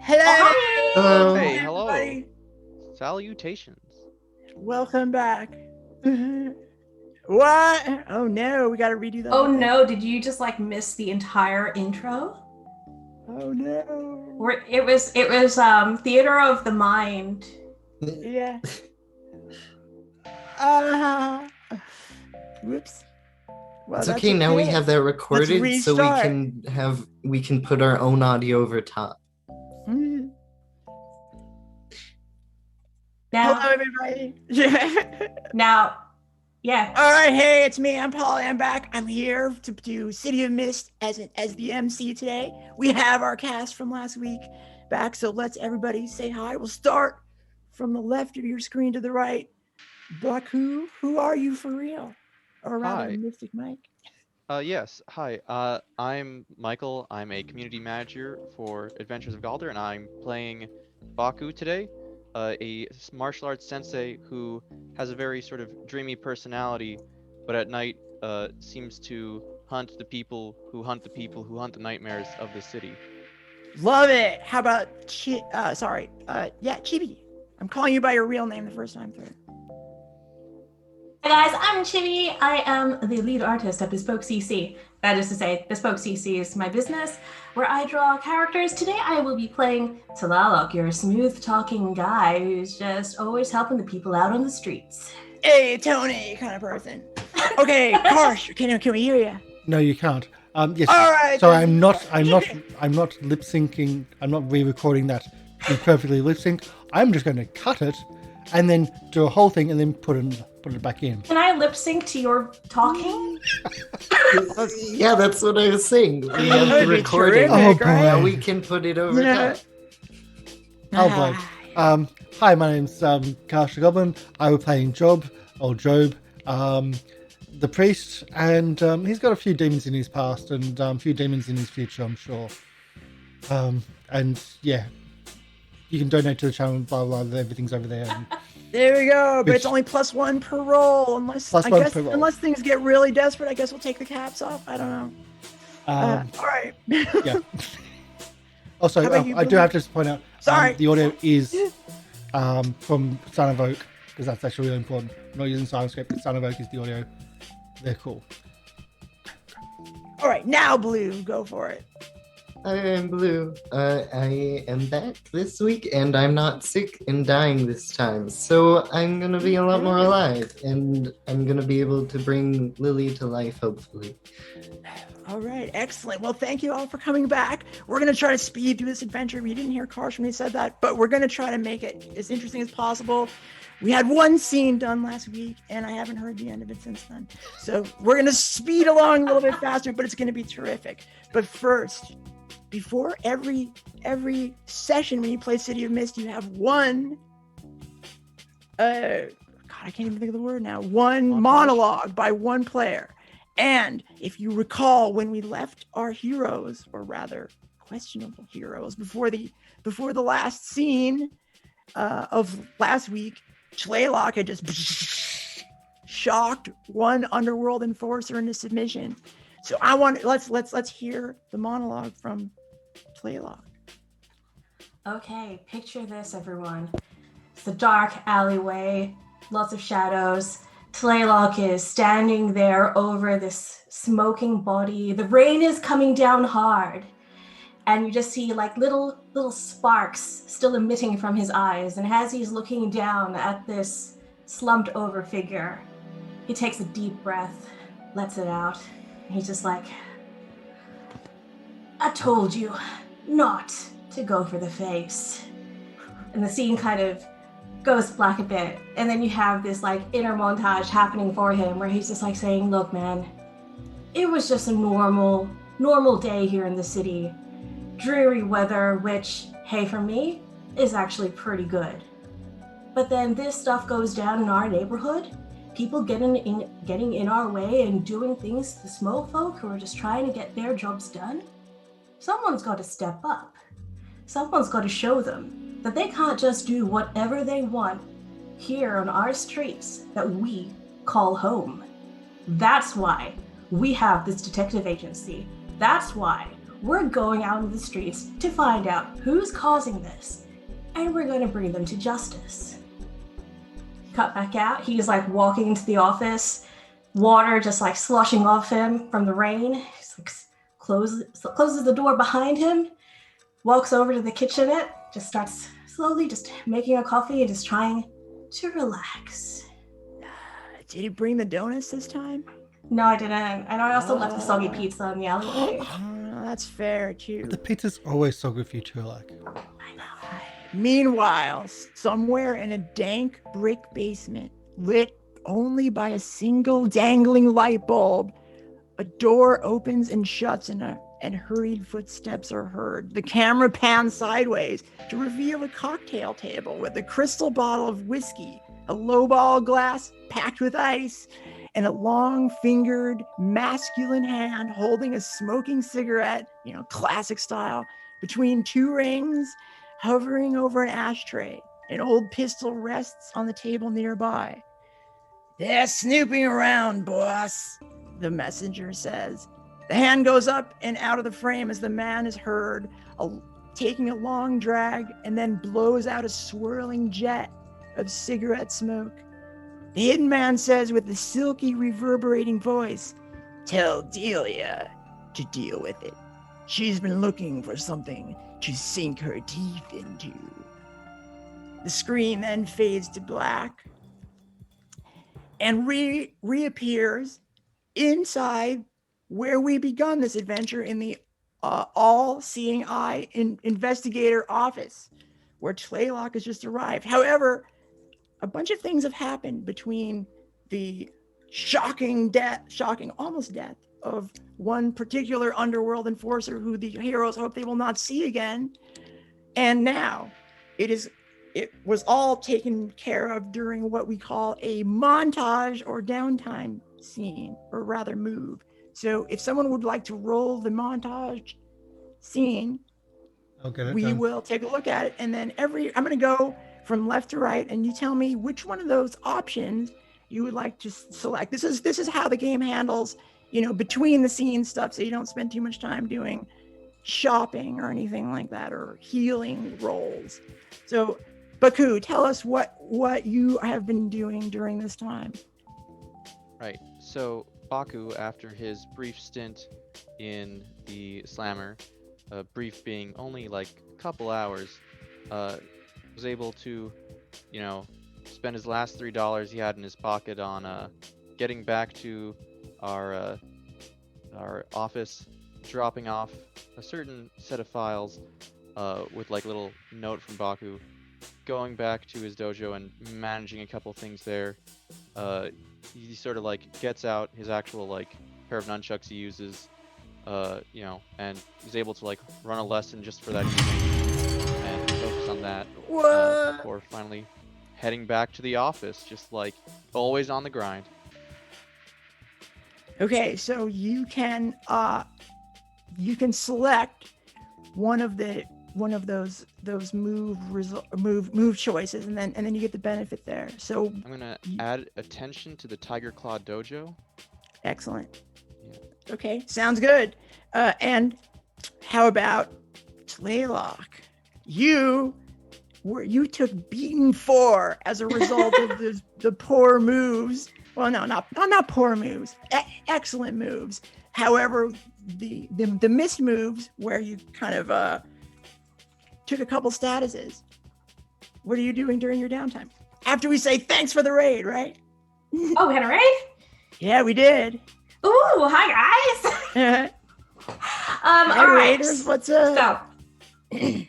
Hello. Hello. Hey, hello. Everybody. Salutations. Welcome back. What? Oh no, we gotta redo that. Oh no, did you just like miss the entire intro? Oh no. Where it was theater of the mind. Yeah. Whoops. Well, It's that's okay. Now we have that Let's recorded, so restart. we can put our own audio over top. Now, Hello, everybody. now, yeah. All right, hey, it's me. I'm Polly. I'm back. I'm here to do City of Mist as the MC today. We have our cast from last week back, so let's everybody say hi. We'll start from the left of your screen to the right. Baku, who are you for real? Or rather, Hi. Mystic Mike. Yes. Hi. I'm Michael. I'm a community manager for Adventures of Galder, and I'm playing Baku today, a martial arts sensei who has a very sort of dreamy personality, but at night seems to hunt the people who hunt the people who hunt the nightmares of the city. Love it. How about Chibi? I'm calling you by your real name the first time through. Hi guys, I'm Chibi. I am the lead artist at Bespoke CC. That is to say, Bespoke CC is my business where I draw characters. Today I will be playing Talalok, your smooth-talking guy who's just always helping the people out on the streets. Hey, Tony, kind of person. Okay, Karsh, can we hear you? No, you can't. Yes. All right. So I'm not lip syncing. I'm not re-recording that to perfectly lip sync. I'm just going to cut it and then do a whole thing and then put it back in. Can I lip sync to your talking? Yeah, that's what I was saying. We have the recording. Oh boy. Now we can put it over top. Oh boy. Hi, my name's Karsh the Goblin. I was playing Job, the priest, and he's got a few demons in his past and a few demons in his future, I'm sure. And yeah, you can donate to the channel, blah blah blah. Everything's over there. And There we go, but it's only +1 per roll, unless things get really desperate. I guess we'll take the caps off. I don't know. All right. Yeah. Also, I do have to point out. Sorry. The audio is from Son of Oak, because that's actually really important. I'm not using Silent but Son of Oak is the audio. They're cool. All right, now Blue, go for it. I am Blue. I am back this week, and I'm not sick and dying this time. So I'm gonna be a lot more alive, and I'm gonna be able to bring Lily to life, hopefully. All right, excellent. Well, thank you all for coming back. We're going to try to speed through this adventure. We didn't hear Karsh when he said that, but we're going to try to make it as interesting as possible. We had one scene done last week, and I haven't heard the end of it since then. So we're going to speed along a little bit faster, but it's going to be terrific. But first, before every session when you play City of Mist, you have one... God, I can't even think of the word now. One monologue by one player. And if you recall, when we left our heroes, or rather questionable heroes, before the last scene of last week, Chlaylock had just shocked one underworld enforcer into submission. So let's hear the monologue from Chlaylock. Okay, picture this, everyone. It's a dark alleyway, lots of shadows. Tlaylock is standing there over this smoking body. The rain is coming down hard. And you just see like little sparks still emitting from his eyes. And as he's looking down at this slumped over figure, he takes a deep breath, lets it out. And he's just like, I told you not to go for the face. And the scene kind of goes black a bit, and then you have this like inner montage happening for him where he's just like saying, look man, it was just a normal day here in the city. Dreary weather, which, hey, for me, is actually pretty good. But then this stuff goes down in our neighborhood, people getting in our way and doing things to small folk who are just trying to get their jobs done. Someone's got to step up. Someone's got to show them that they can't just do whatever they want here on our streets that we call home. That's why we have this detective agency. That's why we're going out into the streets to find out who's causing this, and we're going to bring them to justice. Cut back out. He's like walking into the office, water just like slushing off him from the rain. He's like closes the door behind him, walks over to the kitchenette, just starts slowly just making a coffee and just trying to relax. Did he bring the donuts this time? No, I didn't. And I also left the soggy pizza in the alleyway. That's fair too. The pizza's always so good for you too, like. Meanwhile, somewhere in a dank brick basement, lit only by a single dangling light bulb, a door opens and shuts and hurried footsteps are heard. The camera pans sideways to reveal a cocktail table with a crystal bottle of whiskey, a lowball glass packed with ice, and a long-fingered masculine hand holding a smoking cigarette, classic style, between two rings, hovering over an ashtray. An old pistol rests on the table nearby. "They're snooping around, boss," the messenger says. The hand goes up and out of the frame as the man is heard, taking a long drag, and then blows out a swirling jet of cigarette smoke. The hidden man says with a silky, reverberating voice, "Tell Delia to deal with it. She's been looking for something to sink her teeth into." The screen then fades to black and reappears inside where we begun this adventure, in the all-seeing eye investigator office, where Tlaylock has just arrived. However, a bunch of things have happened between the shocking almost death of one particular underworld enforcer who the heroes hope they will not see again. And now it was all taken care of during what we call a montage or downtime scene, or rather move. So if someone would like to roll the montage scene, we will take a look at it. And then I'm going to go from left to right, and you tell me which one of those options you would like to select. This is how the game handles, between the scenes stuff, so you don't spend too much time doing shopping or anything like that, or healing rolls. So, Baku, tell us what you have been doing during this time. Right. So Baku, after his brief stint in the Slammer, brief being only like a couple hours, was able to, spend his last $3 he had in his pocket on getting back to our office, dropping off a certain set of files with like a little note from Baku, going back to his dojo and managing a couple things there. He sort of like gets out his actual like pair of nunchucks he uses, and he's able to like run a lesson just for that evening and focus on that before finally heading back to the office, just like always on the grind. Okay, so you can select one of those move choices, and then you get the benefit there. So I'm gonna add attention to the Tiger Claw Dojo. Excellent. Yeah. Okay, sounds good. And how about Tlaylock? You took beaten 4 as a result of the poor moves. Well, no, not poor moves. Excellent moves. However, the missed moves where you kind of took a couple statuses. What are you doing during your downtime? After we say thanks for the raid, right? Oh, we had a raid? Yeah, we did. Ooh, hi guys. Hi, all right. Raiders, what's up? So,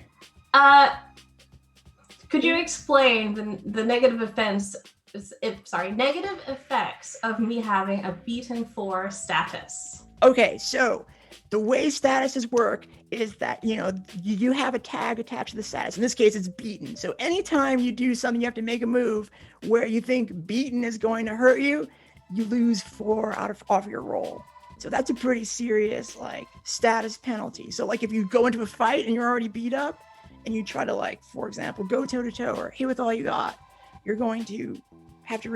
could you explain the negative negative effects of me having a beaten 4 status? Okay, so the way statuses work is that, you have a tag attached to the status. In this case, it's beaten. So anytime you do something, you have to make a move where you think beaten is going to hurt you, you lose 4 off your roll. So that's a pretty serious status penalty. So if you go into a fight and you're already beat up and you try to for example, go toe to toe or hit with all you got, you're going to have to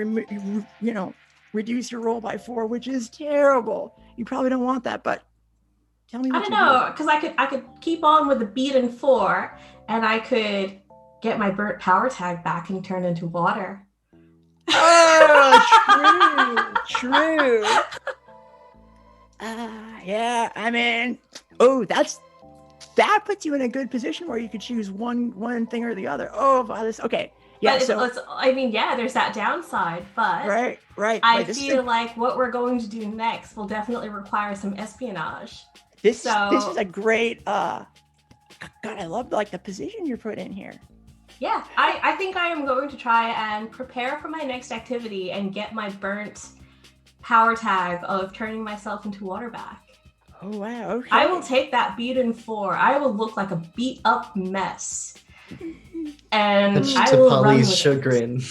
reduce your roll by 4, which is terrible. You probably don't want that, but Tell me I what don't you know, because I could keep on with the beaten 4, and I could get my burnt power tag back and turn into water. do. Oh, true. Yeah, I mean, that puts you in a good position where you could choose one thing or the other. Oh, wow, okay. Yeah, But I mean, yeah, there's that downside, but right. I But feel like what we're going to do next will definitely require some espionage. this is a great. God, I love like the position you're put in here. Yeah, I think I am going to try and prepare for my next activity and get my burnt power tag of turning myself into water back. Oh wow, okay. I will take that beaten 4. I will look like a beat up mess. And Much I to will run Polly's with chagrin.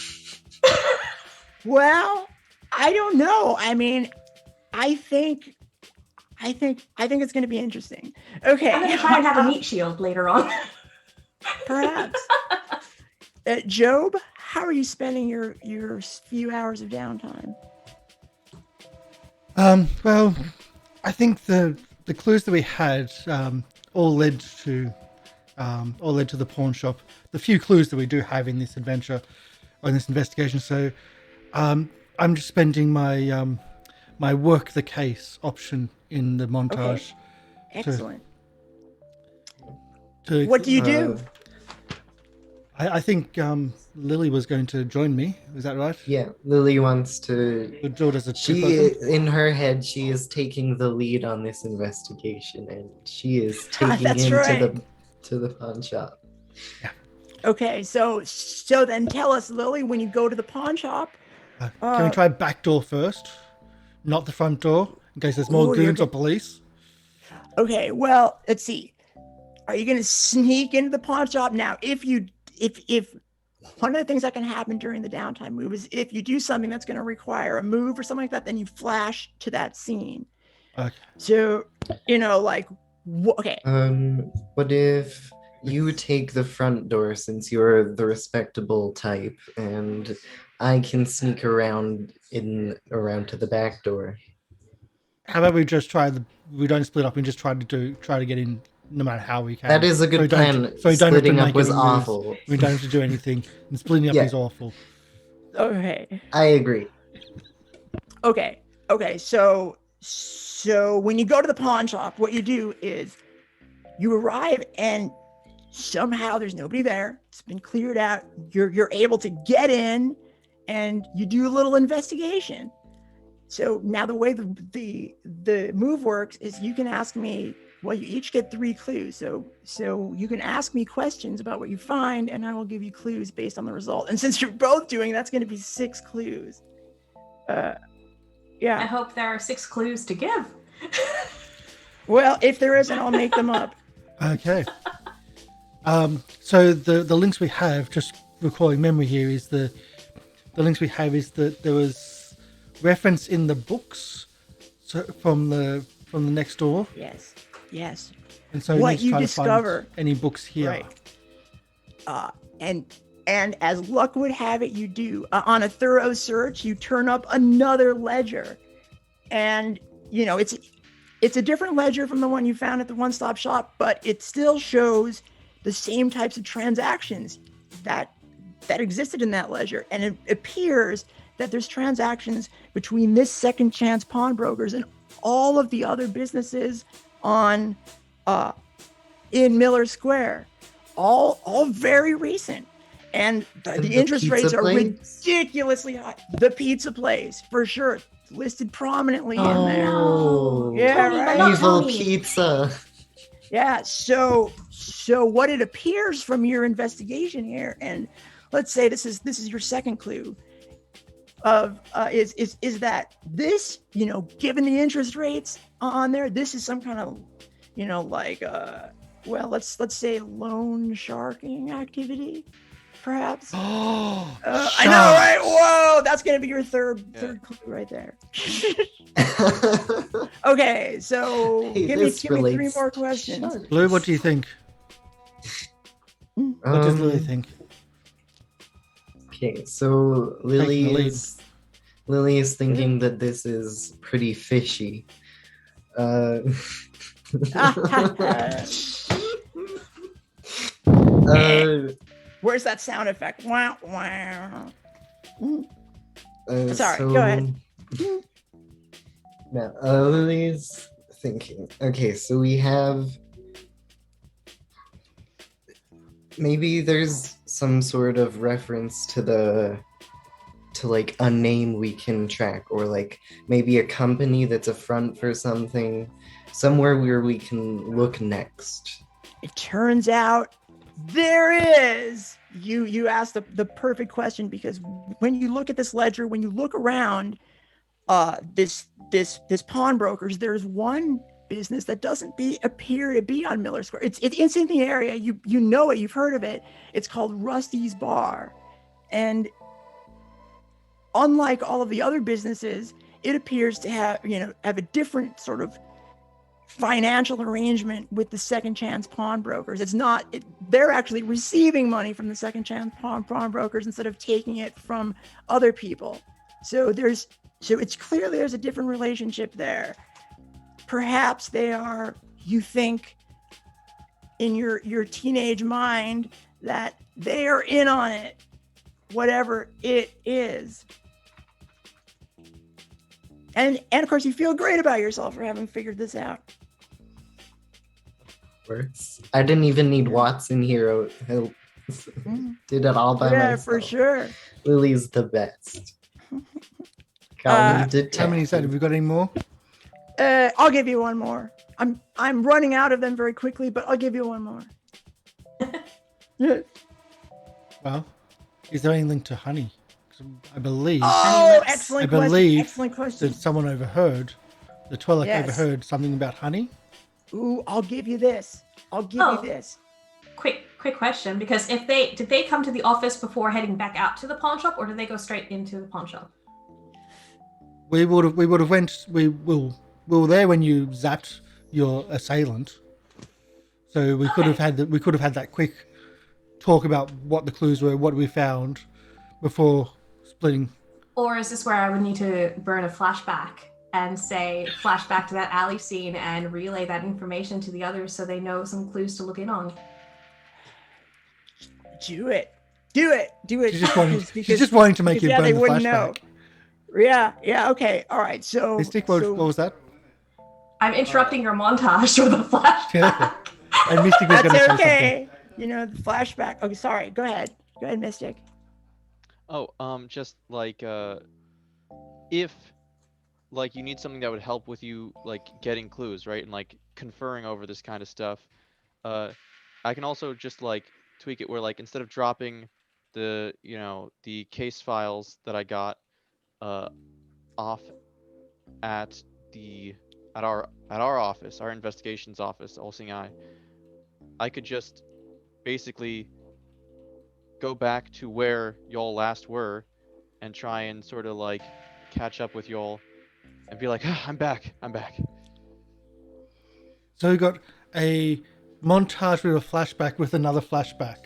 Well, I don't know. I mean, I think it's going to be interesting. Okay, I'm going to try and have a meat shield later on. perhaps. Job, how are you spending your few hours of downtime? Well, I think the clues that we had all led to the pawn shop. The few clues that we do have in this adventure or in this investigation. So I'm just spending my my work the case option in the montage. Okay. Excellent. What do you do? I think Lily was going to join me. Is that right? Yeah, Lily wants to. Do it as a She, two-person? in her head, she is taking the lead on this investigation, and she is taking That's him right. to the pawn shop. Okay, so then tell us, Lily, when you go to the pawn shop. Can we try back door first, not the front door, in case there's more goons or police? Okay, well, let's see. Are you going to sneak into the pawn shop now? If one of the things that can happen during the downtime move is if you do something that's going to require a move or something like that, then you flash to that scene. Okay. So, okay. What if you take the front door since you're the respectable type, and I can sneak around to the back door? How about we just we don't split up and just try to get in no matter how we can. That is a good plan. So we don't have to Splitting up make was any moves. awful. We don't have to do anything. And splitting up Yeah. is awful. Okay. I agree. Okay. So when you go to the pawn shop, what you do is you arrive and somehow there's nobody there. It's been cleared out. You're able to get in and you do a little investigation. So now the way the move works is you can ask me. Well, you each get 3 clues. So you can ask me questions about what you find, and I will give you clues based on the result. And since you're both doing, that's going to be 6 clues. Yeah. I hope there are 6 clues to give. Well, if there isn't, I'll make them up. Okay. So the links we have, just recalling memory here, is the links we have is that there was reference in the books from the next door. Yes. And so what you try discover, to find any books here. Right. And as luck would have it, you do. On a thorough search, you turn up another ledger, and it's a different ledger from the one you found at the one-stop shop, but it still shows the same types of transactions that existed in that ledger, and it appears that there's transactions between this second chance pawnbrokers and all of the other businesses in Miller Square, all very recent, and the interest rates are ridiculously high. The pizza place, for sure, listed prominently in there. Oh, yeah, Tony, right. Evil pizza. Yeah. So what it appears from your investigation here, and let's say this is your second clue of is that this, given the interest rates on there, this is some kind of, let's say loan sharking activity, perhaps. I know, right? Whoa, that's gonna be your third clue right there. Okay, so Hey, give me this 3 relates more to questions. sharks. Blue, what do you think? What does Lily think? Okay, so Lily is thinking that this is pretty fishy. Where's that sound effect? Wow, wow. Sorry, so, go ahead. Now, Lily's thinking. Okay, so we have. Maybe there's some sort of reference to like a name we can track, or like maybe a company that's a front for something, somewhere where we can look next. It turns out there is. You asked the perfect question, because when you look at this ledger, when you look around this pawnbrokers, there's one business that doesn't appear to be on Miller Square. It's in the area. You know it. You've heard of it. It's called Rusty's Bar, and unlike all of the other businesses, it appears to have a different sort of financial arrangement with the Second Chance pawnbrokers. They're actually receiving money from the Second Chance pawnbrokers instead of taking it from other people. So it's clearly there's a different relationship there. Perhaps they are, you think in your teenage mind that they are in on it, whatever it is. And of course you feel great about yourself for having figured this out. Works. I didn't even need Watson Hero help. Did it all by myself. For sure. Lily's the best. Call me detective. How many said? Have we got any more? I'll give you one more. I'm running out of them very quickly, but I'll give you one more. Well, is there any link to honey? 'Cause I believe. Oh, excellent question. Excellent question. That someone overheard. The Twi'lek Yes. overheard something about honey. Ooh, I'll give you this. You this. Quick question, because did they come to the office before heading back out to the pawn shop, or did they go straight into the pawn shop? We were there when you zapped your assailant, so we could have had that quick talk about what the clues were, what we found, before splitting. Or is this where I would need to burn a flashback and say flashback to that alley scene and relay that information to the others so they know some clues to look in on? Do it. She's just wanting to make you burn they the wouldn't flashback. know. Yeah, okay. All right. So Mystic, what was that? I'm interrupting your montage with a flashback. And Mystic was going to say something. okay. The flashback. Okay, sorry. Go ahead, Mystic. Oh, just like if like you need something that would help with you like getting clues, right, and like conferring over this kind of stuff, I can also just like tweak it where like instead of dropping the the case files that I got off at our office, our investigations office, All Seeing Eye, I could just basically go back to where y'all last were and try and sort of like catch up with y'all and be like, I'm back. So we got a montage with a flashback with another flashback.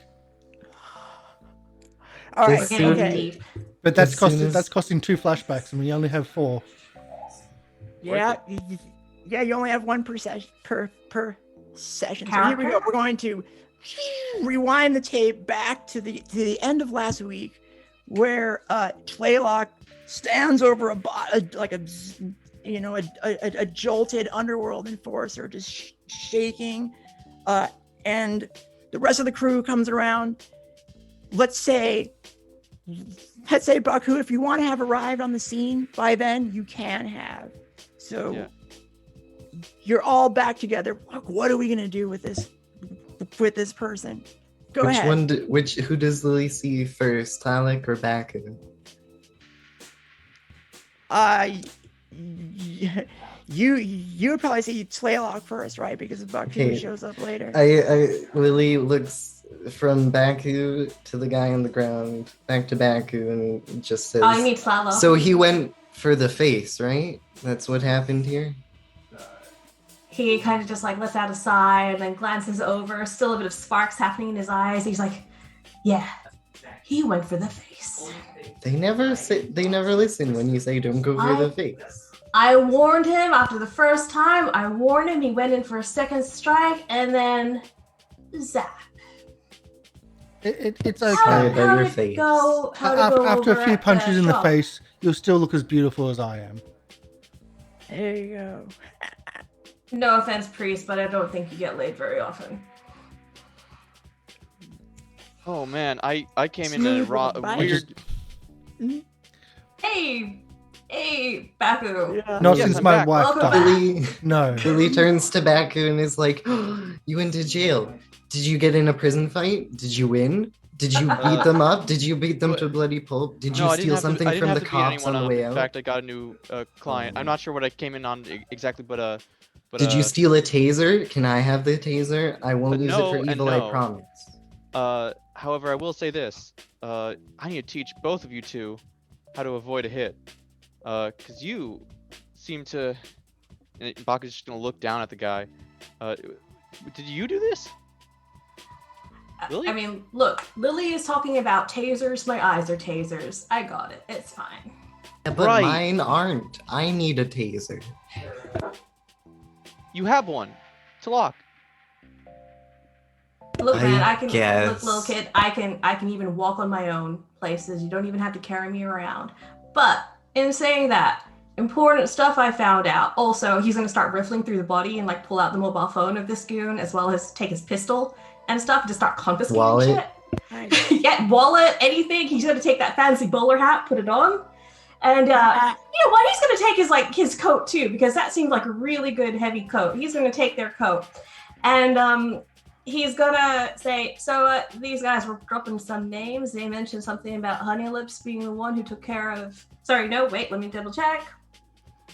All right. Just Okay. But that's costing 2 flashbacks, and we only have 4. Yeah. You only have 1 per session. Per session. So here we go. We're going to rewind the tape back to the end of last week, where Tlaylock stands over a jolted underworld enforcer, just shaking, and the rest of the crew comes around. Let's say Baku, if you want to have arrived on the scene by then, you can have. So yeah. You're all back together. What are we gonna do with this person? Go ahead. Who does Lily see first, Tlaylock or Baku? You would probably see Tlaylock first, right? Because Baku shows up later. Lily looks from Baku to the guy on the ground, back to Baku, and just says, I mean Tlaylock. So he went for the face, right? That's what happened here? He kind of just like lets out a sigh and then glances over, still a bit of sparks happening in his eyes. He's like, yeah, he went for the face. They never listen when you say don't go for the face. I warned him after the first time. I warned him. He went in for a second strike, and then zap. It's Sorry okay. about your did face. it go? How did it go After over a few at punches in the shop? face, you'll still look as beautiful as I am. There you go. No offense, priest, but I don't think you get laid very often. Oh man, I came in a Smooth with a bite. weird. Hey, Baku. Yeah. Not Yes, since I'm my back. wife Welcome died. back. Billy, No. Billy turns to Baku and is like, "You went to jail. Did you get in a prison fight? Did you win? Did you beat them up? Did you beat them to bloody pulp? Did you No, I didn't steal have to. something I didn't from have the to beat cops on anyone the up. way In out? fact, I got a new client. I'm not sure what I came in on exactly, but Did you steal a taser? Can I have the taser? I won't use it no for and evil, I no. promise." However, I will say this. I need to teach both of you two how to avoid a hit. Cause you seem to. And Baku's just gonna look down at the guy. Did you do this? Really? I mean, look, Lily is talking about tasers. My eyes are tasers. I got it. It's fine. Yeah, but Right. mine aren't. I need a taser. You have one. To lock. Look, man, I can guess. look, little kid. I can even walk on my own places. You don't even have to carry me around. But in saying that, important stuff I found out. Also, he's gonna start riffling through the body and like pull out the mobile phone of this goon, as well as take his pistol and stuff to start confiscating Wallet. shit. Nice. Yeah, wallet, anything. He's gonna take that fancy bowler hat, put it on, and you know what? He's gonna take his coat too, because that seemed like a really good heavy coat. He's gonna take their coat, and he's gonna say, so these guys were dropping some names. They mentioned something about Honey Lips being the one who took care of. Sorry, no, wait, let me double check.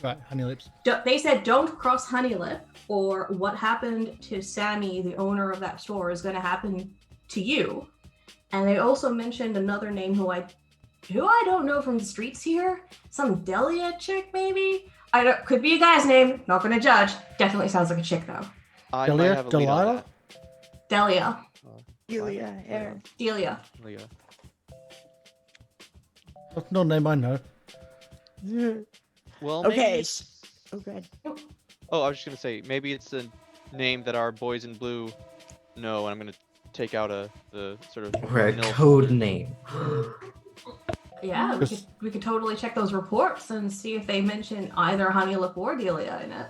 Right, Honey Lips. They said don't cross Honey Lip, or what happened to Sammy, the owner of that store, is gonna happen to you. And they also mentioned another name who I don't know from the streets here. Some Delia chick, maybe? Could be a guy's name, not gonna judge. Definitely sounds like a chick though. I might Delia? have a lead on Delilah? Delia. Delia, yeah. Delia. that. Leah. That's not a name I know. Well, maybe Okay. it's- Okay. Oh, I was just gonna say maybe it's a name that our boys in blue know, and I'm gonna take out the sort of Or a nil- code name. Yeah, we could totally check those reports and see if they mention either Honey Lip or Delia in it,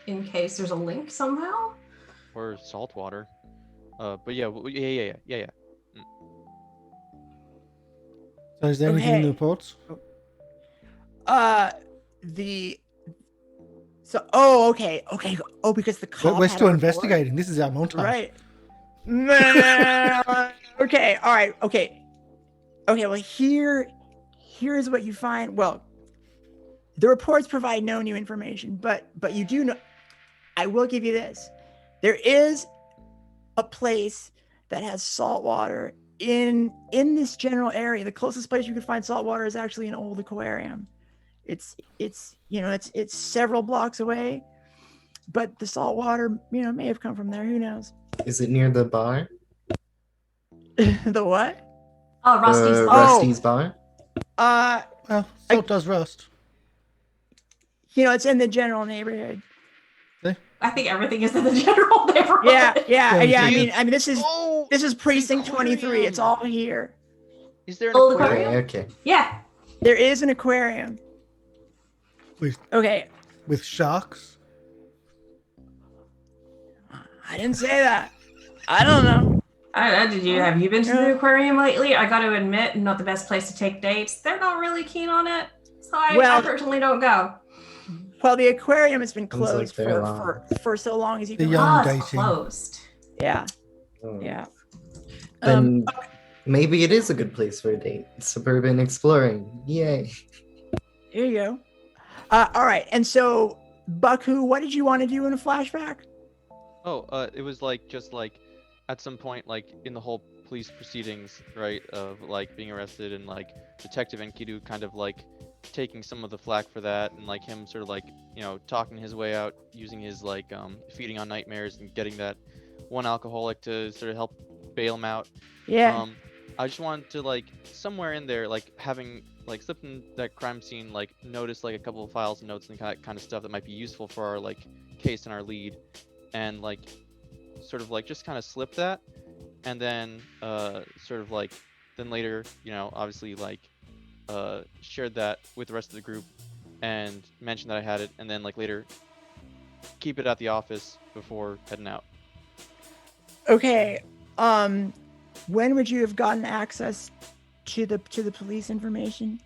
in case there's a link somehow. or saltwater. But yeah, yeah. So is there anything in the Okay. reports? Okay. Oh, because the cop We're had still a report? investigating. This is our montage. Right. Okay. All right. Okay. Well, here's what you find. Well, the reports provide no new information, but you do know. I will give you this. There is a place that has salt water in this general area. The closest place you could find salt water is actually an old aquarium. It's several blocks away, but the salt water, may have come from there. Who knows? Is it near the bar? The what? Oh, Rusty's The bar. Rusty's bar? Well, salt does rust. It's in the general neighborhood. I think everything is in the general neighborhood. Yeah. Do I mean, this is Oh, precinct 23. It's all here. is there an Old aquarium? aquarium? Okay. Yeah. There is an aquarium. With Okay, with sharks. I didn't say that. I don't know. Have you been to the aquarium lately? I got to admit, not the best place to take dates. They're not really keen on it, so I personally don't go. Well, the aquarium has been Sounds like closed they're long. for so long as you The can. young Oh, it's dating. closed. Yeah. Oh. Yeah. Then maybe it is a good place for a date. Suburban exploring. Yay. There you go. All right. And so, Baku, what did you want to do in a flashback? Oh, it was just at some point, in the whole police proceedings, right, of being arrested and Detective Enkidu kind of taking some of the flack for that, and him sort of talking his way out using his feeding on nightmares and getting that one alcoholic to sort of help bail him out. Yeah. I just wanted to somewhere in there having like slip in that crime scene, like notice like a couple of files and notes and kind of stuff that might be useful for our like case and our lead, and like sort of like just kind of slip that, and then sort of like then later, you know, obviously like shared that with the rest of the group and mentioned that I had it, and then like later keep it at the office before heading out. Okay. When would you have gotten access to the police information?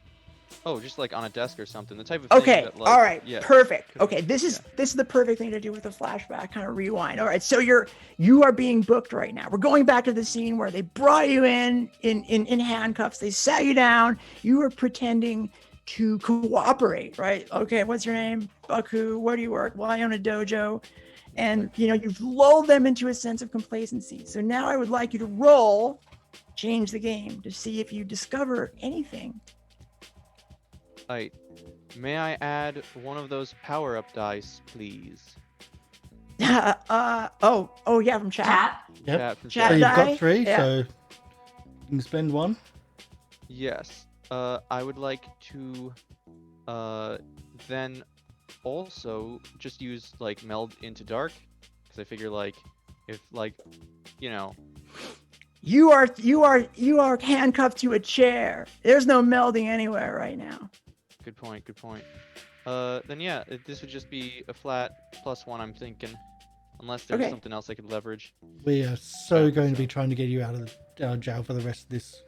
Oh, just like on a desk or something. The type of Okay. thing that, like, All right. yeah. Perfect. Okay. This is the perfect thing to do with a flashback kind of rewind. All right. So you are being booked right now. We're going back to the scene where they brought you in handcuffs. They sat you down. You were pretending to cooperate, right? Okay. What's your name? Baku. Where do you work? Well, I own a dojo. And, you know, you've lulled them into a sense of complacency. So now I would like you to roll, change the game to see if you discover anything. Right. May I add one of those power-up dice, please? Yeah, from chat. Chat. Yep. Chat from Chat So you've die? got 3, Yeah. so you can spend 1. Yes. I would like to then also just use like meld into dark, because I figure like if like, you know, You are handcuffed to a chair. There's no melding anywhere right now. good point. Then yeah, this would just be a flat +1, I'm thinking, unless there's Okay. something else I could leverage. We are so Yeah, going to so- be trying to get you out of jail for the rest of this.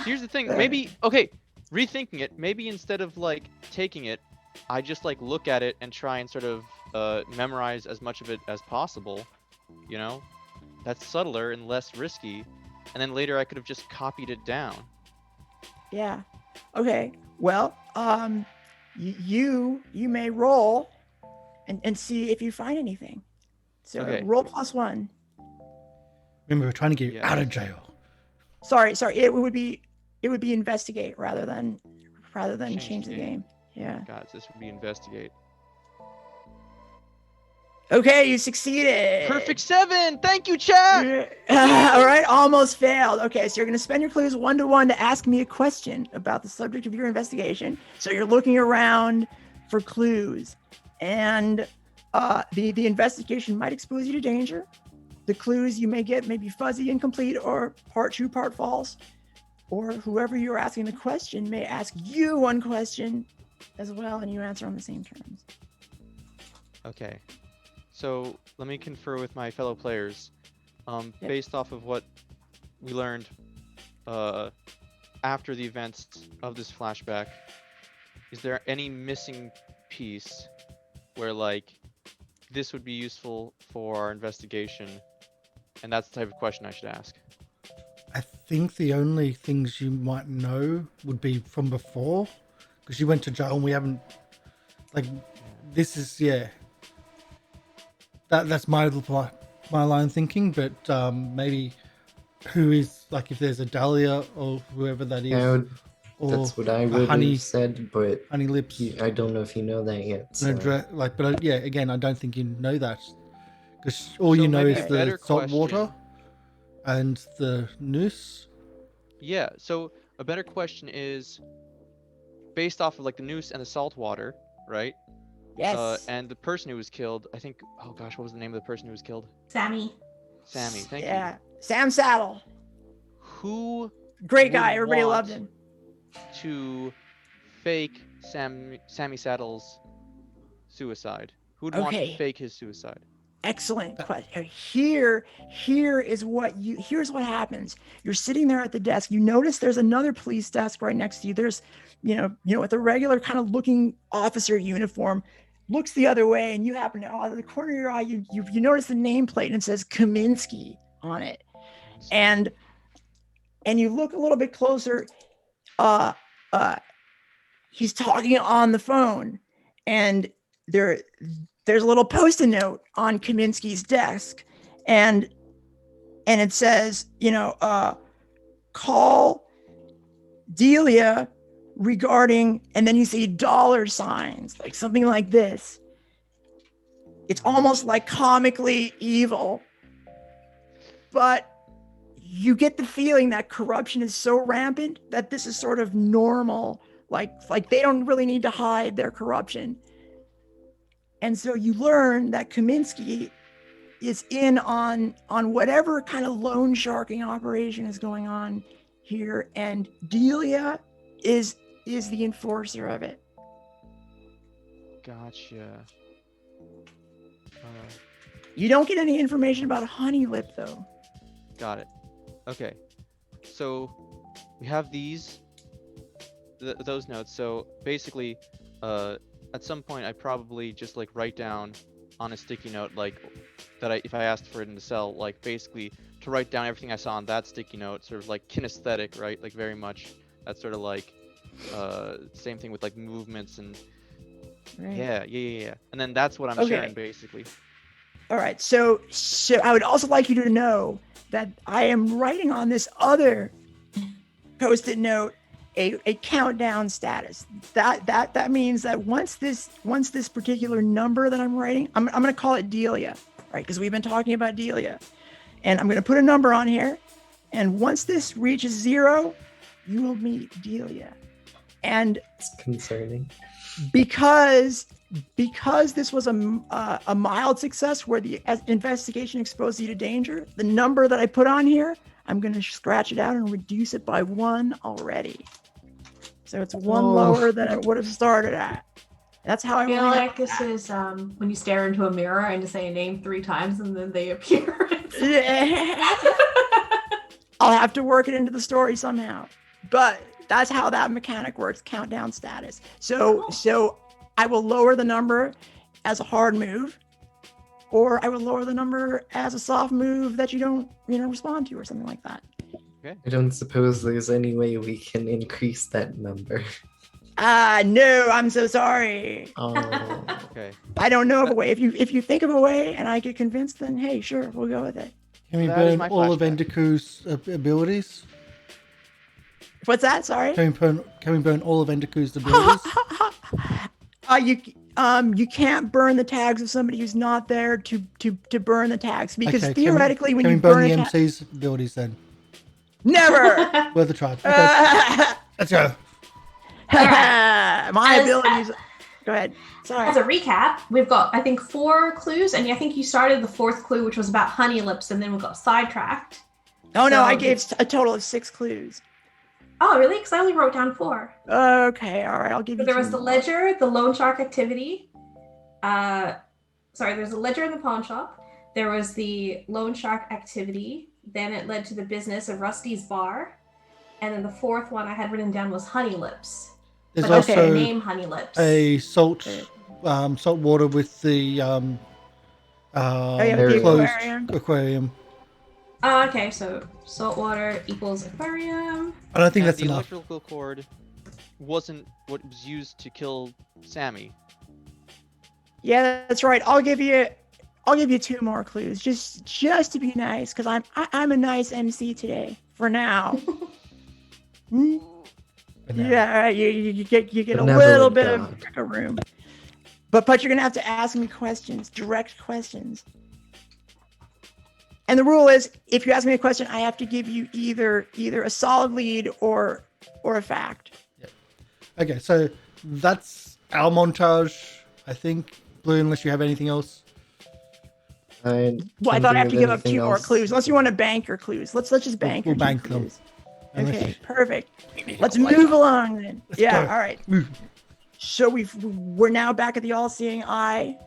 Here's the thing, maybe, okay, rethinking it, maybe instead of like taking it, I just like look at it and try and sort of memorize as much of it as possible, you know? That's subtler and less risky, and then later I could have just copied it down. Yeah. Okay. Well, you may roll and see if you find anything. So Okay. roll +1. Remember, we're trying to get you Yeah. out of jail. Sorry. It would be investigate rather than change the the game. game. Yeah. God, this would be investigate. Okay, you succeeded. Perfect 7! Thank you, chat! All right, almost failed. Okay, so you're going to spend your clues 1-to-1 to ask me a question about the subject of your investigation. So you're looking around for clues, and the investigation might expose you to danger. The clues you may get may be fuzzy, incomplete, or part true, part false. Or whoever you're asking the question may ask you one question as well, and you answer on the same terms. Okay. So let me confer with my fellow players. Based off of what we learned after the events of this flashback, is there any missing piece where like this would be useful for our investigation? And that's the type of question I should ask. I think the only things you might know would be from before, because you went to jail and we haven't, like, this is, yeah. That's my line of thinking, but maybe who is, like, if there's a Dahlia or whoever that is, or That's what I a would honey, have said, but honey lips, I don't know if you know that yet. So. but yeah, again, I don't think you know that, because all So you know maybe is a the better salt water question- and the noose. Yeah, so a better question is based off of like the noose and the salt water, right? Yes. And the person who was killed, I think, oh gosh, what was the name of the person who was killed? Sammy. Sammy, thank you. Yeah. Sam Saddle. Who Great guy. would Everybody want loved him. to fake Sammy Saddle's suicide? Who would want Okay. to fake his suicide? Excellent question. Here's what happens. You're sitting there at the desk. You notice there's another police desk right next to you. There's, with a regular kind of looking officer uniform, looks the other way, and you happen to, out of the corner of your eye, you notice the nameplate and it says Kaminsky on it, and you look a little bit closer. He's talking on the phone, and there's a little post-it note on Kaminsky's desk, and it says, call Delia regarding, and then you see dollar signs, like something like this. It's almost like comically evil, but you get the feeling that corruption is so rampant that this is sort of normal. Like they don't really need to hide their corruption. And so you learn that Kaminsky is in on whatever kind of loan sharking operation is going on here, and Delia is the enforcer of it. Gotcha. You don't get any information about Honeylip though. Got it. Okay. So we have these those notes. So basically, at some point I probably just like write down on a sticky note like that if I asked for it in the cell, like basically to write down everything I saw on that sticky note, sort of like kinesthetic, right? Like very much that's sort of like same thing with like movements and Right. yeah. And then that's what I'm Okay. sharing basically. All right. So I would also like you to know that I am writing on this other post-it note a countdown status. That means that once this particular number that I'm writing, I'm going to call it Delia, right? Because we've been talking about Delia, and I'm going to put a number on here, and once this reaches 0, you will meet Delia. And It's concerning. because this was a mild success where the investigation exposed you to danger, the number that I put on here, I'm going to scratch it out and reduce it by 1 already. So it's 1 lower than it would have started at. That's how I I feel really like this is when you stare into a mirror and just say a name 3 times and then they appear. I'll have to work it into the story somehow. But that's how that mechanic works, countdown status. So I will lower the number as a hard move, or I will lower the number as a soft move that you don't, respond to, or something like that. I don't suppose there's any way we can increase that number. No, I'm so sorry. Oh, Okay. I don't know of a way. If you think of a way and I get convinced, then hey, sure, we'll go with it. Can we That is burn my all of flashback. Endecu's abilities? What's that? Sorry. Can we burn all of Endecu's abilities? You can't burn the tags of somebody who's not there to burn the tags, because Okay, theoretically when can you we burn burn the a tag, MC's abilities then? never. Worth a try. Okay, let's go. My As- abilities. Go ahead. Sorry. As a recap, we've got, I think, 4 clues, and I think you started the 4th clue, which was about honey lips, and then we got sidetracked. Oh no, So I gave a total of 6 clues. Oh, really? Because I only wrote down 4. Okay, all right, I'll give So you. there 2 was the more. ledger, the loan shark activity. There's a ledger in the pawn shop. There was the loan shark activity. Then it led to the business of Rusty's bar. And then the 4th one I had written down was honey lips. There's But also okay. also the name honey lips. a salt water with the Oh, yeah, with the closed aquarium. aquarium. Oh, okay, so saltwater equals aquarium. I don't think And that's the enough. electrical cord wasn't what was used to kill Sammy. Yeah, that's right. I'll give you 2 more clues, just to be nice, because I'm a nice MC today for now. Hmm? But no. Yeah, all right, you get a Benevolent little bit God. of wiggle room, but you're gonna have to ask me questions, direct questions. And the rule is, if you ask me a question, I have to give you either a solid lead or a fact. Okay, so that's our montage, I think. Blue, unless you have anything else. Well, I can't thought I have think to of give up anything 2 more else. clues, unless you want to bank your clues. Let's just bank We'll your 2 bank them. clues. Unless- Okay, perfect. Let's move along then. Yeah, go. all right. Move. So we're now back at the All-Seeing Eye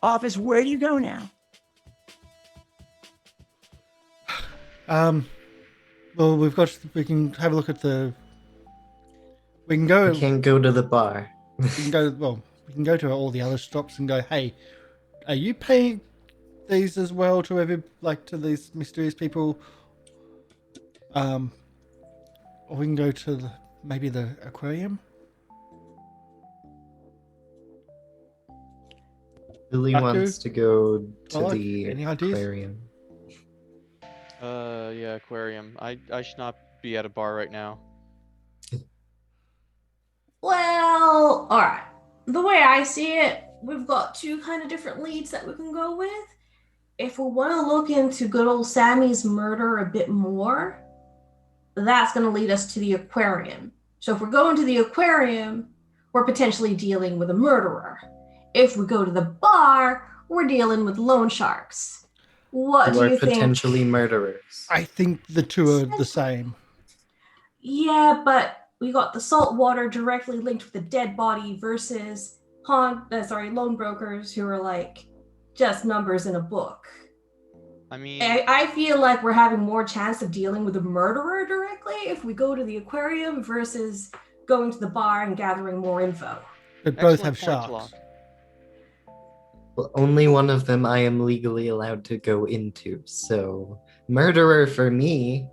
office. Where do you go now? Well, we can have a look at we can go. We can't go to the bar. We can go. Well, we can go to all the other shops and go. Hey, are you paying these as well to to these mysterious people? Or we can go to maybe the aquarium. Billy Baku? wants to go to Pollock, the any ideas? aquarium. Yeah, aquarium. I should not be at a bar right now. Well, all right. The way I see it, we've got 2 kind of different leads that we can go with. if we want to look into good old Sammy's murder a bit more, that's going to lead us to the aquarium. So if we're going to the aquarium, we're potentially dealing with a murderer. If we go to the bar, we're dealing with loan sharks. What Who do are you think? potentially murderers. I think the two are the same. Yeah, but we got the salt water directly linked with the dead body versus loan brokers who are like just numbers in a book. I mean, I feel like we're having more chance of dealing with a murderer directly if we go to the aquarium versus going to the bar and gathering more info. But both excellent have point, sharks. Talak. Well, only one of them I am legally allowed to go into. So, murderer for me.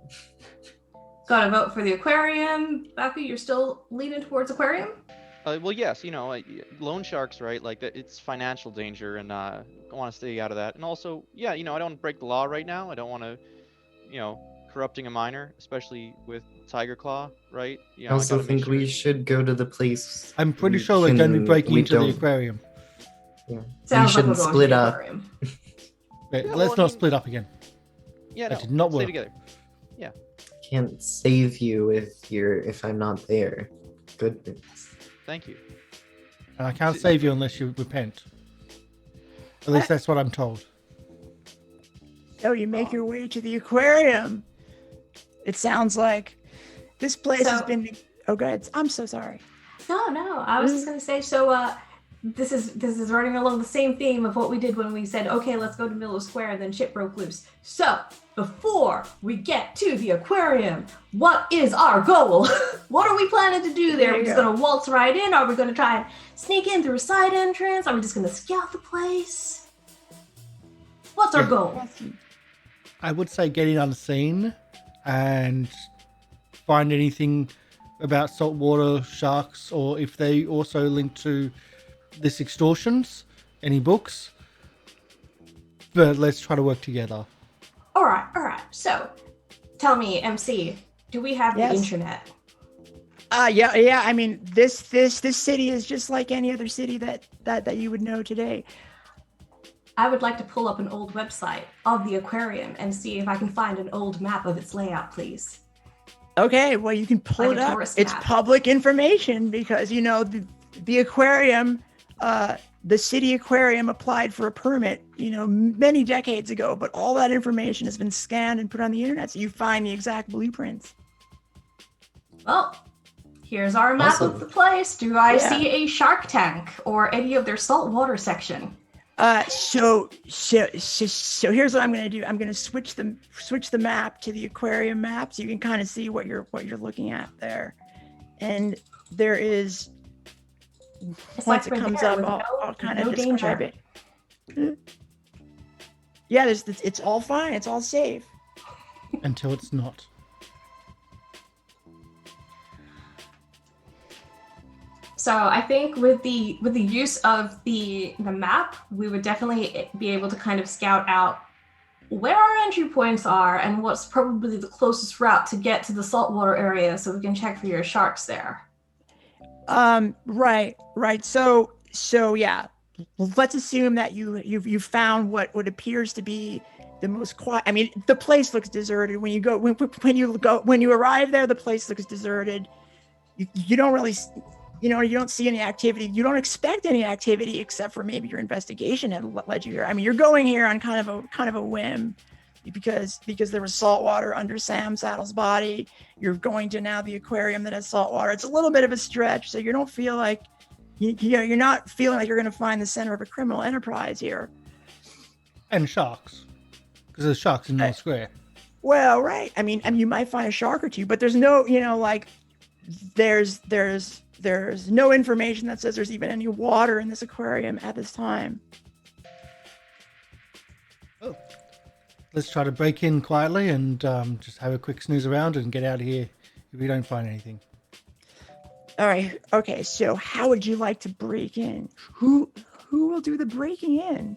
Gotta vote for the aquarium. Baku, you're still leaning towards aquarium? Well, yes, loan sharks, right? Like, it's financial danger, and I want to stay out of that. And also, yeah, I don't want to break the law right now. I don't want to, corrupting a minor, especially with Tiger Claw, right? I also gotta make think we sure- should go to the place. I'm pretty sure we're going to be breaking we into the don't- aquarium. Yeah. Sounds like we're shouldn't going split to the up. aquarium. But Yeah, let's well, I not mean- split up again. Yeah, That no, did not stay work. together. Can't save you if I'm not there. Goodness. Thank you. And I can't save you unless you repent. At least that's what I'm told. So you make your way to the aquarium. It sounds like this place has So- been. Oh, God, I'm so sorry. No, I was just gonna say, so this is running along the same theme of what we did when we said, okay, let's go to Miller Square, and then shit broke loose. So before we get to the aquarium, what is our goal? What are we planning to do there? There Are we you just go. gonna waltz right in? Are we gonna try and sneak in through a side entrance? Are we just gonna scout the place? What's our goal? I would say get in unseen and find anything about saltwater sharks, or if they also link to this extortions, any books. But let's try to work together. All right. So, tell me, MC, do we have Yes. the internet? Yeah. I mean, this city is just like any other city that you would know today. I would like to pull up an old website of the aquarium and see if I can find an old map of its layout, please. Okay, well, you can pull Like it a up. tourist It's map. public information because the aquarium, the city aquarium applied for a permit, many decades ago. But all that information has been scanned and put on the internet, so you find the exact blueprints. Well, here's our map Awesome. of the place. Do I Yeah. see a shark tank or any of their saltwater section? So here's what I'm going to do. I'm going to switch the map to the aquarium map, so you can kind of see what you're looking at there. And there is It's once it we're comes there up, with I'll kind of no describe danger. it. Yeah, it's all fine. It's all safe. Until it's not. So I think with the use of the map, we would definitely be able to kind of scout out where our entry points are and what's probably the closest route to get to the saltwater area, so we can check for your sharks there. Right. So yeah. Let's assume that you found what appears to be the most quiet. I mean, the place looks deserted when you arrive there. The place looks deserted. You don't really, you don't see any activity. You don't expect any activity except for maybe your investigation had led you here. I mean, you're going here on kind of a whim because there was salt water under Sam Saddle's body. You're going to now the aquarium that has salt water. It's a little bit of a stretch, so you don't feel like you're not feeling like you're going to find the center of a criminal enterprise here. And sharks. Because there's sharks in North Square. Well, right. I mean, you might find a shark or two, but there's no, there's no information that says there's even any water in this aquarium at this time. Let's try to break in quietly and just have a quick snooze around and get out of here if we don't find anything. All right. Okay. So how would you like to break in? Who will do the breaking in?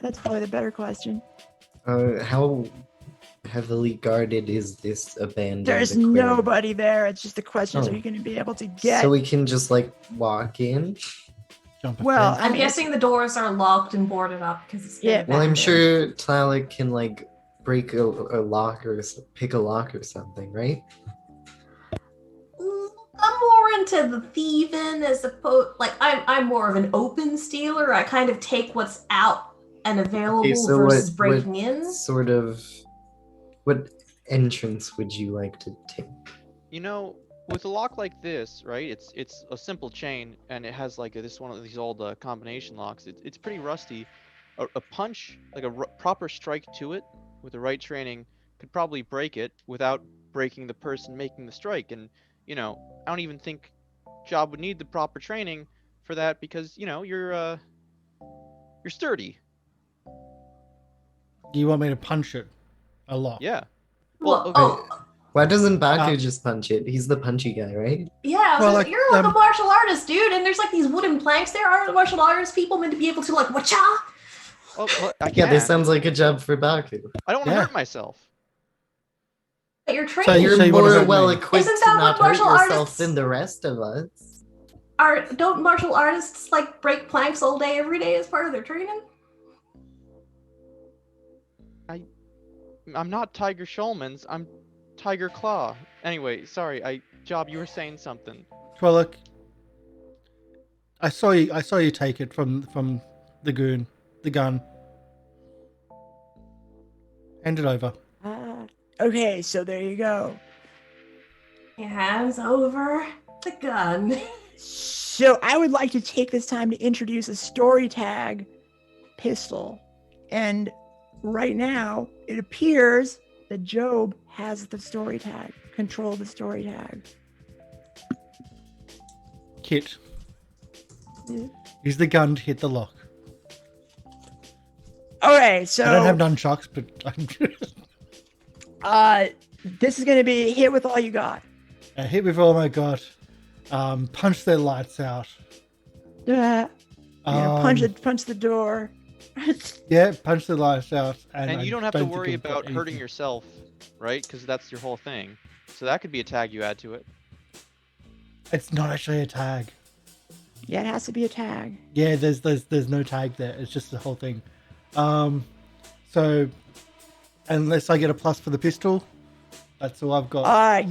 That's probably the better question. How heavily guarded is this abandoned There's aquarium? nobody there. It's just the question: Oh. are you going to be able to get? So we can just walk in? jump a Well, fence. I I'm mean, guessing the doors are locked and boarded up because it's Yeah. been Well, I'm abandoned. sure Tlaloc can like break a lock or pick a lock or something, right? I'm more into the thieving as opposed, like I'm more of an open stealer. I kind of take what's out and available Okay, so versus what breaking in. what entrance would you like to take? You know, with a lock like this, right? It's a simple chain, and it has like this one of these old combination locks. It's pretty rusty. A punch, like a proper strike to it, with the right training, could probably break it without breaking the person making the strike. And you know, I don't even think Job would need the proper training for that because you know you're sturdy. Do you want me to punch it a lot? Yeah. Well, okay. oh, Why doesn't Baku Uh, just punch it? He's the punchy guy, right? yeah, Well, so like, you're like a martial artist, dude, and there's like these wooden planks there. Aren't martial artist people meant to be able to like wacha? Oh, well, I Yeah, can. this sounds like a job for Baku. I don't want to Yeah. hurt myself. But you're So trained. you- You're wanna more hurt well me? equipped Isn't to that not what hurt martial yourself artists- than the rest of us. Don't martial artists like break planks all day, every day as part of their training? I'm not Tiger Schulman's. I'm Tiger Claw. Anyway, sorry. Job, you were saying something. Trolloc, I saw you take it from the gun. Hand it over. Okay, so there you go. Hands over the gun. So I would like to take this time to introduce a story tag pistol. And right now, it appears that Job has the story tag. Control the story tag. Kit. Yeah. Use the gun to hit the lock. Okay, so I don't have nunchucks, but this is gonna be hit with all you got. I hit with all I got. Punch their lights out. Punch the door. Yeah, punch the lights out. And I you don't have to think worry I've got about hurting anything. yourself, right? Because that's your whole thing. So that could be a tag you add to it. It's not actually a tag. Yeah, it has to be a tag. Yeah, there's no tag there. It's just the whole thing. So unless I get a plus for the pistol, that's all I've got.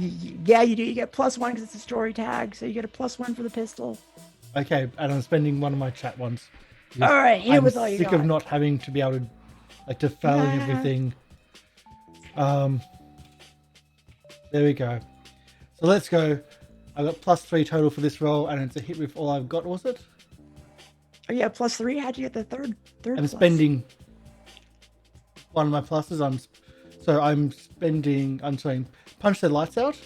Yeah, you do. You get +1 because it's a story tag, so you get a +1 for the pistol. Okay, and I'm spending one of my chat ones. All right, hit I'm with all you sick got. of not having to be able to failing everything. There we go. So let's go. I got +3 total for this roll, and it's a hit with all I've got. Was it? Oh yeah, +3. How'd you get the third? I'm plus? spending one of my pluses. I'm saying punch their lights out.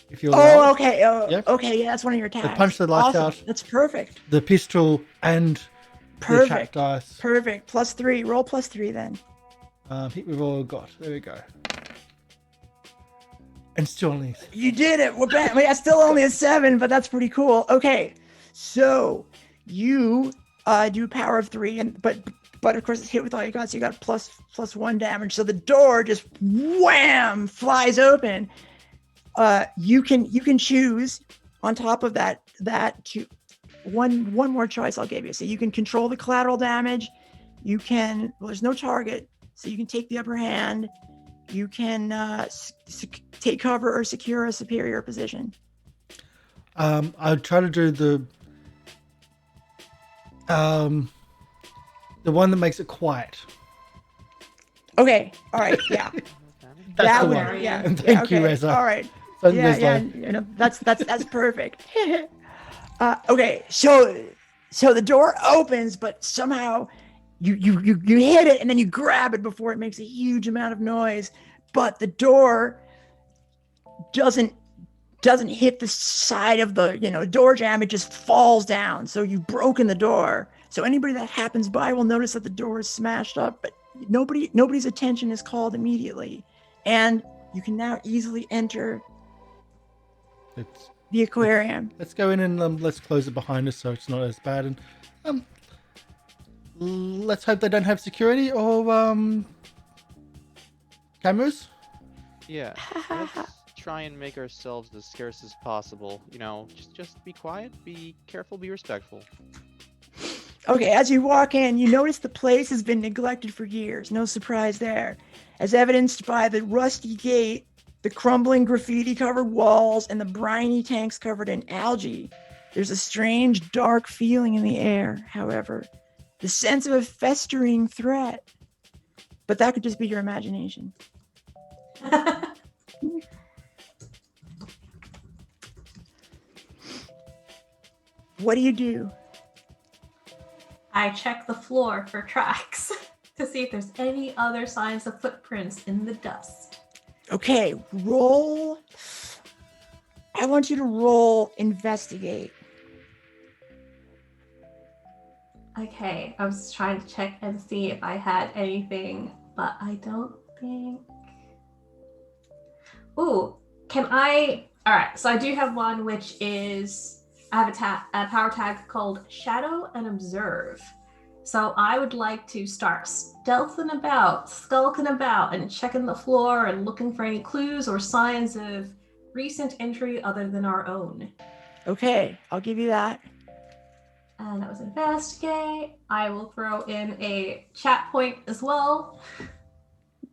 If you're allowed. Oh, okay. Yep. Okay, yeah, that's one of your tags. punch the lights Awesome. out. That's perfect. The pistol and the chat Perfect. dice. Perfect. +3. Roll +3 then. Hit with all I've got. There we go. And still only. You did it. We're back. Yeah, still only a 7, but that's pretty cool. Okay, so you do power of 3, but of course it's hit with all you got, so you got +1 damage. So the door just wham flies open. You can choose on top of that to one more choice I'll give you. So you can control the collateral damage. You can there's no target, so you can take the upper hand. You can take cover or secure a superior position. I'll try to do the one that makes it quiet. Okay. All right. Yeah. That's that the would. one. Yeah. And yeah, thank you, okay. Reza. All right. So Yeah. there's Yeah. like- You know, that's perfect. Okay. So the door opens, but somehow you hit it and then you grab it before it makes a huge amount of noise. But the door doesn't hit the side of the door jam. It just falls down. So you've broken the door. So anybody that happens by will notice that the door is smashed up, but nobody's attention is called immediately, and you can now easily enter the aquarium. Let's go in and let's close it behind us so it's not as bad. And let's hope they don't have security or cameras. Yeah. Let's try and make ourselves as scarce as possible. You know, just be quiet, be careful, be respectful. Okay, as you walk in, you notice the place has been neglected for years. No surprise there. As evidenced by the rusty gate, the crumbling graffiti-covered walls, and the briny tanks covered in algae. There's a strange, dark feeling in the air, however. The sense of a festering threat. But that could just be your imagination. What do you do? I check the floor for tracks to see if there's any other signs of footprints in the dust. Okay, roll. I want you to roll investigate. Okay, I was trying to check and see if I had anything, but I don't think. Ooh, can I? All right, so I do have one, which is I have a power tag called Shadow and Observe. So I would like to start skulking about, and checking the floor and looking for any clues or signs of recent entry other than our own. Okay, I'll give you that. And that was investigate. I will throw in a chat point as well.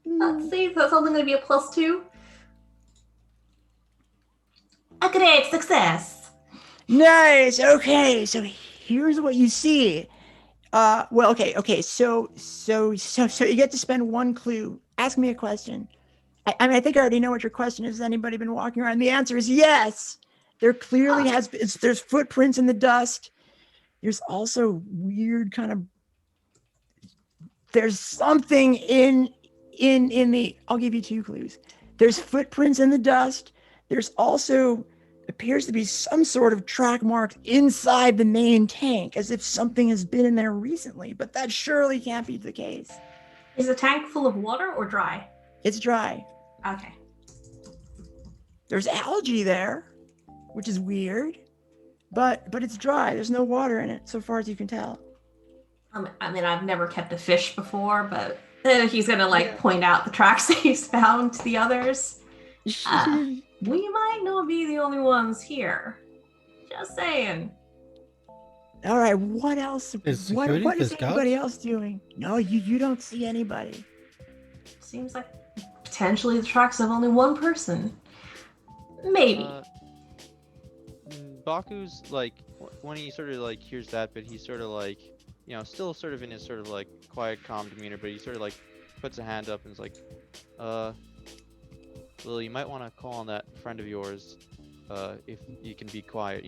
Let's see, so that's only going to be a +2. A great success. Nice. Okay, so here's what you see. Well, okay. So you get to spend one clue. Ask me a question. I mean, I think I already know what your question is. Has anybody been walking around? The answer is yes. There clearly there's footprints in the dust. There's also weird kind of. There's something in the. I'll give you 2 clues. There's footprints in the dust. There's also appears to be some sort of track marks inside the main tank, as if something has been in there recently. But that surely can't be the case. Is the tank full of water or dry? It's dry. Okay. There's algae there, which is weird, but it's dry. There's no water in it, so far as you can tell. I mean, I've never kept a fish before, but he's gonna point out the tracks that he's found to the others. We might not be the only ones here. Just saying. All right, what else? What is anybody guards? else doing? No, you don't see anybody. Seems like potentially the tracks of only one person. Maybe. Baku's like, when he sort of like hears that bit, he's sort of like, still sort of in his sort of like quiet, calm demeanor, but he sort of like puts a hand up and is like, Lily, you might want to call on that friend of yours, if you can be quiet,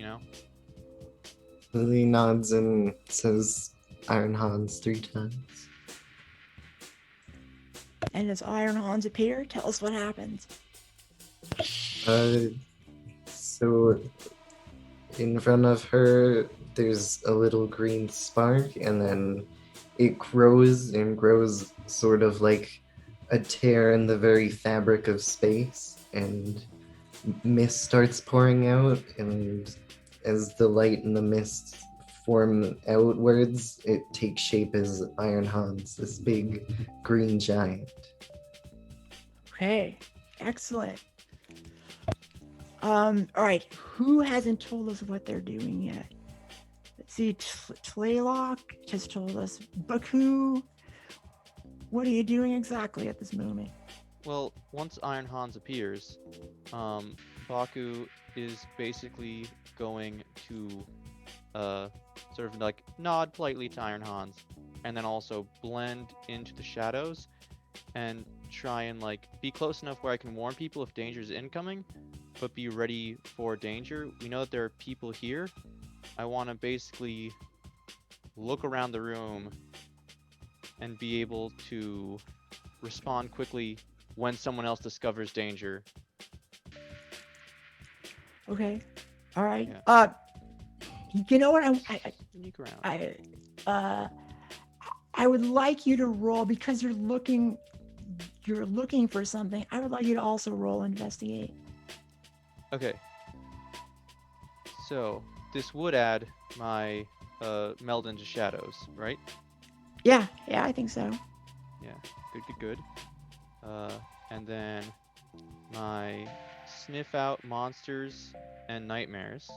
Lily nods and says Iron Hans 3 times. And as Iron Hans appear, tell us what happens. So in front of her, there's a little green spark, and then it grows and grows sort of like a tear in the very fabric of space, and mist starts pouring out, and as the light and the mist form outwards, it takes shape as Iron Hans, this big green giant. Okay, excellent. All right, who hasn't told us what they're doing yet? Let's see, Tlaylock just told us. Baku, what are you doing exactly at this moment? Well, once Iron Hans appears, Baku is basically going to sort of like nod politely to Iron Hans, and then also blend into the shadows and try and like be close enough where I can warn people if danger is incoming, but be ready for danger. We know that there are people here. I want to basically look around the room and be able to respond quickly when someone else discovers danger. Okay, all right. Yeah. You know what? Sneak around. I would like you to roll, because you're looking for something. I would like you to also roll investigate. Okay. So this would add my meld into shadows, right? Yeah, I think so. Yeah. Good. And then my sniff out monsters and nightmares.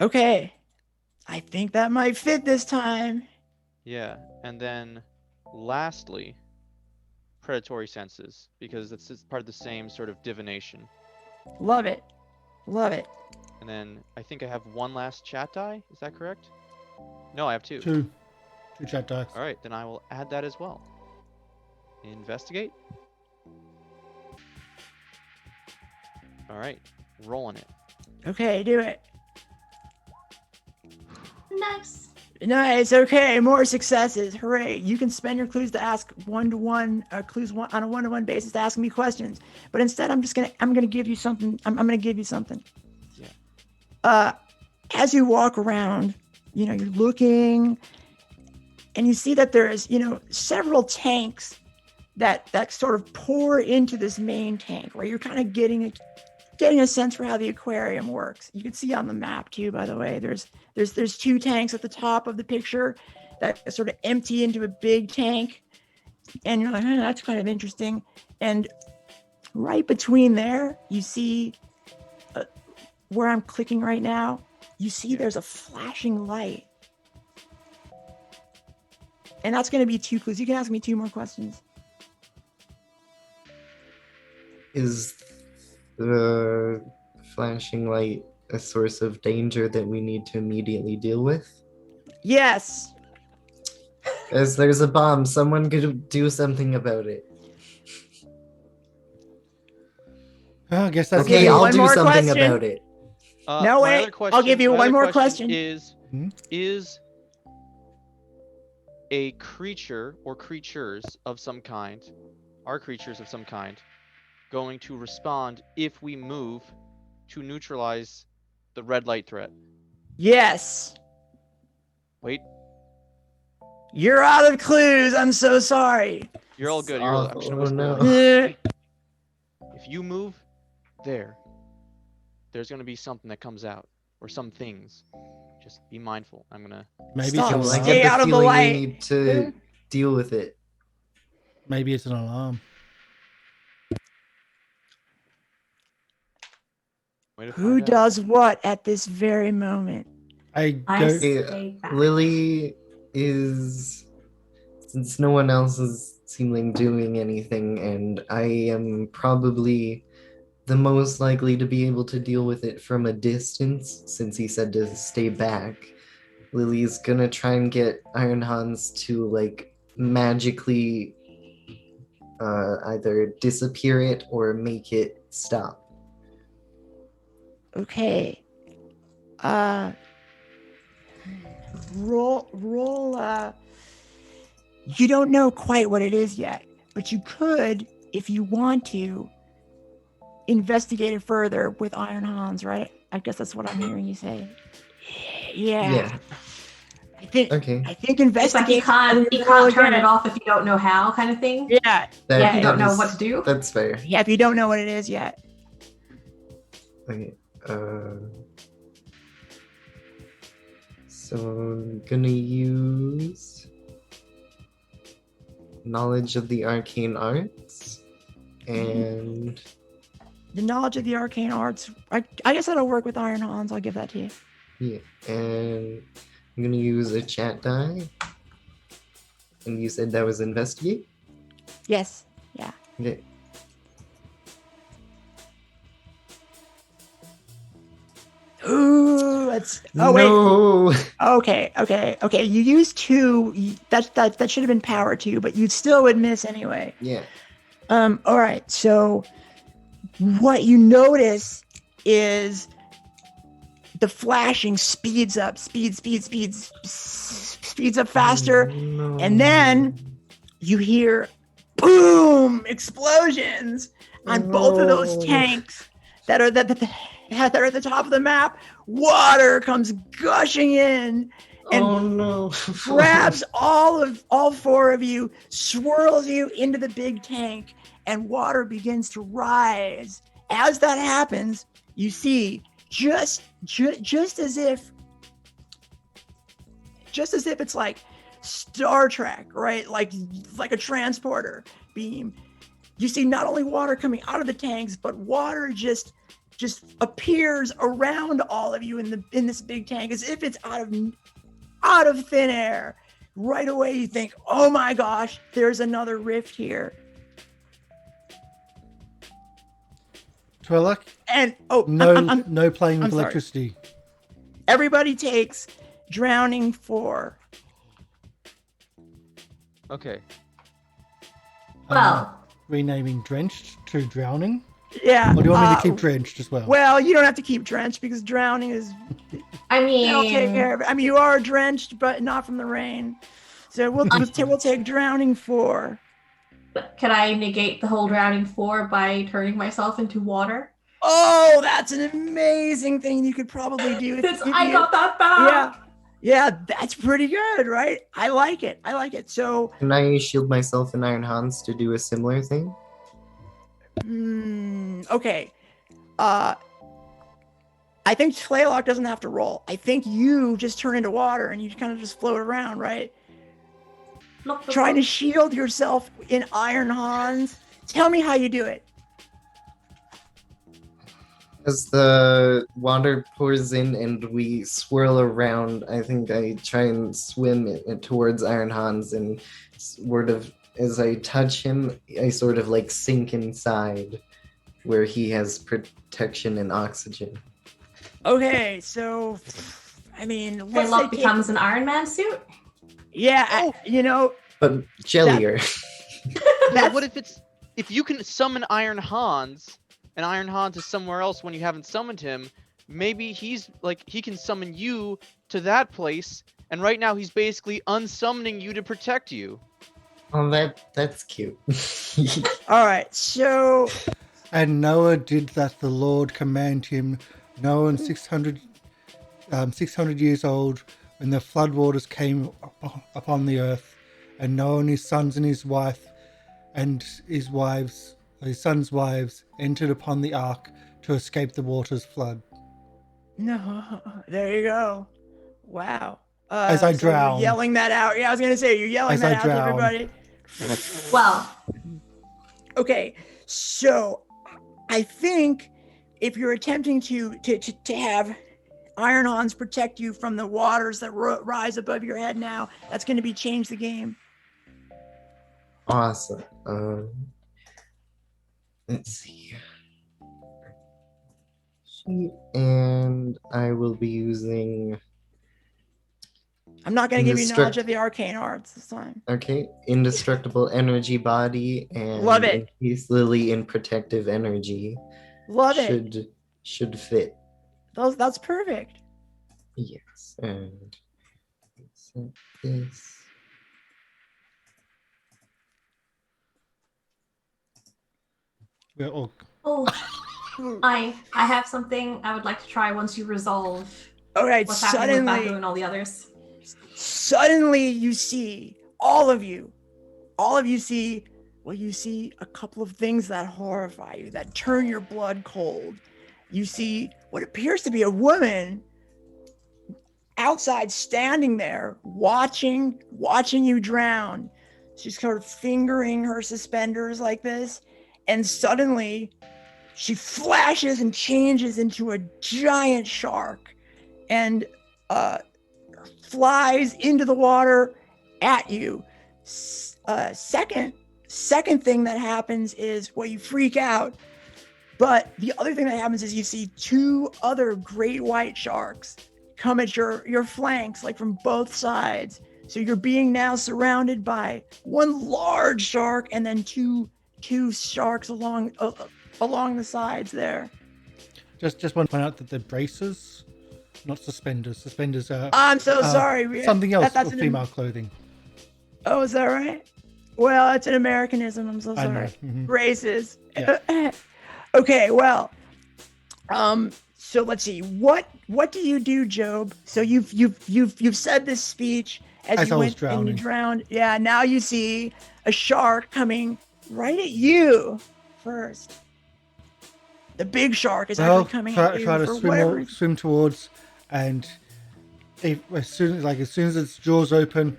Okay. I think that might fit this time. Yeah, and then lastly, predatory senses, because it's part of the same sort of divination. Love it. Love it. And then I think I have one last chat die. Is that correct? No, I have two. Two chat dice. All right, then I will add that as well. Investigate. All right, rolling it. Okay, do it. Nice. Nice. Okay, more successes. Hooray! You can spend your clues to ask one-to-one clues on a one-to-one basis to ask me questions. But instead, I'm gonna give you something. I'm gonna give you something. Yeah. As you walk around, you're looking, and you see that there's several tanks that sort of pour into this main tank, where you're kind of getting a sense for how the aquarium works. You can see on the map too, by the way, there's two tanks at the top of the picture that sort of empty into a big tank. And you're like, that's kind of interesting. And right between there, you see where I'm clicking right now, you see there's a flashing light. And that's going to be 2 clues. You can ask me 2 more questions. Is the flashing light a source of danger that we need to immediately deal with? Yes. As there's a bomb, someone could do something about it. Oh, I guess that's Okay, you I'll one do more something question. about it. No, my wait, other question, I'll give you my one other more question. Is Hmm? is a creature or creatures of some kind, are creatures of some kind, going to respond if we move to neutralize the red light threat? Yes. Wait, You're out of clues. I'm so sorry. you're all good. Oh, I'm just gonna oh, whisper. no. Like, Uh, if you move there's gonna be something that comes out, or some things. Just be mindful. I'm gonna. maybe Stop. it's Well, I an Stay get alarm. the out of the feeling we light. need to deal with it. Maybe it's an alarm. Way to Who find out. does what at this very moment? I I go. stay back. Lily is, since no one else is seeming doing anything, and I am probably the most likely to be able to deal with it from a distance, since he said to stay back. Lily's gonna try and get Iron Hans to magically either disappear it or make it stop. Okay. Roll. You don't know quite what it is yet, but you could, if you want to, investigate it further with Iron Hans, right? I guess that's what I'm hearing you say. Yeah. I think Okay. investigate. It's like you can't turn it off if you don't know how, kind of thing. Yeah. If you don't know is- what to do. That's fair. Yeah, if you don't know what it is yet. Okay. So I'm gonna use knowledge of the arcane arts and The knowledge of the arcane arts. I guess that'll work with Iron Hans. I'll give that to you. yeah, and I'm gonna use a chat die. And you said that was investigate? Yes. Yeah. Okay. Ooh, that's. Oh wait. No. Okay. You used 2. That should have been power 2, but you still would miss anyway. Yeah. All right. So what you notice is the flashing speeds up faster, No. and then you hear boom explosions on both of those No. tanks that are at the top of the map. Water comes gushing in and Oh no. grabs all 4 of you, swirls you into the big tank, and water begins to rise. As that happens, you see just as if it's like Star Trek, right? Like a transporter beam. You see not only water coming out of the tanks, but water just just appears around all of you in this big tank as if it's out of thin air. Right away you think, oh my gosh, there's another rift here. Twi'lek, And no playing with I'm sorry. electricity. Everybody takes drowning 4. Okay. Well, Renaming drenched to drowning. Yeah. Or do you want me to keep drenched as well? Well, you don't have to keep drenched because drowning is. I They'll take mean, care of it. I mean, you are drenched, but not from the rain. So we'll take drowning 4. can I negate the whole drowning 4 by turning myself into water? Oh, that's an amazing thing you could probably do. if I you- got that back. Yeah, that's pretty good, right? I like it. So, Can I shield myself in Iron Hans to do a similar thing? okay. I think Slaylock doesn't have to roll. I think you just turn into water and you kind of just float around, right? Trying to shield yourself in Iron Hans. Tell me how you do it. As the water pours in and we swirl around, I think I try and swim it towards Iron Hans, and sort of as I touch him, I sort of like sink inside where he has protection and oxygen. Okay, so I mean, let's Slaylock say becomes an Iron Man suit? yeah, But jellier. But what if you can summon Iron Hans, and Iron Hans is somewhere else when you haven't summoned him? Maybe he can summon you to that place, and right now he's basically unsummoning you to protect you. Oh, that's cute. all right, so And Noah did that the Lord command him. Noah, 600 years old, when the floodwaters came upon the earth, and Noah and his sons and his wife and his sons' wives entered upon the ark to escape the waters' flood. no, there you go. Wow. As I so drown. you're yelling that out. Yeah, I was gonna say you're yelling As that I out to drown. everybody. Well, Okay, so I think if you're attempting to have Iron Hans protect you from the waters that rise above your head now, that's going to be change the game. Awesome. Let's see. And I will be using, I'm not going to give you knowledge Indestruct- of the arcane arts this time. okay, indestructible energy body and Love it. Encase Lily in protective energy. Love it. Should fit. That's perfect. Yes. And set this. We're all I have something I would like to try once you resolve Okay, what's happening with Baku suddenly, and all the others. you see, all of you see, well, you see a couple of things that horrify you, that turn your blood cold. You see what appears to be a woman outside standing there watching you drown. She's sort of fingering her suspenders like this, and suddenly she flashes and changes into a giant shark and flies into the water at you. Second thing that happens is, well, you freak out, but the other thing that happens is you see 2 other great white sharks come at your flanks, like from both sides. So you're being now surrounded by one large shark and then two sharks along the sides there. just want to point out that they're braces, not suspenders. Suspenders are I'm so sorry. something else That's for an- female clothing. Oh, is that right? Well, it's an Americanism. I'm so I know. sorry. Mhm. Braces. Yeah. Okay, well, so let's see. What do you do, Job? So you've said this speech as I you was went and drowning. you drowned. Yeah, now you see a shark coming right at you first. The big shark is Well, actually coming try at you to for swim whatever. swim towards, and as soon as its jaws open,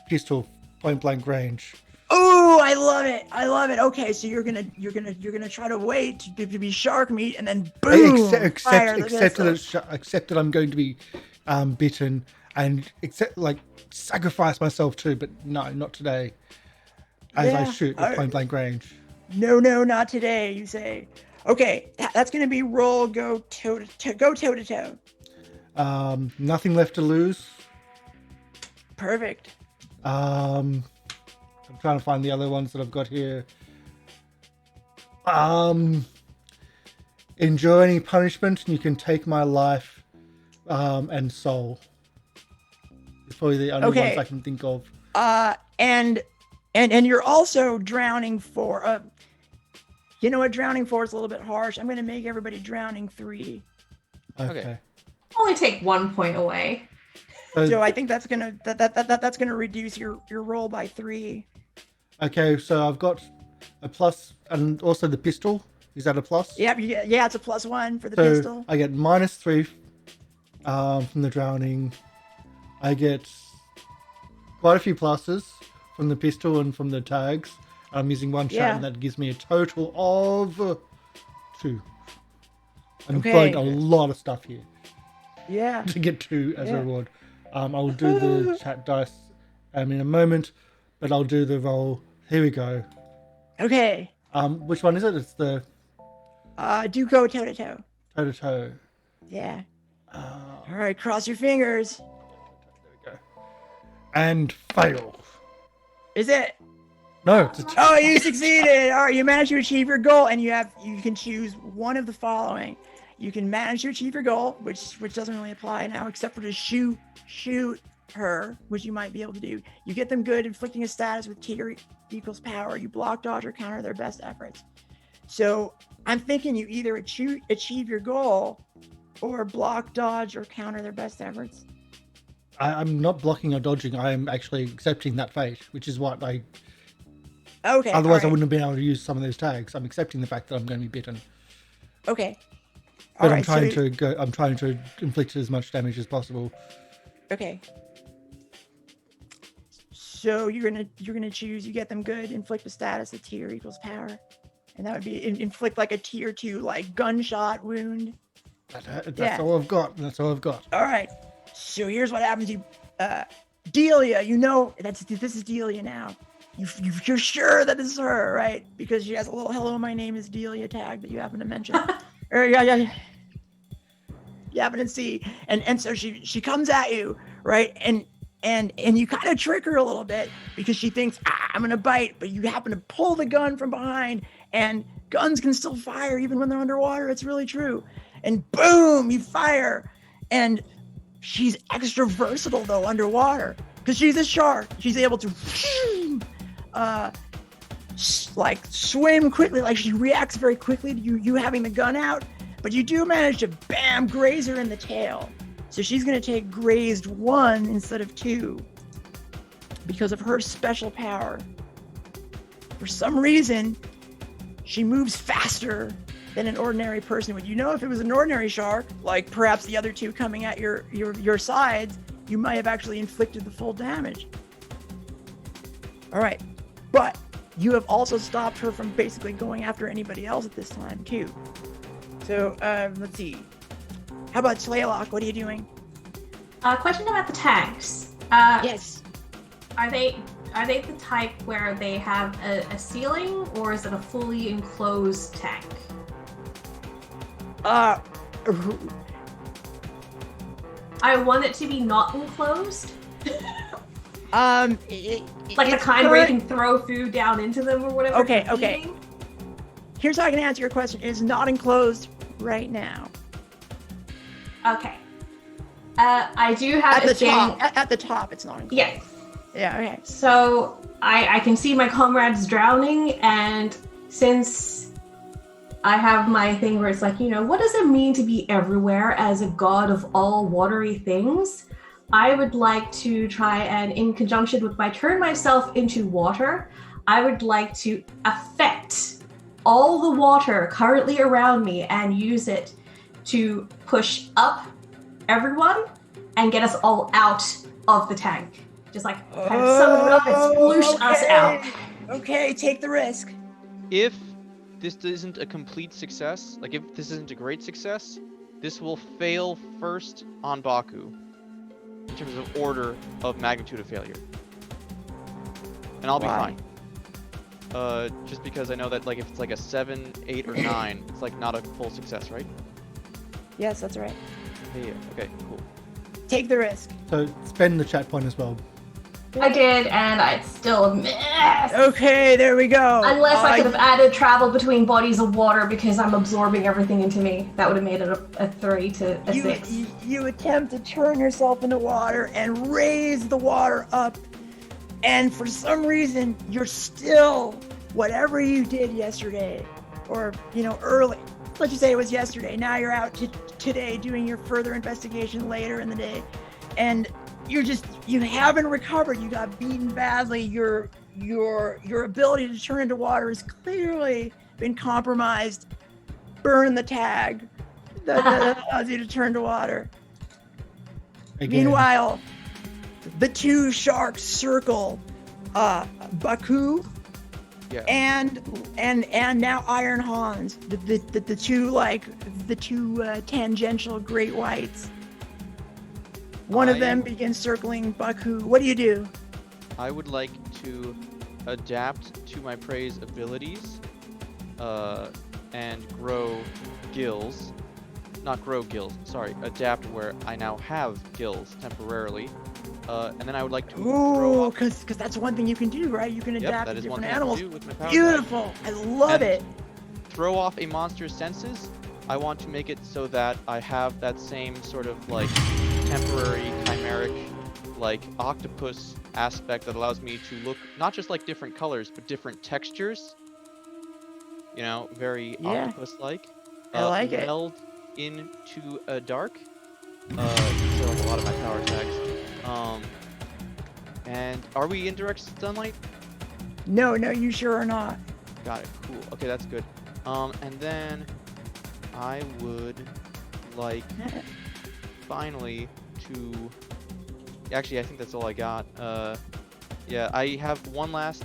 pistol point blank range. Oh, I love it. I love it. Okay, so you're gonna try to wait to be shark meat, and then boom, fire the pistol. Accept that I'm going to be bitten, and sacrifice myself too. But no, not today. As I shoot at point blank range. No, not today. You say. Okay, that's gonna be roll go toe to toe. Nothing left to lose. Perfect. I'm trying to find the other ones that I've got here. Enjoy any punishment, and you can take my life and soul. It's probably the only ones I can think of. And you're also drowning for. You know what? Drowning 4 is a little bit harsh. I'm going to make everybody drowning 3. Okay. Only take 1 point away. So I think that's gonna reduce your roll by 3. Okay, so I've got a plus, and also the pistol. Is that a plus? Yep. Yeah, it's a +1 for the pistol. I get -3 from the drowning. I get quite a few pluses from the pistol and from the tags. I'm using one shot, and that gives me a total of 2. I'm throwing a lot of stuff here. Yeah. To get 2 as a reward. I'll do the chat dice in a moment, but I'll do the roll. Here we go. Okay. Which one is it? It's the... do go toe to toe. Toe to toe. Yeah. All right, cross your fingers. There we go. And fail. Is it? No. Oh, you succeeded. All right, you managed to achieve your goal, and you can choose one of the following. You can manage to achieve your goal, which doesn't really apply now, except for to shoot her, which you might be able to do. You get them good, inflicting a status with T equals power. You block, dodge, or counter their best efforts. So I'm thinking you either achieve your goal, or block, dodge, or counter their best efforts. I'm not blocking or dodging. I am actually accepting that fate, which is what I... Okay. Otherwise, I wouldn't have been able to use some of those tags. I'm accepting the fact that I'm going to be bitten. Okay. But I'm trying to inflict as much damage as possible. Okay. So you're gonna choose. You get them good. Inflict a status of tier equals power, and that would be inflict like a tier 2 like gunshot wound. That's all I've got. That's all I've got. All right. So here's what happens. Delia. You know this is Delia now. You're sure that this is her, right? Because she has a little "Hello, my name is Delia" tag that you happen to mention. You happen to see, and so she comes at you, right? And you kind of trick her a little bit because she thinks I'm gonna bite, but you happen to pull the gun from behind, and guns can still fire even when they're underwater. It's really true. And boom, you fire, and she's extra versatile though underwater because she's a shark. She's able to swim quickly, like she reacts very quickly to you having the gun out, but you do manage to graze her in the tail. So she's going to take grazed 1 instead of 2 because of her special power. For some reason, she moves faster than an ordinary person would. You know, if it was an ordinary shark, like perhaps the other 2 coming at your sides, you might have actually inflicted the full damage. All right, but you have also stopped her from basically going after anybody else at this time too. So let's see. How about Slaylock? What are you doing? Question about the tags. Yes. Are they the type where they have a ceiling, or is it a fully enclosed tank? I want it to be not enclosed. Like the kind where you can throw food down into them or whatever. Okay. Here's how I can answer your question. It is not enclosed right now. Okay. I do have at the top, it's not enclosed. Yes. Yeah, okay. So I can see my comrades drowning, and since I have my thing where it's like, what does it mean to be everywhere as a god of all watery things? I would like to try and, in conjunction with my turn myself into water, I would like to affect all the water currently around me and use it to push up everyone and get us all out of the tank. Just like kind of summon it up and sploosh us out. Okay, take the risk. If this isn't a complete success, like if this isn't a great success, this will fail first on Baku in terms of order of magnitude of failure. And I'll be Why? fine. Just because I know that like if it's like a 7, 8, or 9, it's like not a full success, right? Yes, that's right. Yeah. Okay. Cool. Take the risk. So spend the chat point as well. I did, and I still missed. Okay, there we go. Unless I could have added travel between bodies of water because I'm absorbing everything into me. That would have made it a 3 to a 6. You attempt to turn yourself into water and raise the water up, and for some reason you're still whatever you did yesterday, or early. Let's just say it was yesterday. Now you're out today doing your further investigation later in the day, and you haven't recovered. You got beaten badly. Your ability to turn into water has clearly been compromised. Burn the tag that allows you to turn to water. Again. Meanwhile, the two sharks circle Baku Yeah. and now Iron Hans, the two tangential great whites. One of them begins circling Baku. What do you do? I would like to adapt to my prey's abilities, and grow gills. Not grow gills, sorry. Adapt where I now have gills temporarily. And then I would like to throw Ooh, off... because that's one thing you can do, right? You can Yep, adapt that to is one different thing I animals. can do with my power Beautiful. I love And- it. Throw off a monster's senses. I want to make it so that I have that same sort of like temporary chimeric like octopus aspect that allows me to look not just like different colors but different textures. Very Yeah. octopus-like. I like it. Meld into a dark. So like a lot of my power tags. And are we in direct sunlight? No, you sure are not. Got it. Cool. Okay, that's good. And then I would like finally to. Actually, I think that's all I got. Yeah, I have one last.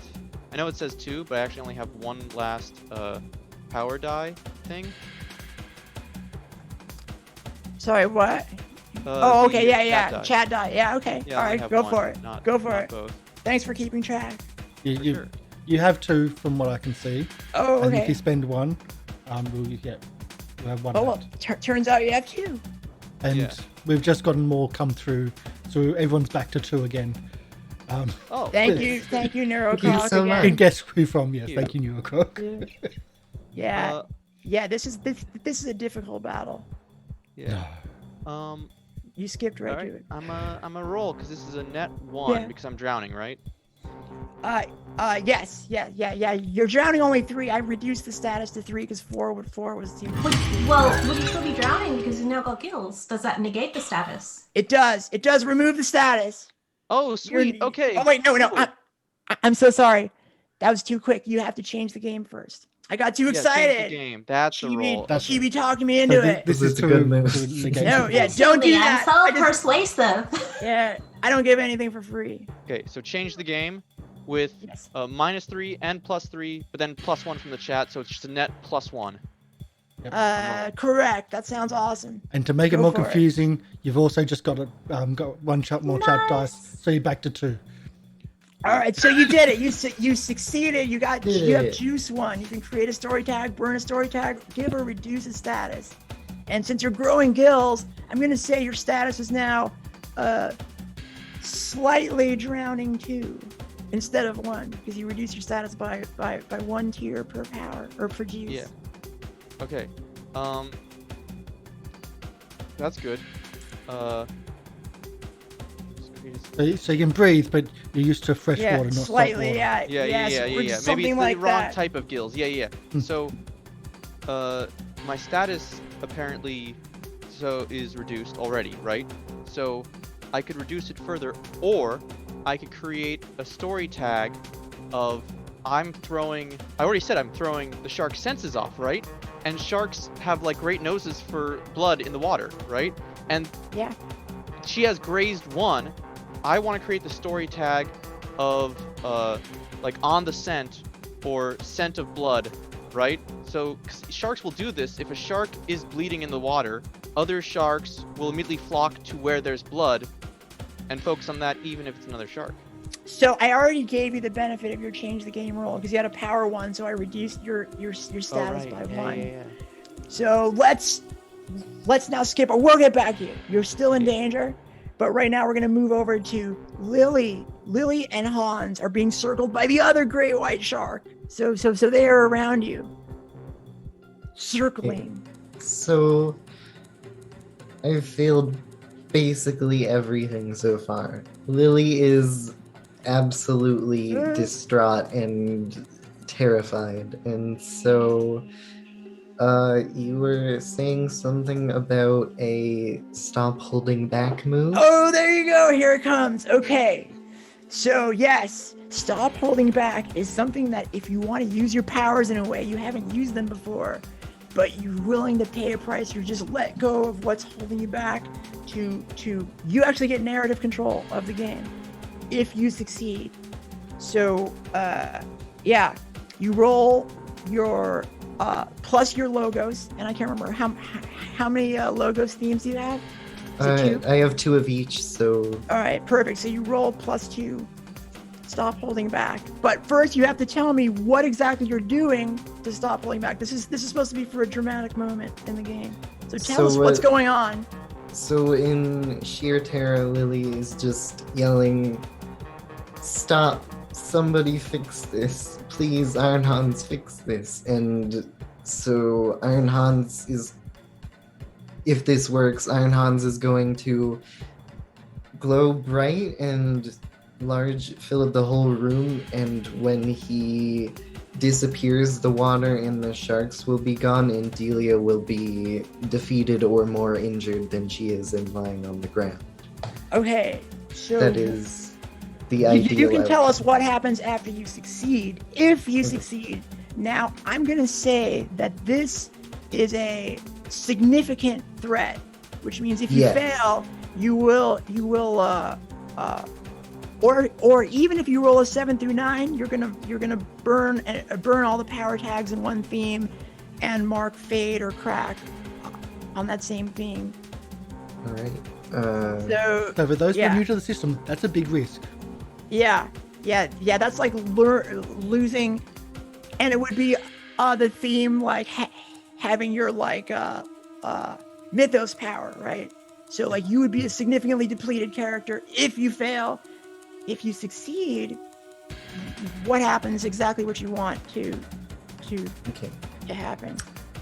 I know it says 2, but I actually only have one last power die thing. Sorry, what? The Okay, yeah. chat die. Chat die. Yeah, okay. Yeah, All I right, have go one, for it. not- Go for not it. Both. Thanks for keeping track. You, For you, sure. you have 2 from what I can see. Oh, And if okay. you spend 1, you'll have 1 Oh, well, left. turns out you have 2. And Yeah. we've just gotten more come through, so everyone's back to 2 again. Oh, Thank Yes. you, Neurocock. Thank you so You much. can guess who from, yes. Cute. Thank you, Neurocock. Yeah, yeah. This is a difficult battle. yeah. You skipped right All right. to it. I'm a roll because this is a net 1 Yeah. because I'm drowning, right? Yes, yeah. You're drowning only 3. I reduced the status to 3 because 4 was too. Well, would you still be drowning because you now got gills? Does that negate the status? It does remove the status. Oh, sweet. You're- Okay. Oh wait, no. cool. I'm so sorry. That was too quick. You have to change the game first. I got too Yeah, change excited. the game. That's the roll. That's She be talking me So into thi- it. this This is is a good move. to negate No, the yeah, game. don't do I'm that. so I just- persuasive. Yeah, I don't give anything for free. Okay, so change the game with Yes. -3 and +3, but then +1 from the chat, so it's just a net +1. Correct. That sounds awesome. And to make it Go more for it. confusing, you've also just got got 1 shot more chat dice, Nice. so you're back to 2. All right, so you did it. You succeeded. You have Yeah. juice 1. You can create a story tag, burn a story tag, give or reduce its status. And since you're growing gills, I'm gonna say your status is now slightly drowning 2 instead of 1 because you reduce your status by 1 tier per power or per juice. Yeah. Okay. That's good. So you can breathe, but you're used to fresh Yeah, water, not slightly. salt water. Yeah. Yeah. Or Maybe something it's like the wrong that. type of gills. Yeah. Hmm. So, my status apparently is reduced already, right? So, I could reduce it further, or I could create a story tag of I already said I'm throwing the shark's senses off, right? And sharks have like great noses for blood in the water, right? And Yeah. she has grazed 1. I want to create the story tag of like on the scent or scent of blood, right? So 'cause sharks will do this. If a shark is bleeding in the water, other sharks will immediately flock to where there's blood and focus on that, even if it's another shark. So I already gave you the benefit of your change the game roll because you had a power 1, so I reduced your status by 1. So let's now skip. We'll get back to you. You're still in danger, but right now we're gonna move over to Lily. Lily and Hans are being circled by the other great white shark. So they are around you, circling. So I've failed basically everything so far. Lily is absolutely distraught and terrified, and so you were saying something about a stop holding back move? Oh, there you go. Here it comes. Okay. So yes, stop holding back is something that if you want to use your powers in a way you haven't used them before, but you're willing to pay a price, you just let go of what's holding you back to you actually get narrative control of the game if you succeed. So yeah, you roll your plus your logos, and I can't remember how many logos themes do you have? Is it 2? I have 2 of each, so... Alright, perfect. So you roll +2. Stop holding back. But first you have to tell me what exactly you're doing to stop holding back. This is supposed to be for a dramatic moment in the game. So tell us what's going on. So in sheer terror, Lily is just yelling, "Stop! Somebody fix this! Please, Iron Hans, fix this!" And so Iron Hans is... If this works, Iron Hans is going to glow bright and large, fill up the whole room, and when he disappears, the water and the sharks will be gone, and Delia will be defeated or more injured than she is and lying on the ground. Okay, so... That is the ideal You can tell outcome. us what happens after you succeed, if you succeed. Now, I'm going to say that this is a significant threat, which means if you fail, you will or even if you roll a 7 through 9, you're gonna burn all the power tags in one theme and mark fade or crack on that same theme. All right. So for those who are new to the system, that's a big risk. Yeah. That's like losing, and it would be the theme like having your like mythos power, right? So like you would be a significantly depleted character if you fail. If you succeed, what happens? Exactly what you want to happen.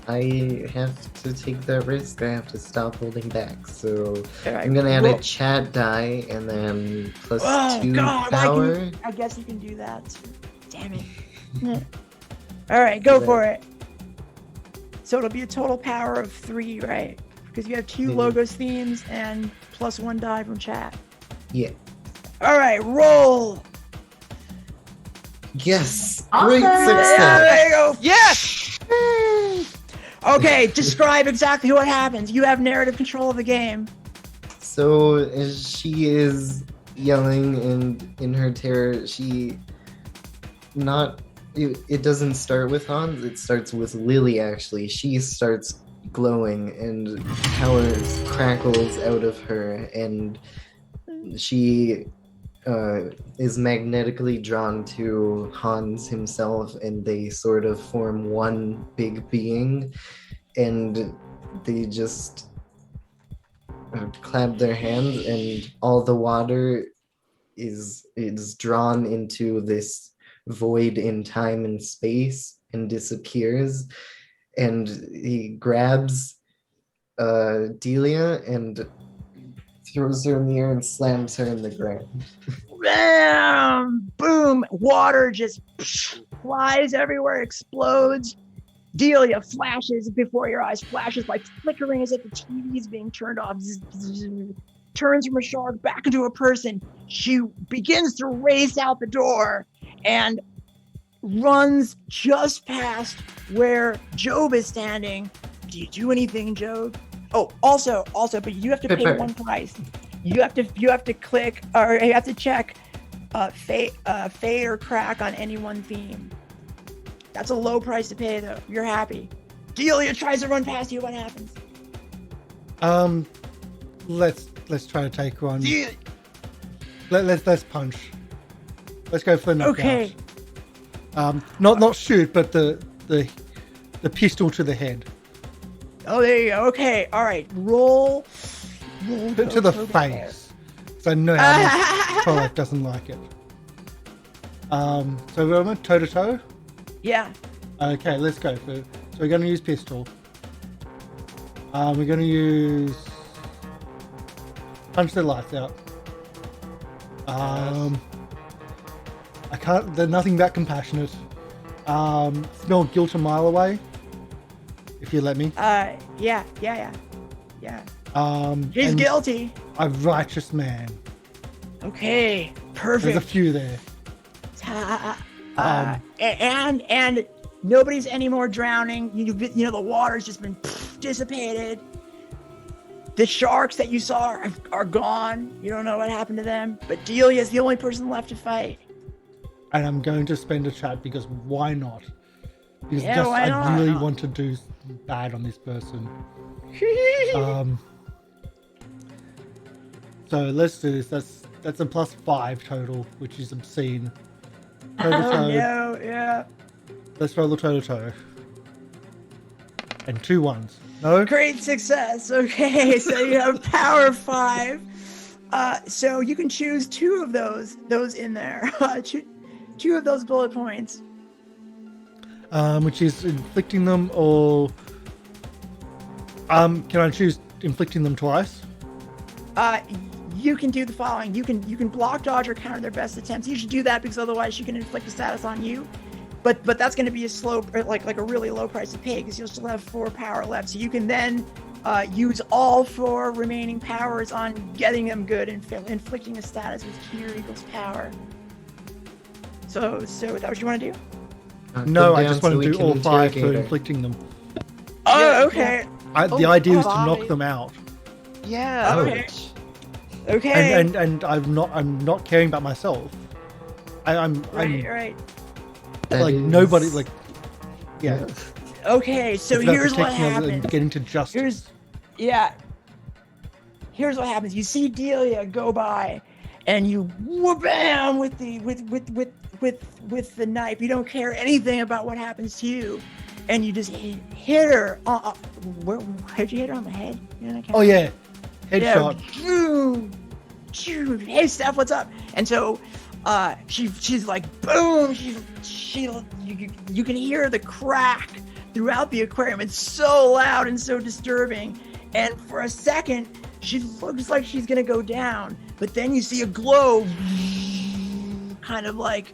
I have to take that risk. I have to stop holding back. So Right. I'm gonna add a chat die and then +2 power. I guess you can do that. Damn it. All right, go for it. So it'll be a total power of 3, right? Because you have 2 logos themes and +1 die from chat. Yeah. All right, roll. Yes. Awesome. Great success. Yeah, there you go. Yes! Okay, describe exactly what happens. You have narrative control of the game. So as she is yelling and in her terror, it doesn't start with Hans, it starts with Lily actually. She starts glowing and power crackles out of her, and she is magnetically drawn to Hans himself, and they sort of form one big being, and they just clap their hands, and all the water is drawn into this void in time and space and disappears, and he grabs Delia and throws her in the air and slams her in the ground. Bam! Boom! Water just flies everywhere, explodes. Delia flashes before your eyes, flashes like flickering as if the TV is being turned off. Turns from a shark back into a person. She begins to race out the door and runs just past where Job is standing. Do you do anything, Job? Oh, also, but you have to pay one price. You have to click, or you have to check fade or crack on any one theme. That's a low price to pay, though. You're happy. Delia tries to run past you. What happens? Let's try to take one. Let's punch. Let's go for the knockout. Okay. Not shoot, but the pistol to the head. Oh, there you go. Okay. All right. Roll To the face. So I know how this product doesn't like it. So we're on toe to toe. Yeah. Okay, let's go for. So we're going to use pistol. We're going to use punch the lights out. I can't. They're nothing that compassionate. Smell guilt a mile away. If you let me. Yeah. He's and guilty. A righteous man. Okay. Perfect. There's a few there. And nobody's anymore drowning. You know the water's just been dissipated. The sharks that you saw are gone. You don't know what happened to them. But Delia's the only person left to fight. And I'm going to spend a chat because why not? Because Yeah, why I not? really want to do bad on this person. So let's do this. That's a +5 total, which is obscene. Toe to Oh toe. no, yeah. Let's roll the toe to toe. And 2 1s. No? Great success. Okay, so you have power 5. So you can choose 2 of those in there. Two of those bullet points. Which is inflicting them or can I choose inflicting them twice? You can do the following. You can block, dodge, or counter their best attempts. You should do that because otherwise she can inflict a status on you. But that's going to be a slow, like a really low price to pay because you'll still have 4 power left. So you can then use all 4 remaining powers on getting them good and inflicting a status with Q equals power. So is that what you want to do? No, I just want to do all 5 for inflicting them. Oh, Yeah, okay. The idea is to 5. knock them out. Yeah. Okay. Okay. And I'm not caring about myself. I'm Right. That like is- nobody like yeah. Okay, so It's about here's what protecting others and happens. getting to justice. Here's what happens. You see Delia go by, and you wha-bam with the knife. You don't care anything about what happens to you, and you just hit her. Where did you hit her on the head? Oh yeah, headshot. Yeah. Hey Steph, what's up? And so, she's like boom. You can hear the crack throughout the aquarium. It's so loud and so disturbing. And for a second, she looks like she's gonna go down, but then you see a glow kind of like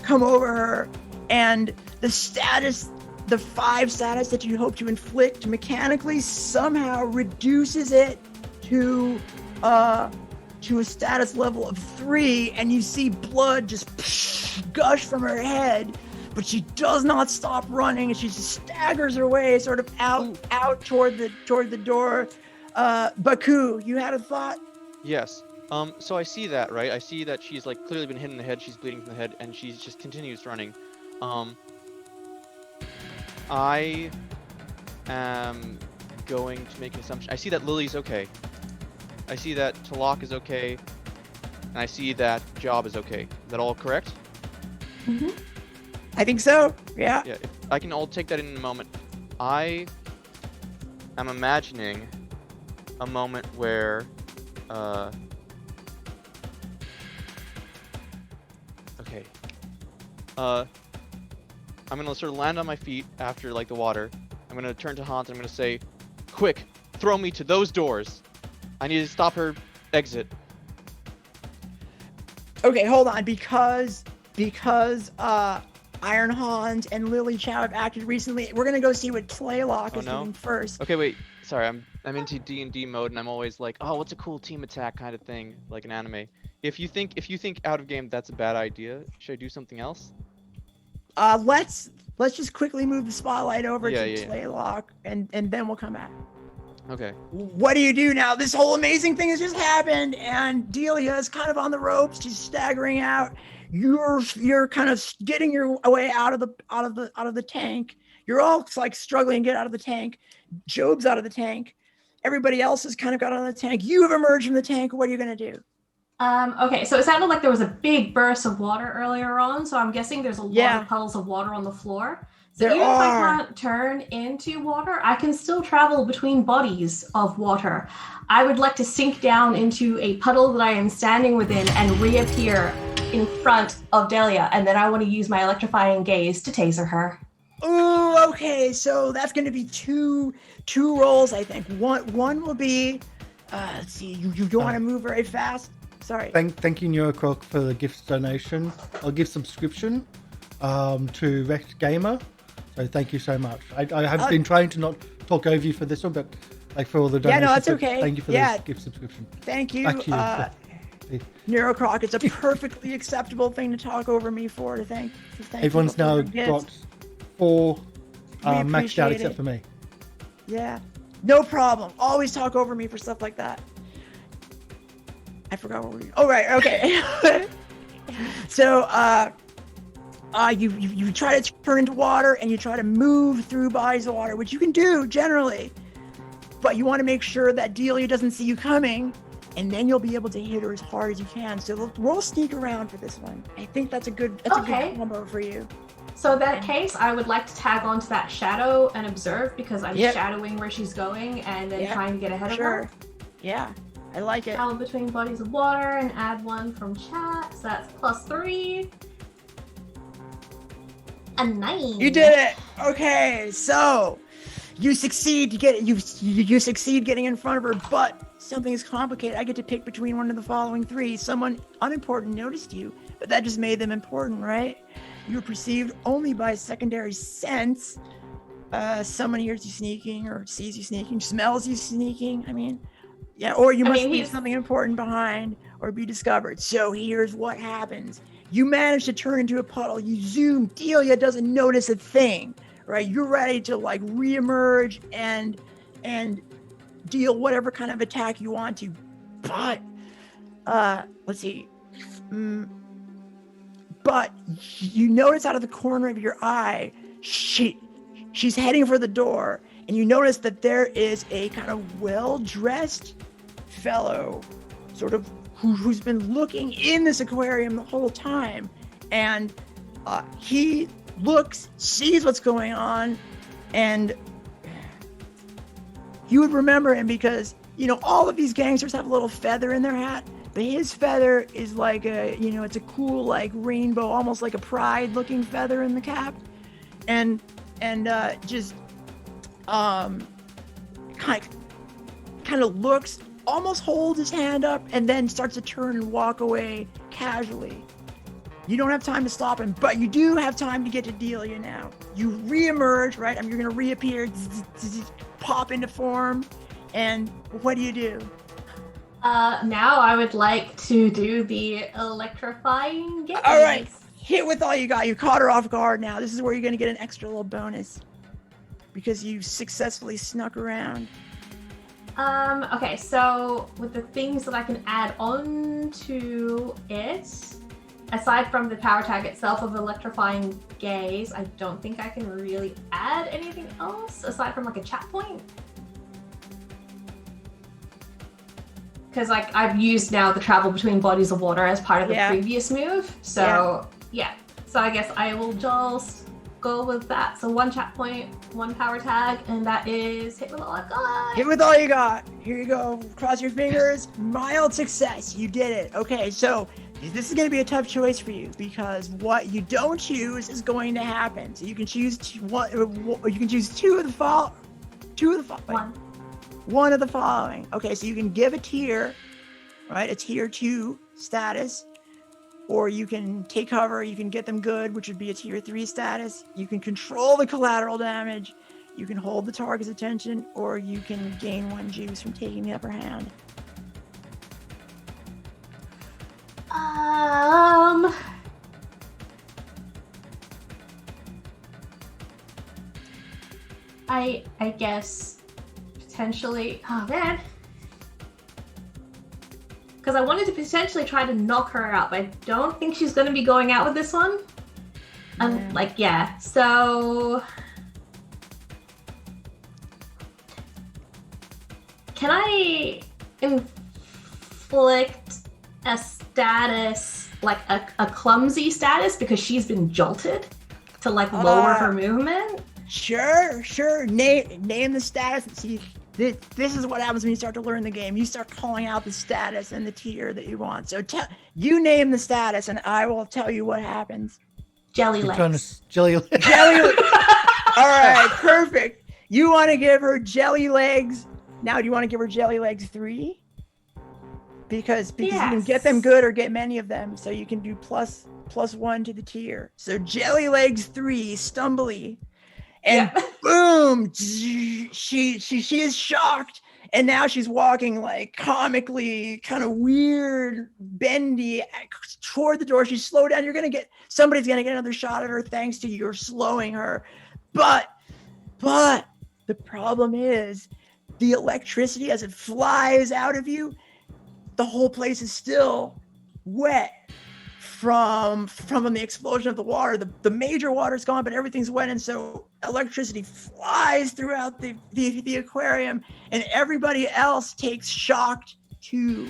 come over her, and the 5 status that you hope to inflict mechanically somehow reduces it to a status level of 3, and you see blood just gush from her head, but she does not stop running, and she just staggers her way sort of out toward the door. Baku, you had a thought? Yes. So I see that, right? I see that she's like clearly been hit in the head. She's bleeding from the head, and she just continues running. I am going to make an assumption. I see that Lily's okay. I see that Talak is okay, and I see that Job is okay. Is that all correct? Mm-hmm. I think so. Yeah. Yeah. I can all take that in a moment. I am imagining a moment where, okay. I'm gonna sort of land on my feet after like the water. I'm gonna turn to Hans and I'm gonna say, "Quick, throw me to those doors. I need to stop her exit." Okay, hold on. Because Iron Hans and Lily Chow have acted recently, we're gonna go see what Playlock is doing first. Okay, wait. Sorry, I'm into D&D mode and I'm always like, "Oh, what's a cool team attack kind of thing, like an anime." If you think out of game that's a bad idea, should I do something else? Let's just quickly move the spotlight over to Yeah. Playlock, and then we'll come back. Okay. What do you do now? This whole amazing thing has just happened, and Delia is kind of on the ropes. She's staggering out. You're kind of getting your way out of the tank. You're all like struggling to get out of the tank. Job's out of the tank. Everybody else has kind of got out of the tank. You have emerged from the tank. What are you gonna do? Okay, so it sounded like there was a big burst of water earlier on, so I'm guessing there's a lot of puddles of water on the floor. So There even if are. I can't turn into water, I can still travel between bodies of water. I would like to sink down into a puddle that I am standing within and reappear in front of Delia, and then I want to use my electrifying gaze to taser her. Ooh, okay. So that's going to be two rolls, I think. One will be, let's see. You want to move very fast? Sorry. Thank you, Neurocroc, for the gift donation. I'll give subscription to Wrecked Gamer. So thank you so much. I have been trying to not talk over you for this one, but like for all the donations. Yeah, no, that's okay. Thank you for the gift subscription. Thank you. Back to you. Neurocroc, it's a perfectly acceptable thing to talk over me for. To thank Everyone's now got 4 maxed out except for me. Yeah, no problem. Always talk over me for stuff like that. I forgot what we were. Oh, right. Okay. So, you try to turn into water and you try to move through bodies of water, which you can do generally, but you want to make sure that Delia doesn't see you coming, and then you'll be able to hit her as hard as you can. So roll sneak around for this one. I think that's a good combo for you. So in that case, I would like to tag onto that shadow and observe, because I'm shadowing where she's going and then trying to get ahead of her. Yeah, I like it. Travel between bodies of water and add 1 from chat. So that's +3. A 9. You did it. Okay, so you succeed you succeed getting in front of her, but something is complicated. I get to pick between one of the following 3. Someone unimportant noticed you, but that just made them important, right? You're perceived only by secondary sense. Someone hears you sneaking, or sees you sneaking, smells you sneaking. Or you must leave something important behind or be discovered. So here's what happens. You manage to turn into a puddle. You zoom. Delia doesn't notice a thing, right? You're ready to like reemerge and deal whatever kind of attack you want to. But let's see. But you notice out of the corner of your eye, she's heading for the door, and you notice that there is a kind of well-dressed fellow, sort of who's been looking in this aquarium the whole time, and he sees what's going on, and you would remember him because all of these gangsters have a little feather in their hat, but his feather is like it's a cool like rainbow, almost like a pride looking feather in the cap, and just kind of looks, almost holds his hand up, and then starts to turn and walk away casually. You don't have time to stop him, but you do have time to get to Delia now. You reemerge, right? You're going to reappear, pop into form, and what do you do? Now I would like to do the electrifying gaze. All right, hit with all you got. You caught her off guard now. This is where you're going to get an extra little bonus because you successfully snuck around. Okay, so with the things that I can add on to it, aside from the power tag itself of electrifying gaze, I don't think I can really add anything else aside from like a chat point. Because like I've used now the travel between bodies of water as part of the previous move. So so I guess I will just go with that. So 1 chat point, 1 power tag, and that is hit with all I've got. Hit with all you got. Here you go. Cross your fingers. Mild success. You did it. Okay, so this is going to be a tough choice for you because what you don't choose is going to happen. So you can choose you can choose two of the following. One of the following. Okay, so you can give a tier, right? A tier 2 status. Or you can take cover, you can get them good, which would be a tier 3 status. You can control the collateral damage. You can hold the target's attention, or you can gain 1 juice from taking the upper hand. I guess potentially... Oh, man. Because I wanted to potentially try to knock her out, but I don't think she's going to be going out with this one. So... Can I inflict a status, like a clumsy status, because she's been jolted to like lower her movement? Sure. Name the status. See, this is what happens when you start to learn the game. You start calling out the status and the tier that you want. So you name the status, and I will tell you what happens. Jelly legs. Jelly legs. All right, perfect. You want to give her jelly legs. Now, do you want to give her jelly legs 3? Because you can get them good or get many of them, so you can do plus 1 to the tier. So jelly legs 3, stumbly, and boom, she is shocked, and now she's walking like comically kind of weird, bendy toward the door. She's slowed down. Somebody's gonna get another shot at her thanks to your slowing her, but the problem is the electricity as it flies out of you. The whole place is still wet from the explosion of the water. The major water's gone, but everything's wet, and so electricity flies throughout the aquarium, and everybody else takes shock too.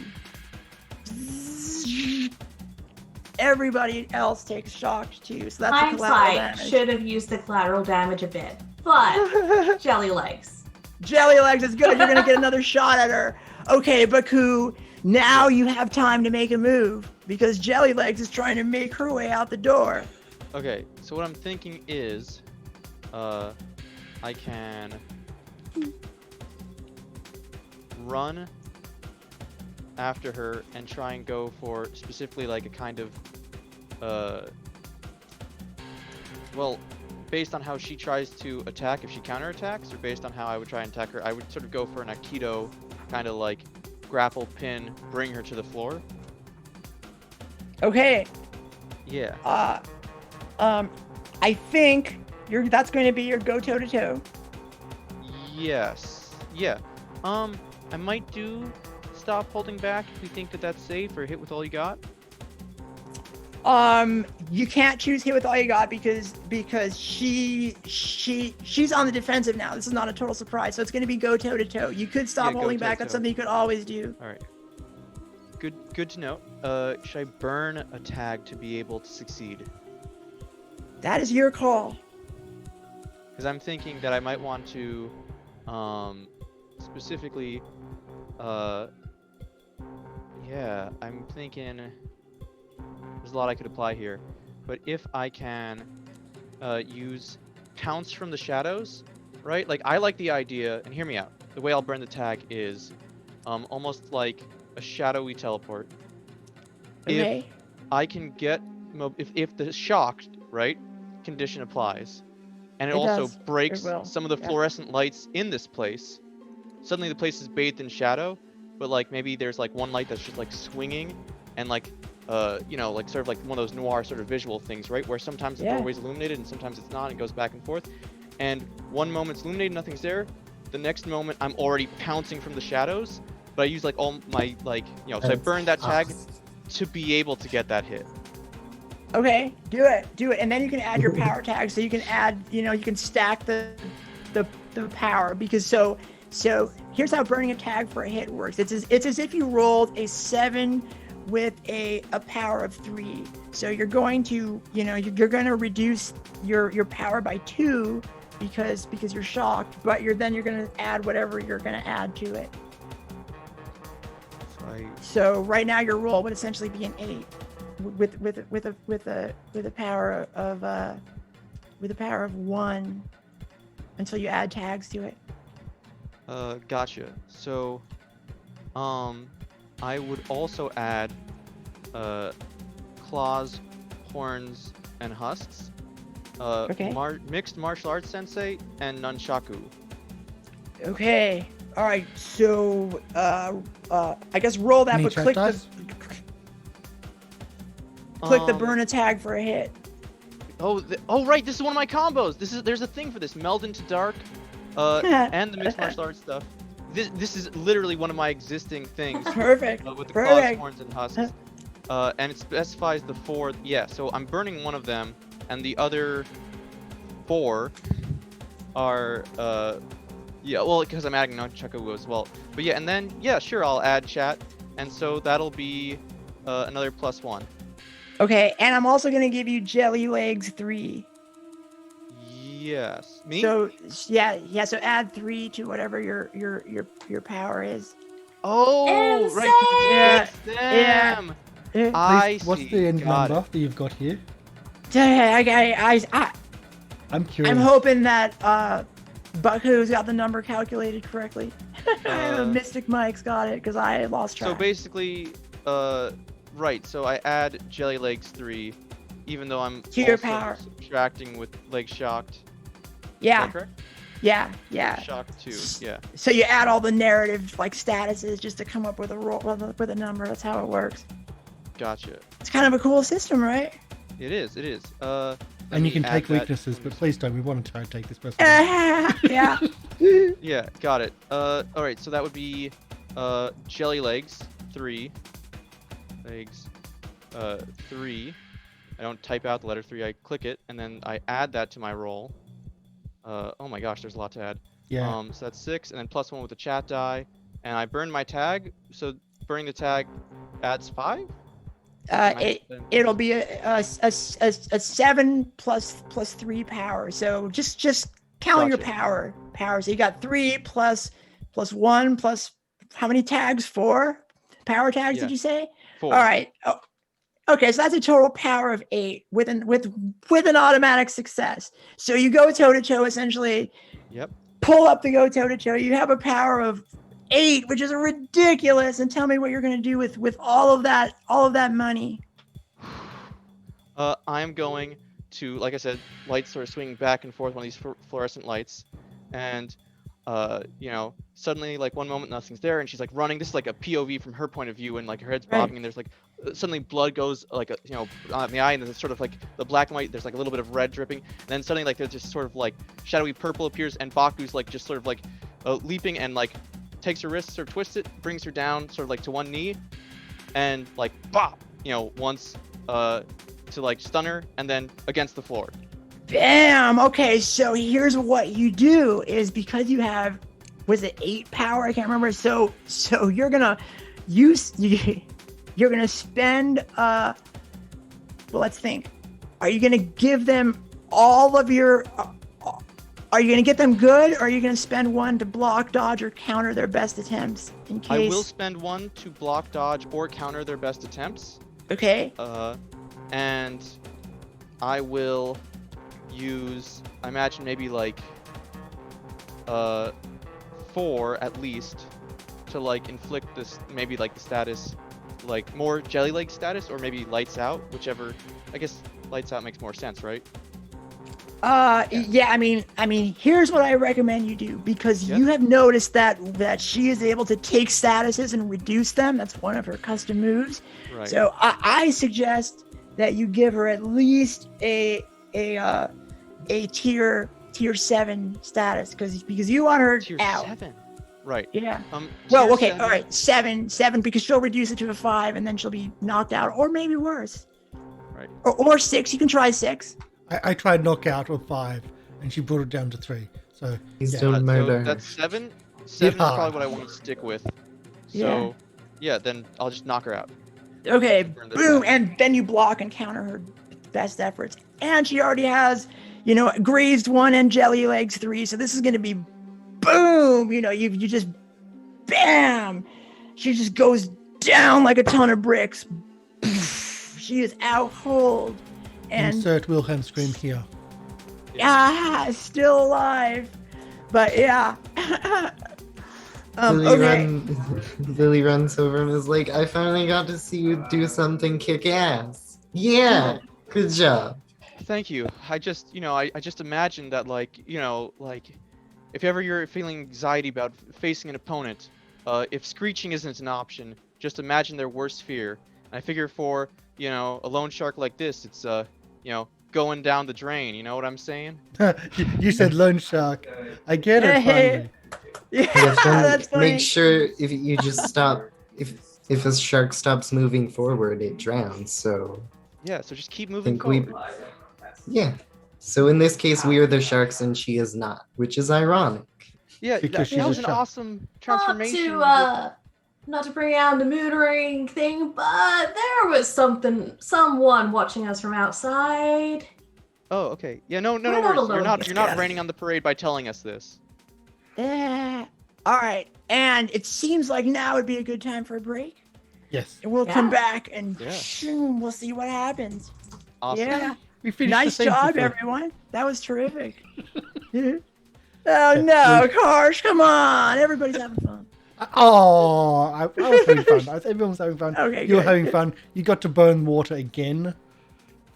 Everybody else takes shock too. So that's the collateral damage. Should have used the collateral damage a bit, but jelly legs. Jelly legs is good. You're gonna get another shot at her. Okay, Baku. Now you have time to make a move because Jelly Legs is trying to make her way out the door. Okay, so what I'm thinking is, I can run after her and try and go for specifically like a kind of, well, based on how she tries to attack, if she counterattacks, or based on how I would try and attack her, I would sort of go for an Aikido kind of like grapple pin, bring her to the floor. Okay. Yeah. I think that's going to be your go toe to toe. Yes. Yeah. I might do stop holding back if you think that that's safe, or hit with all you got. You can't choose hit with all you got because she's on the defensive now. This is not a total surprise, so it's going to be go toe to toe. You could stop holding back. That's something you could always do. All right. Good to know. Should I burn a tag to be able to succeed? That is your call. Because I'm thinking that I might want to, specifically, yeah, I'm thinking. There's a lot I could apply here, but if I can use pounce from the shadows, right? Like, I like the idea, and hear me out. The way I'll burn the tag is almost like a shadowy teleport. Okay. If I can get, if the shocked, right, condition applies, and it also breaks some of the fluorescent lights in this place, suddenly the place is bathed in shadow, but like maybe there's like one light that's just like swinging, and like like sort of like one of those noir sort of visual things, right? Where sometimes the doorway's illuminated and sometimes it's not, and it goes back and forth. And one moment it's illuminated, nothing's there. The next moment I'm already pouncing from the shadows, but I use like all my so I burn that tag to be able to get that hit. Okay, do it, and then you can add your power tag. So you can add, you can stack the power, because so here's how burning a tag for a hit works. It's as if you rolled a 7 with a power of 3. So you're going to, you're going to reduce your power by 2 because you're shocked, but you're going to add whatever you're going to add to it. So right now your roll would essentially be an 8 with a power of 1 until you add tags to it. Gotcha. So, I would also add claws, horns, and husks. Mixed martial arts sensei and nunchaku. Okay. All right. So I guess roll that, but click the burn a tag for a hit. Oh right, this is one of my combos. There's a thing for this. Meld into dark, and the mixed martial arts stuff. this is literally one of my existing things Perfect. with the claws, Perfect. horns, and husks. And it specifies the 4. Yeah, so I'm burning one of them, and the other 4 are yeah, well, because I'm adding Nunchaku as well. But yeah, and then yeah, sure, I'll add chat, and so that'll be another +1. Okay, and I'm also gonna give you Jelly Legs 3. Yes, me. So yeah. So add 3 to whatever your power is. Oh, right. 'Cause it's against Yeah. them. Yeah. I What's see. the end Got number that you've got here? I'm curious. hoping that Bucku's got the number calculated correctly. Mystic Mike's got it because I lost track. So basically, right. So I add Jelly Legs 3, even though I'm To your also power. subtracting with Leg Shocked. Is Yeah, that correct? yeah. Shocked 2. Yeah. So you add all the narrative like statuses just to come up with a roll with a number. That's how it works. Gotcha. It's kind of a cool system, right? It is. It is. And you can take that. weaknesses, but please don't. We want to try and take this person. Yeah. Yeah, got it. All right. So that would be Jelly Legs 3. Legs 3. I don't type out the letter 3. I click it, and then I add that to my roll. Oh my gosh, there's a lot to add. Yeah. So that's 6, and then +1 with the chat die, and I burn my tag. So burning the tag adds 5. It'll be a 7 plus 3 power. So just count your Gotcha. power. So you got 3 plus 1 plus how many tags? 4 power tags? Yeah. Did you say? 4. All right. Oh, okay, so that's a total power of 8 with an automatic success. So you go toe to toe essentially. Yep. Pull up the go toe to toe. You have a power of 8, which is ridiculous. And tell me what you're going to do with all of that money. I'm going to, like I said, lights sort of swinging back and forth, one of these fluorescent lights, and suddenly, like one moment nothing's there, and she's like running. This is like a POV from her point of view, and like her head's bobbing, and there's like suddenly blood goes like on the eye, and then it's sort of like the black and white. There's like a little bit of red dripping, and then suddenly like there's just sort of like shadowy purple appears, and Baku's like just sort of like leaping and like takes her wrist, sort of twists it, brings her down sort of like to one knee, and like bop, once to like stun her, and then against the floor. Bam. Okay, so here's what you do is because you have, was it 8 power? I can't remember. So you're gonna you're gonna spend well, let's think. Are you gonna give them all of your are you gonna get them good, or are you gonna spend 1 to block, dodge, or counter their best attempts in case? I will spend 1 to block, dodge, or counter their best attempts. Okay. And I will use, I imagine maybe like 4 at least to like inflict this, maybe like the status, like more Jelly Leg status, or maybe lights out, whichever. I guess lights out makes more sense, right? Yeah, I mean, here's what I recommend you do, because you have noticed that she is able to take statuses and reduce them. That's one of her custom moves. Right. So I suggest that you give her at least a tier 7 status, because you want her Tier out. 7. Right. Yeah. Tier Well, okay, 7. all right, 7, because she'll reduce it to a 5, and then she'll be knocked out, or maybe worse. Right. Or 6. You can try 6. I tried knockout on 5, and she brought it down to 3. So Please don't murder. So that's 7. 7 is hard. probably what I want to stick with. So yeah, then I'll just knock her out. Okay, Burn the boom, tag. and then you block and counter her best efforts. And she already has, grazed 1 and Jelly Legs 3, so this is going to be boom. You just bam. She just goes down like a ton of bricks. She is out cold. And insert Wilhelm scream here. still alive. But yeah. Lily runs over and is like, I finally got to see you do something kick-ass. Yeah, good job. Thank you. I just, I just imagined that, like, if ever you're feeling anxiety about facing an opponent, if screeching isn't an option, just imagine their worst fear. And I figure for, a loan shark like this, it's, going down the drain. You know what I'm saying? You said loan shark. I get it, finally. You have to that's funny. make sure if you just stop, if a shark stops moving forward, it drowns. So Yeah, so just keep I moving think we, forward. yeah. So in this case, we are the sharks and she is not, which is ironic. Yeah, Because that she's a was an shark. awesome transformation. Not to bring out the mood ring thing, but there was someone watching us from outside. Oh, okay. Yeah, no We're worries. not You're alone not here. you're not raining on the parade by telling us this. Yeah. All right. And it seems like now would be a good time for a break. Yes. And we'll come Yeah. back and Yeah. we'll see what happens. Awesome. Yeah. We finished Nice the scene job, before. everyone. That was terrific. Oh no, Karsh, come on. Everybody's having fun. Oh, I was having fun. Everyone was having fun. Okay, You were good. having fun. You got to burn water again.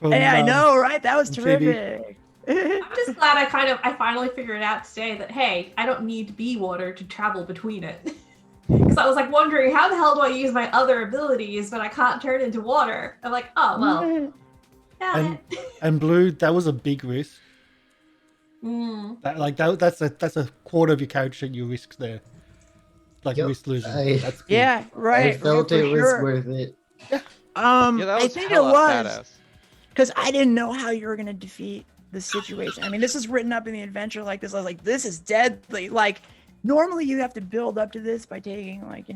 From, Hey, I know, right? That was from TV. terrific. I'm just glad I finally figured out today that, hey, I don't need to be water to travel between it. Because I was like wondering, how the hell do I use my other abilities when I can't turn into water? I'm like, oh, well, damn it. And Blue, that was a big risk. That's a quarter of your character you risked there. Like Yep, risk losing. I- That's big. Yeah, right. I felt right, it for was sure. worth it. Yeah, that was I think it hella was badass. because I didn't know how you were gonna defeat the situation. I mean, this is written up in the adventure like this. I was like, this is deadly. Like, normally you have to build up to this by taking like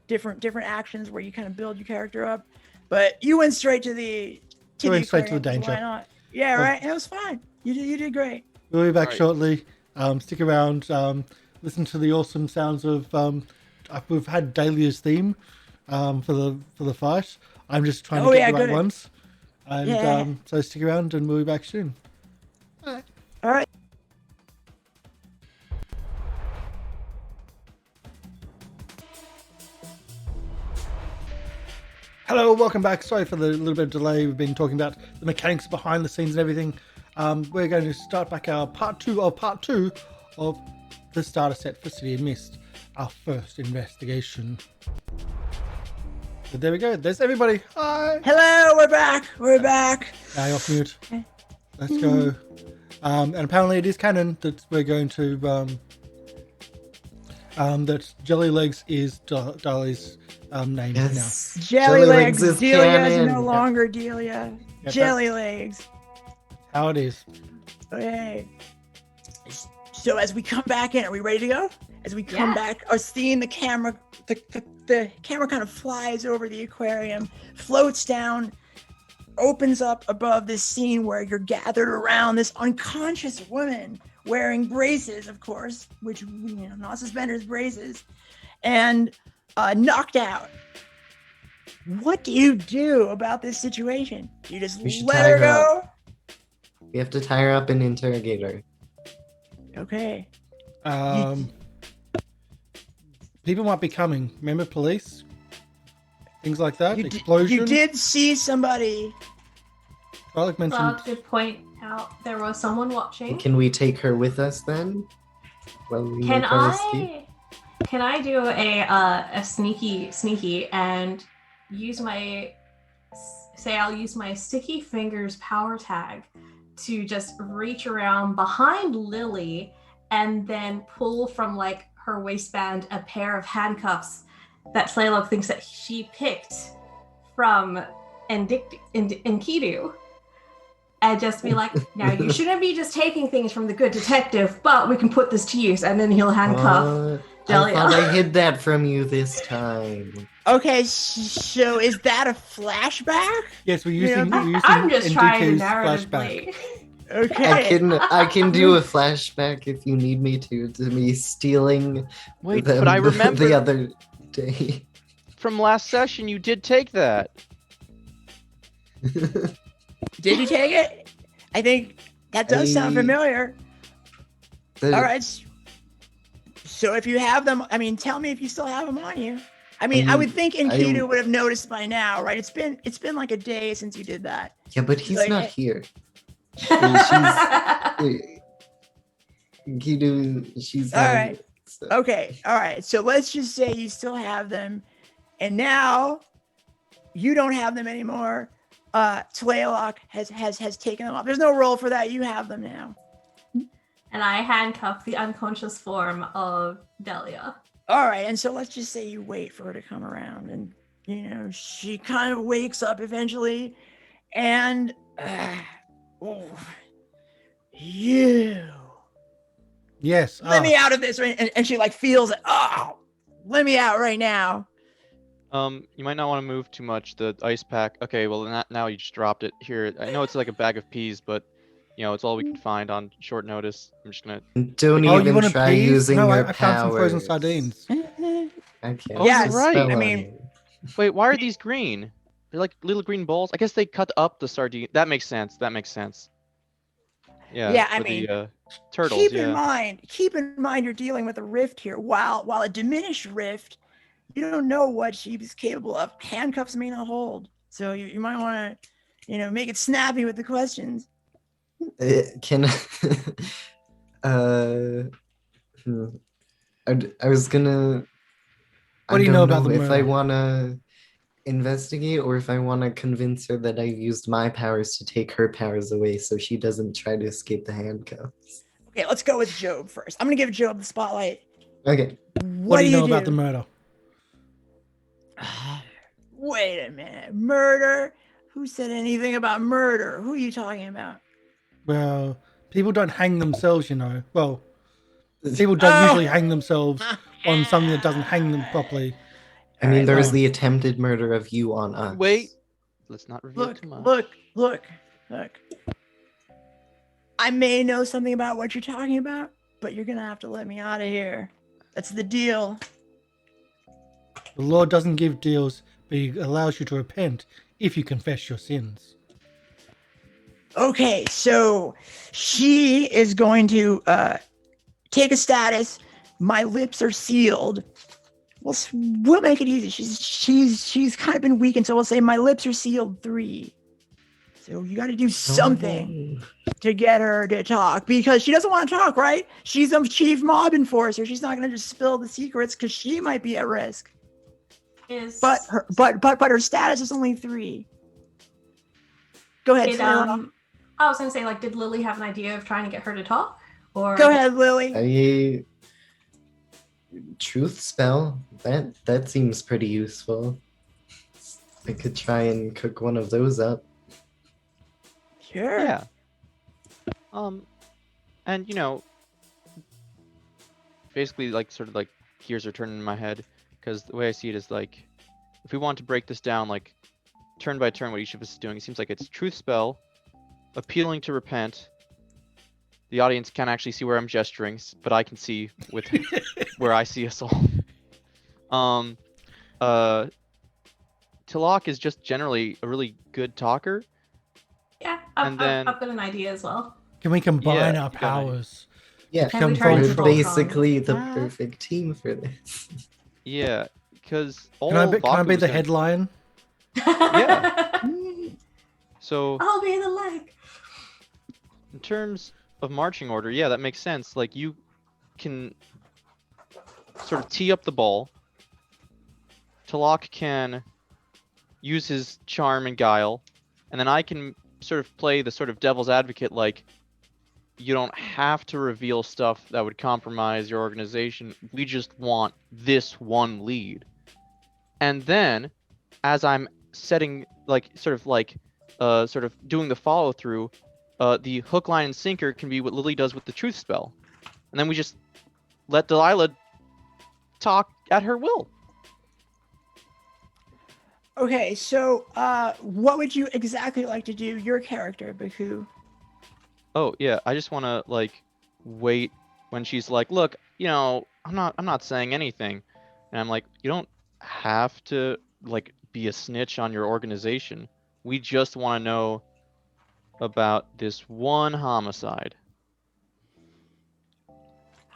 different actions where you kind of build your character up, but you went straight to the went straight to the aquarium, so danger. Why not? Yeah, right. It was fine. You did great. We'll be back Alright. shortly. Stick around. Listen to the awesome sounds of. We've had Dahlia's theme for the fight. I'm just trying to get the right good. ones. And Yeah. so stick around, and we'll be back soon. All right. Hello, welcome back. Sorry for the little bit of delay. We've been talking about the mechanics behind the scenes and everything. We're going to start back our part two of the starter set for City of Mist, our first investigation. But there we go. There's everybody. Hi. Hello, we're back. We're back. Now off mute. Let's go. And apparently it is canon that we're going to that Jelly Legs is Dolly's name Yes. Jelly legs. is Delia is canon. no longer Delia. Yep, Jelly legs. now. How it is. Okay. So as we come back in, are we ready to go? As we come Yeah. back, are seeing the camera, the camera kind of flies over the aquarium, floats down, opens up above this scene where you're gathered around this unconscious woman wearing braces, of course, which, not suspenders, braces, and knocked out. What do you do about this situation? Do you just We should let tie her her go? We have to tie her up and interrogate her. Okay. People might be coming. Remember police? Things like that. You Explosion. did see somebody. Garlic mentioned. Good point out. There was someone watching. Can we take her with us then? Well, we Can make our escape? I do a sneaky and use my I'll use my sticky fingers power tag to just reach around behind Lily and then pull from like her waistband a pair of handcuffs that Slaylock thinks that she picked from Enkidu. And just be like, now you shouldn't be just taking things from the good detective, but we can put this to use, and then he'll handcuff I Delia. thought I hid that from you this time. Okay, so is that a flashback? Yes, we're using. Yeah. We're using I'm just trying to NDK's narratively. Okay. I can do a flashback if you need me to me stealing Wait, them but I remember the other day. from last session you did take that. Did you take it? I think that does sound familiar. All right. So if you have them, I mean, tell me if you still have them on you. I mean, I would think Enkidu would have noticed by now, right? It's been like a day since you did that. Yeah, but he's Like- not here. She's All right. so- Okay. All right. So let's just say you still have them, and now you don't have them anymore. Tlaylock has taken them off. There's no role for that. You have them now. and I handcuff the unconscious form of Delia. All right, and so let's just say you wait for her to come around, and she kind of wakes up eventually, and you Yes. let me out of this, right? And she like feels it. Oh, let me out right now. You might not want to move too much. The ice pack. Okay, well now you just dropped it here. I know it's like a bag of peas, but it's all we could find on short notice. I'm just gonna. Don't Oh, you even want to try peas? using No, your I found some frozen powers. sardines. I can't Oh, Yes, right. spell I on mean- you. Wait, why are these green? They're like little green balls. I guess they cut up the sardine. That makes sense. Yeah. I for mean, the turtles. Keep Yeah. in mind, you're dealing with a rift here. While a diminished rift, you don't know what she's capable of. Handcuffs may not hold, so you might want to, make it snappy with the questions. Can hmm. I was gonna. What do you I know don't about the if I murder? wanna investigate or if I wanna convince her that I used my powers to take her powers away so she doesn't try to escape the handcuffs. Okay, let's go with Job first. I'm gonna give Job the spotlight. Okay. What do you know about the murder? Wait a minute, murder? Who said anything about murder? Who are you talking about? Well, people don't hang themselves, Well, people don't usually hang themselves on something that doesn't hang them properly. I mean, there was well- the attempted murder of you on us. Wait. Let's not reveal too much. Look. I may know something about what you're talking about, but you're gonna have to let me out of here. That's the deal. The law doesn't give deals, but it allows you to repent if you confess your sins. Okay, so she is going to take a status. My lips are sealed. We'll make it easy. She's kind of been weakened, so we'll say my lips are sealed 3. So you got to do something to get her to talk because she doesn't want to talk, right? She's a chief mob enforcer. She's not going to just spill the secrets because she might be at risk. But her status is only 3. Go ahead. I was gonna say, did Lily have an idea of trying to get her to talk? Or Go ahead, Lily. Truth spell. That seems pretty useful. I could try and cook one of those up. Sure. Yeah. And basically gears are turning in my head because the way I see it is if we want to break this down turn by turn what each of us is doing, it seems like it's truth spell, appealing to repent. The audience can't actually see where I'm gesturing, but I can see with where I see us all. Tilak is just generally a really good talker. Yeah, I've got an idea as well. Can we combine Yeah, our powers? Yeah, Can we turn we're into Voltron? basically the perfect team for this. Yeah, because all Can I be Baku the was gonna- headline? Yeah. So I'll be the leg. in terms of marching order, yeah, that makes sense. You can sort of tee up the ball. Tilak can use his charm and guile, and then I can sort of play the sort of devil's advocate, you don't have to reveal stuff that would compromise your organization. We just want this one lead. And then, as I'm setting, sort of doing the follow through, the hook, line, and sinker can be what Lily does with the truth spell, and then we just let Delilah talk at her will. Okay, so what would you exactly like to do? Your character, Baku. Oh yeah, I just want to wait when she's like, look, I'm not saying anything, and I'm like, you don't have to be a snitch on your organization. We just want to know about this one homicide.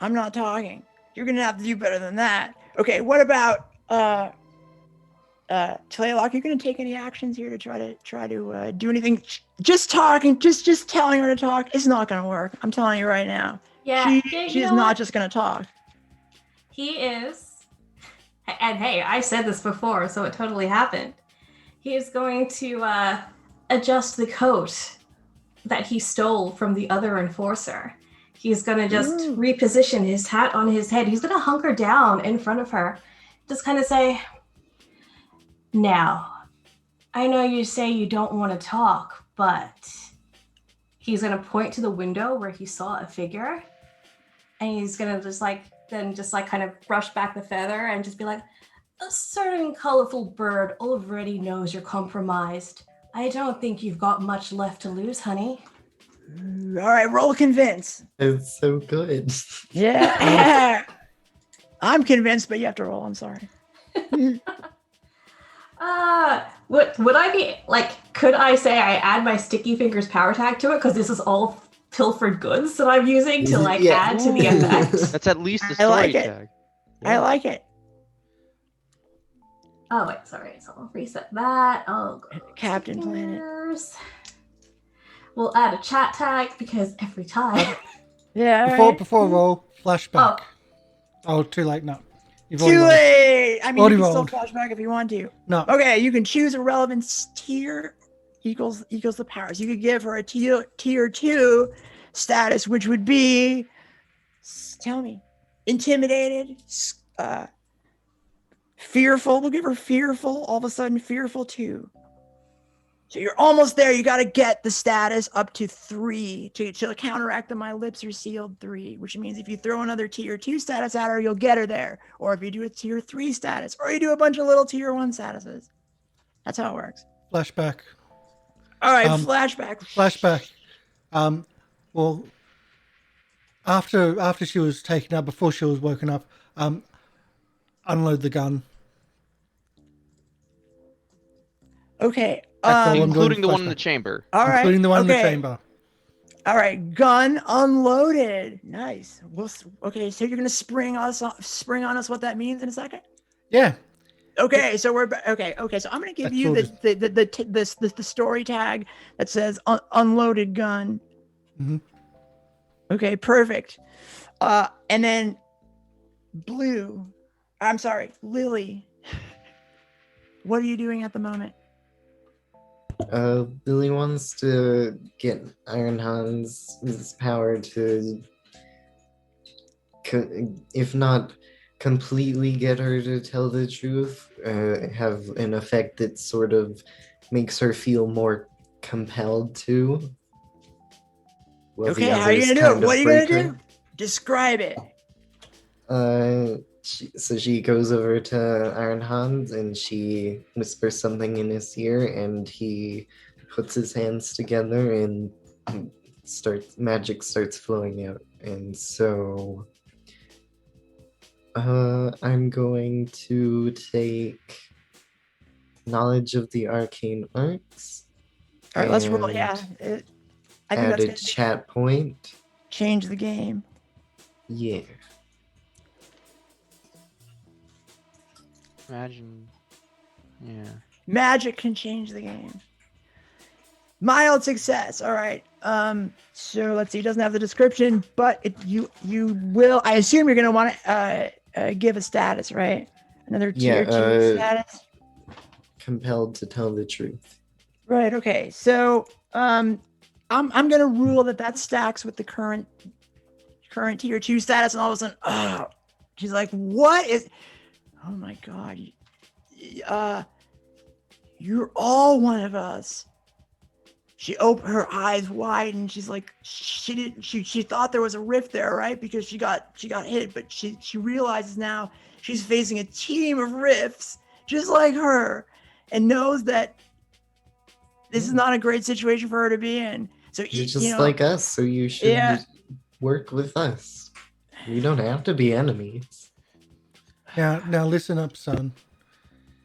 I'm not talking. You're gonna have to do better than that. Okay, what about Tlaylock? You're gonna take any actions here to try to do anything? Just talking, just telling her to talk, it's not gonna work. I'm telling you right now. Yeah, she's not just gonna talk. He is, and hey, I said this before, so it totally happened. He is going to adjust the coat that he stole from the other enforcer. he's gonna just Ooh. reposition his hat on his head. He's gonna hunker down in front of her, just kind of say, "Now, I know you say you don't want to talk, but," he's gonna point to the window where he saw a figure, and he's gonna just kind of brush back the feather and just be like, "A certain colorful bird already knows you're compromised. I don't think you've got much left to lose, honey." All right, roll convince. It's so good. Yeah. I'm convinced, but you have to roll. I'm sorry. Would I be like? Could I say I add my sticky fingers power tag to it because this is all pilfered goods that I'm using to Yeah. add to the effect? That's at least the I story like it. tag. I like it. Oh wait, sorry. So I'll reset that. I'll go Captain Planet. fingers. We'll add a chat tag because every time. Yeah. all right. Before roll, flashback. Oh, too late. No. You've already Too rolled. late. I mean, you Already can rolled. still flashback if you want to. No. Okay, you can choose a relevance tier equals the powers. You could give her a tier 2 status, which would be, tell me, intimidated, fearful. We'll give her fearful. All of a sudden, fearful 2. So you're almost there. You got to get the status up to 3 to counteract the "my lips are sealed" 3, which means if you throw another tier 2 status at her, you'll get her there. Or if you do a tier 3 status, or you do a bunch of little tier 1 statuses. That's how it works. Flashback. All right, flashback. Flashback. Well, after she was taken up, before she was woken up, unload the gun. Okay. That's all I'm doing Including the for one in the flashback. chamber. All right. Including the one in the okay. chamber. All right, gun unloaded. Nice. Okay, so you're gonna spring on us what that means in a second. Yeah. Okay, so we're okay. So I'm gonna give That's you all the story tag that says unloaded gun. Mhm. Okay, perfect. And then Lily. What are you doing at the moment? Billy wants to get Ironhand's power to, if not completely get her to tell the truth, have an effect that sort of makes her feel more compelled to. While the Okay, how are you others gonna do kind it? of What are you gonna break do? Describe it. So she goes over to Ironhand and she whispers something in his ear, and he puts his hands together and magic starts flowing out. And so I'm going to take knowledge of the arcane arts. All right, let's roll. and Yeah, I think add that's a gonna chat point. change the game. Yeah. Imagine. Yeah. Magic can change the game. Mild success. All right. So let's see. It doesn't have the description, but you will. I assume you're gonna want to give a status, right? Another tier 2 status. Compelled to tell the truth. Right. Okay. So I'm gonna rule that stacks with the current tier 2 status, and all of a sudden, she's like, "What is? Oh my god! You're all one of us." She opened her eyes wide, and she's like, she thought there was a rift there, right? Because she got hit, but she realizes now she's facing a team of rifts just like her, and knows that this is not a great situation for her to be in. So You're just like us, so you should work with us. We don't have to be enemies. Now listen up, son.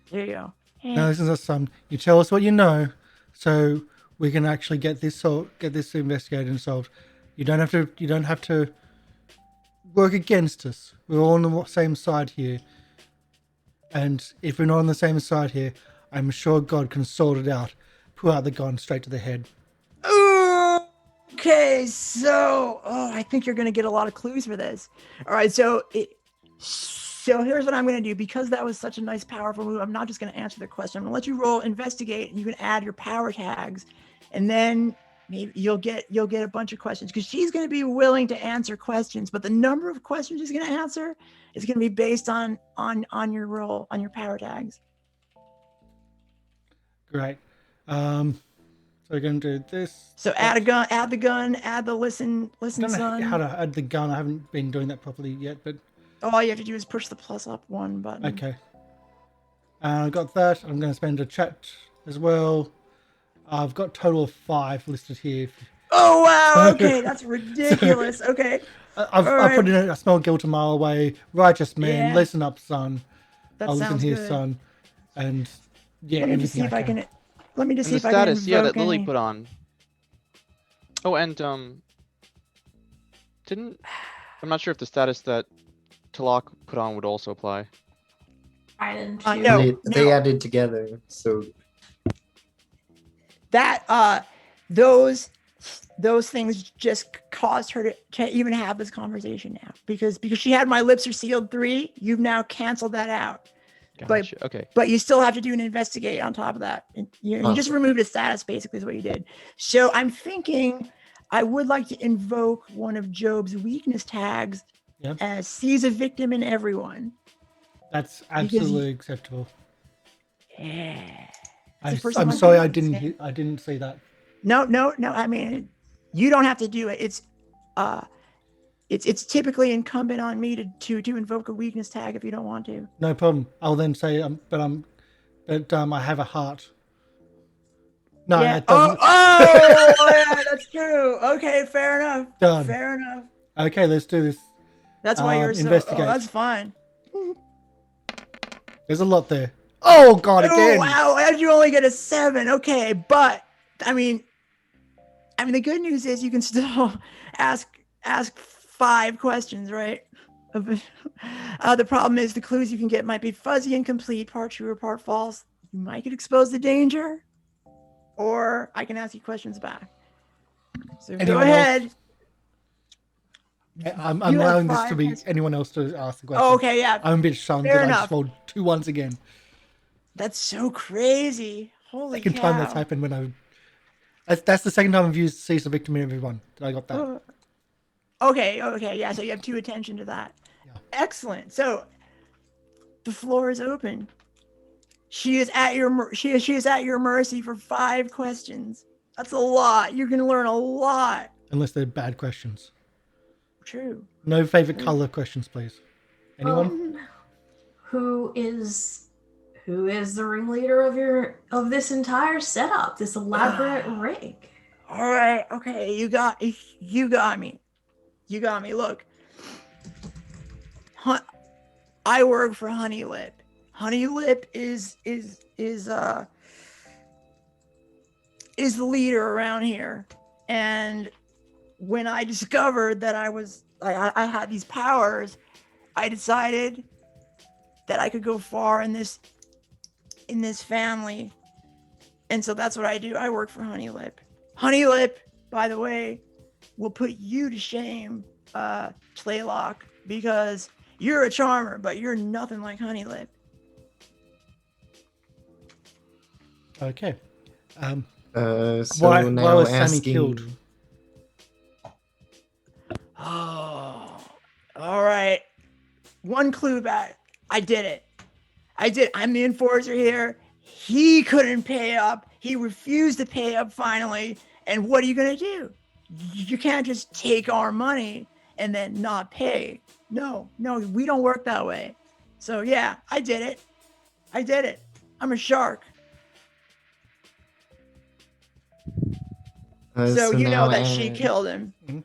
There you go. Now listen up, son. You tell us what you know, so we can actually get this investigated and solved. You don't have to work against us. We're all on the same side here. And if we're not on the same side here, I'm sure God can sort it out. Pull out the gun straight to the head. Okay, so I think you're gonna get a lot of clues for this. All right, so here's what I'm gonna do. Because that was such a nice, powerful move, I'm not just gonna answer the question. I'm gonna let you roll investigate, and you can add your power tags, and then maybe you'll get a bunch of questions because she's going to be willing to answer questions, but the number of questions she's going to answer is going to be based on your role, on your power tags. Great. So we're going to do this. So add the gun, add the listen, I don't know son. how to add the gun. I haven't been doing that properly yet, but All you have to do is push the plus up one button. okay. I got that. I'm going to spend a chat as well. I've got total of 5 listed here. Oh wow! Okay, that's ridiculous. Okay, I put in a small guilt a mile away. Righteous man, Yeah. listen up, son. that I'll listen sounds here, good. son. And yeah, Let me just see if I can. Let me just And see the if I can status, yeah, that invoke Lily any- put on. Oh, and didn't I'm not sure if the status that Talak put on would also apply. I didn't No. choose. They added together, so that those things just caused her to even have this conversation now because she had my lips are sealed 3. You've now canceled that out. Gotcha. Okay. But you still have to do an investigate on top of that. And you just Awesome. removed a status, basically, is what you did. So I'm thinking I would like to invoke one of Job's weakness tags Yep. as sees a victim in everyone. That's absolutely acceptable. Yeah. I'm sorry, I didn't see that. No. I mean, you don't have to do it. It's typically incumbent on me to invoke a weakness tag if you don't want to. No problem. I'll then say, but I have a heart. No, Yeah. that doesn't. Yeah, that's true. Okay, fair enough. Done. Fair enough. Okay, let's do this. That's why you're so. Investigate. Oh, that's fine. There's a lot there. Oh God, again. Oh wow! How did you only get a 7? Okay, but I mean, the good news is you can still ask 5 questions, right? The problem is the clues you can get might be fuzzy, incomplete, part true or part false. You might get exposed to danger, or I can ask you questions back. So go Anyone ahead. else? I'm You have allowing this to 5 be questions. anyone else to ask the question. Oh, okay, yeah. I'm a bit shunned Fair that I enough. just rolled 2 ones again. That's so crazy. Holy Second cow. time that's happened when that's the second time I've used seize the victim in everyone that I got that. Okay, yeah. So you have 2 attention to that. Yeah. Excellent. So the floor is open. She is at your she is at your mercy for 5 questions. That's a lot. You're gonna learn a lot. Unless they're bad questions. True. No favorite color questions, please. Anyone? Who is the ringleader of this entire setup, this elaborate rig? All right. Okay. You got me. Look, I work for Honeylip. Honeylip is the leader around here, and when I discovered that I had these powers, I decided that I could go far in this family, and so that's what I do. I work for Honeylip. Honeylip, by the way, will put you to shame, Tlaylock, because you're a charmer, but you're nothing like Honeylip. Okay. so Why now was Sammy asking. killed? Oh, all right. One clue back. I did it. I'm the enforcer here. He couldn't pay up. He refused to pay up finally. And what are you going to do? You can't just take our money and then not pay. No, we don't work that way. So yeah, I did it. I'm a shark. So you know now that she killed him. Mhm.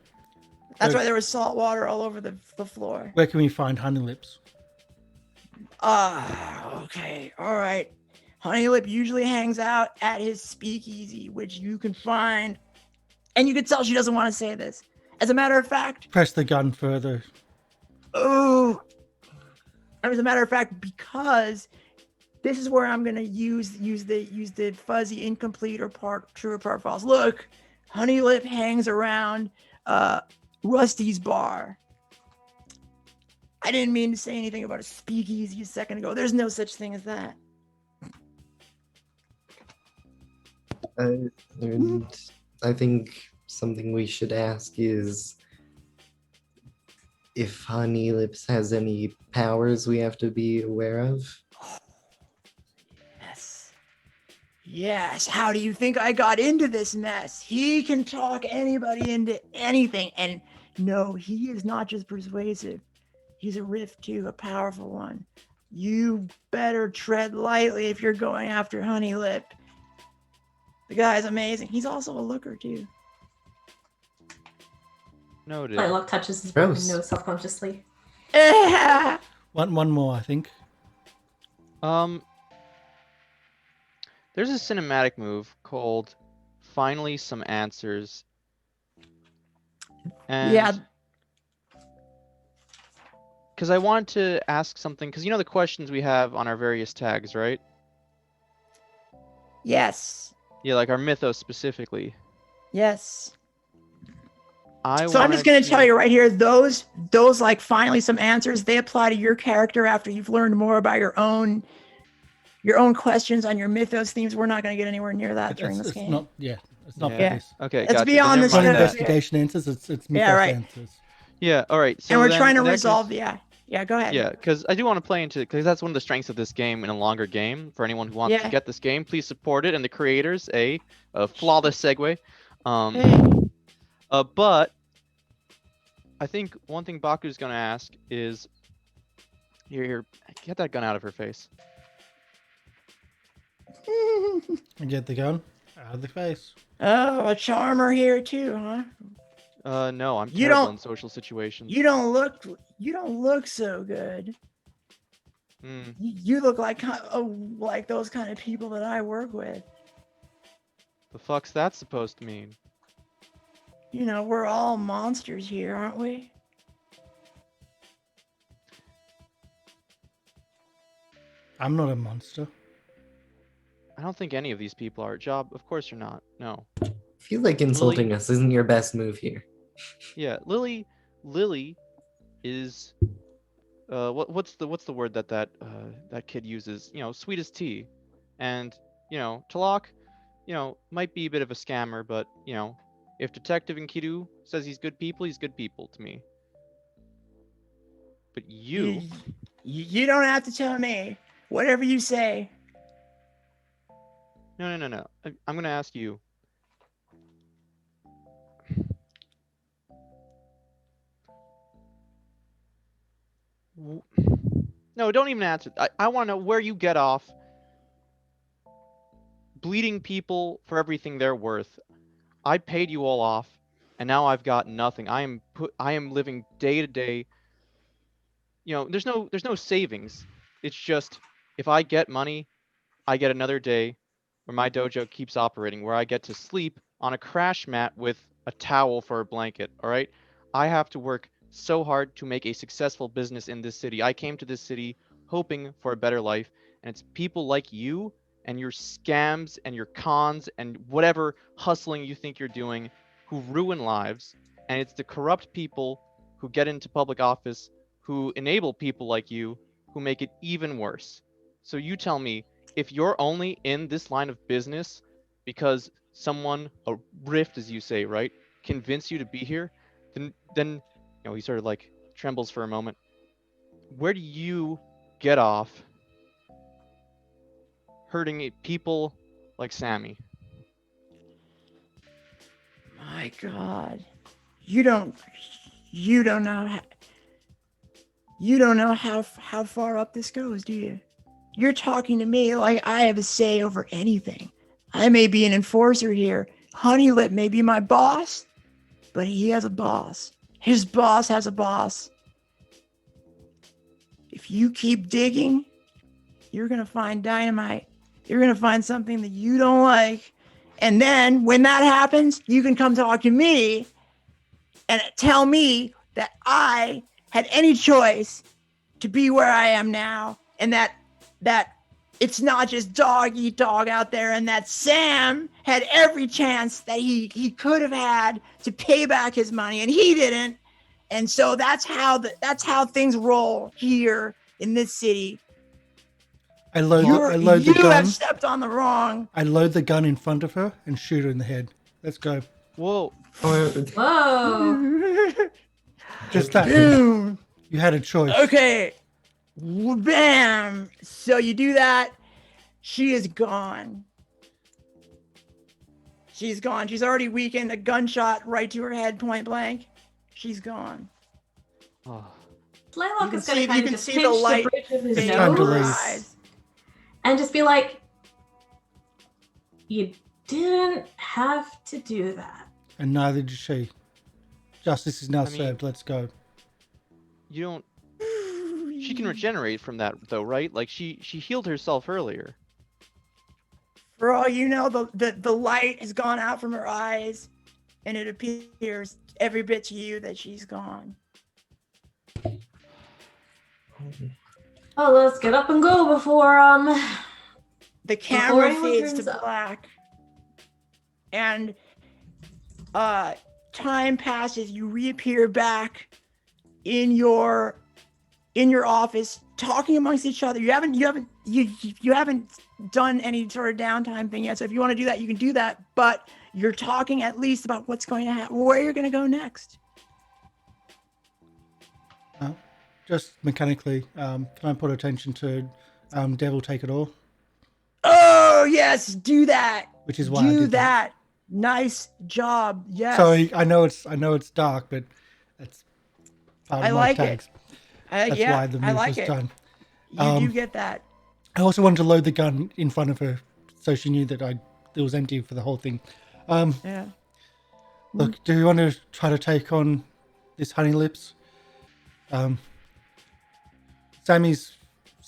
That's So- why there was salt water all over the floor. Where can we find Honey Lips? Okay. All right. Honeylip usually hangs out at his speakeasy, which you can find. And you can tell she doesn't want to say this. As a matter of fact, Press the gun further. as a matter of fact, because this is where I'm gonna use the fuzzy, incomplete, or part true or part false. Look, Honeylip hangs around Rusty's bar. I didn't mean to say anything about a speakeasy a second ago. There's no such thing as that. I think something we should ask is if Honey Lips has any powers we have to be aware of. Yes. Yes. How do you think I got into this mess? He can talk anybody into anything. And no, he is not just persuasive. He's a riff too, a powerful one. You better tread lightly if you're going after Honey Lip. The guy's amazing. He's also a looker too. Noted. Blaylock touches his Gross. broken nose self-consciously. One more, I think. There's a cinematic move called Finally Some Answers. And Yeah. because I wanted to ask something, because you know the questions we have on our various tags, right? Yes. Yeah, like our mythos specifically. Yes. So I'm just going to tell you right here, those like finally some answers, they apply to your character after you've learned more about your own questions on your mythos themes. We're not going to get anywhere near that during this game. Not, yeah, it's not Yeah. for this. Okay, It's gotcha. Then beyond never this It's not mind that. investigation answers, it's mythos Yeah, right. answers. Yeah, all right. So And we're then trying to in that resolve case- yeah, go ahead. Yeah, because I do want to play into, because that's one of the strengths of this game in a longer game. For anyone who wants to Yeah. get this game, please support it and the creators. A flawless segue. Hey. But I think one thing Baku's gonna ask is, here, get that gun out of her face. And get the gun out of the face. Oh, a charmer here too, huh? No, I'm You terrible don't- in social situations. You don't look so good. Hmm. You look like those kind of people that I work with. The fuck's that supposed to mean? You know, we're all monsters here, aren't we? I'm not a monster. I don't think any of these people are. Job, of course you're not. No. I feel like insulting us isn't your best move here. Yeah, Lily is what's the word that kid uses? You know, sweet as tea. And, you know, Talak, you know, might be a bit of a scammer, but, you know, if Detective Enkidu says he's good people to me. But you You don't have to tell me. Whatever you say. No. I'm gonna ask you. No, don't even answer. I want to know where you get off bleeding people for everything they're worth. I paid you all off, and now I've got nothing. I am living day to day. You know, there's no savings. It's just if I get money, I get another day where my dojo keeps operating, where I get to sleep on a crash mat with a towel for a blanket. All right, I have to work so hard to make a successful business in this city. I came to this city hoping for a better life, and it's people like you and your scams and your cons and whatever hustling you think you're doing who ruin lives, and it's the corrupt people who get into public office who enable people like you who make it even worse. So you tell me, if you're only in this line of business because someone, a rift as you say, right, convinced you to be here, then you know, he sort of like trembles for a moment. Where do you get off hurting people like Sammy? My God. You don't know how far up this goes, do you? You're talking to me like I have a say over anything. I may be an enforcer here. Honeylip may be my boss, but he has a boss. His boss has a boss. If you keep digging, you're going to find dynamite. You're going to find something that you don't like. And then when that happens, you can come talk to me and tell me that I had any choice to be where I am now, and that it's not just dog eat dog out there, and that Sam had every chance that he could have had to pay back his money, and he didn't. And so that's how things roll here in this city. I load You the gun. have stepped on the wrong. I load the gun in front of her and shoot her in the head. Let's go. Whoa. Oh, Whoa. Just that. Boom. You had a choice. Okay. Bam. So you do that. She is gone. She's gone. She's already weakened. A gunshot right to her head, point blank. She's gone. Oh. Blaylock is going you to kind can of just see pinch the the light bridge of his It's time to in her leave. nose eyes. and just be like, you didn't have to do that. And neither did she. Justice is now I mean- served. Let's go. You don't. She can regenerate from that, though, right? Like she healed herself earlier. For all you know, the light has gone out from her eyes, and it appears every bit to you that she's gone. Oh, let's get up and go before The camera anyone fades turns to up. black, and time passes. You reappear back in your office, talking amongst each other. You haven't done any sort of downtime thing yet. So if you want to do that, you can do that. But you're talking at least about what's going to happen, where you're going to go next. Just mechanically, can I put attention to Devil Take It All? Oh yes, do that. Which is why I Do did that. Nice job. Yes. Sorry, I know it's dark, but it's part I of my like it. tags. That's yeah, why the I move like was it. done. You do get that. I also wanted to load the gun in front of her so she knew that it was empty for the whole thing. Yeah. Look, do you want to try to take on this Honey Lips? Sammy's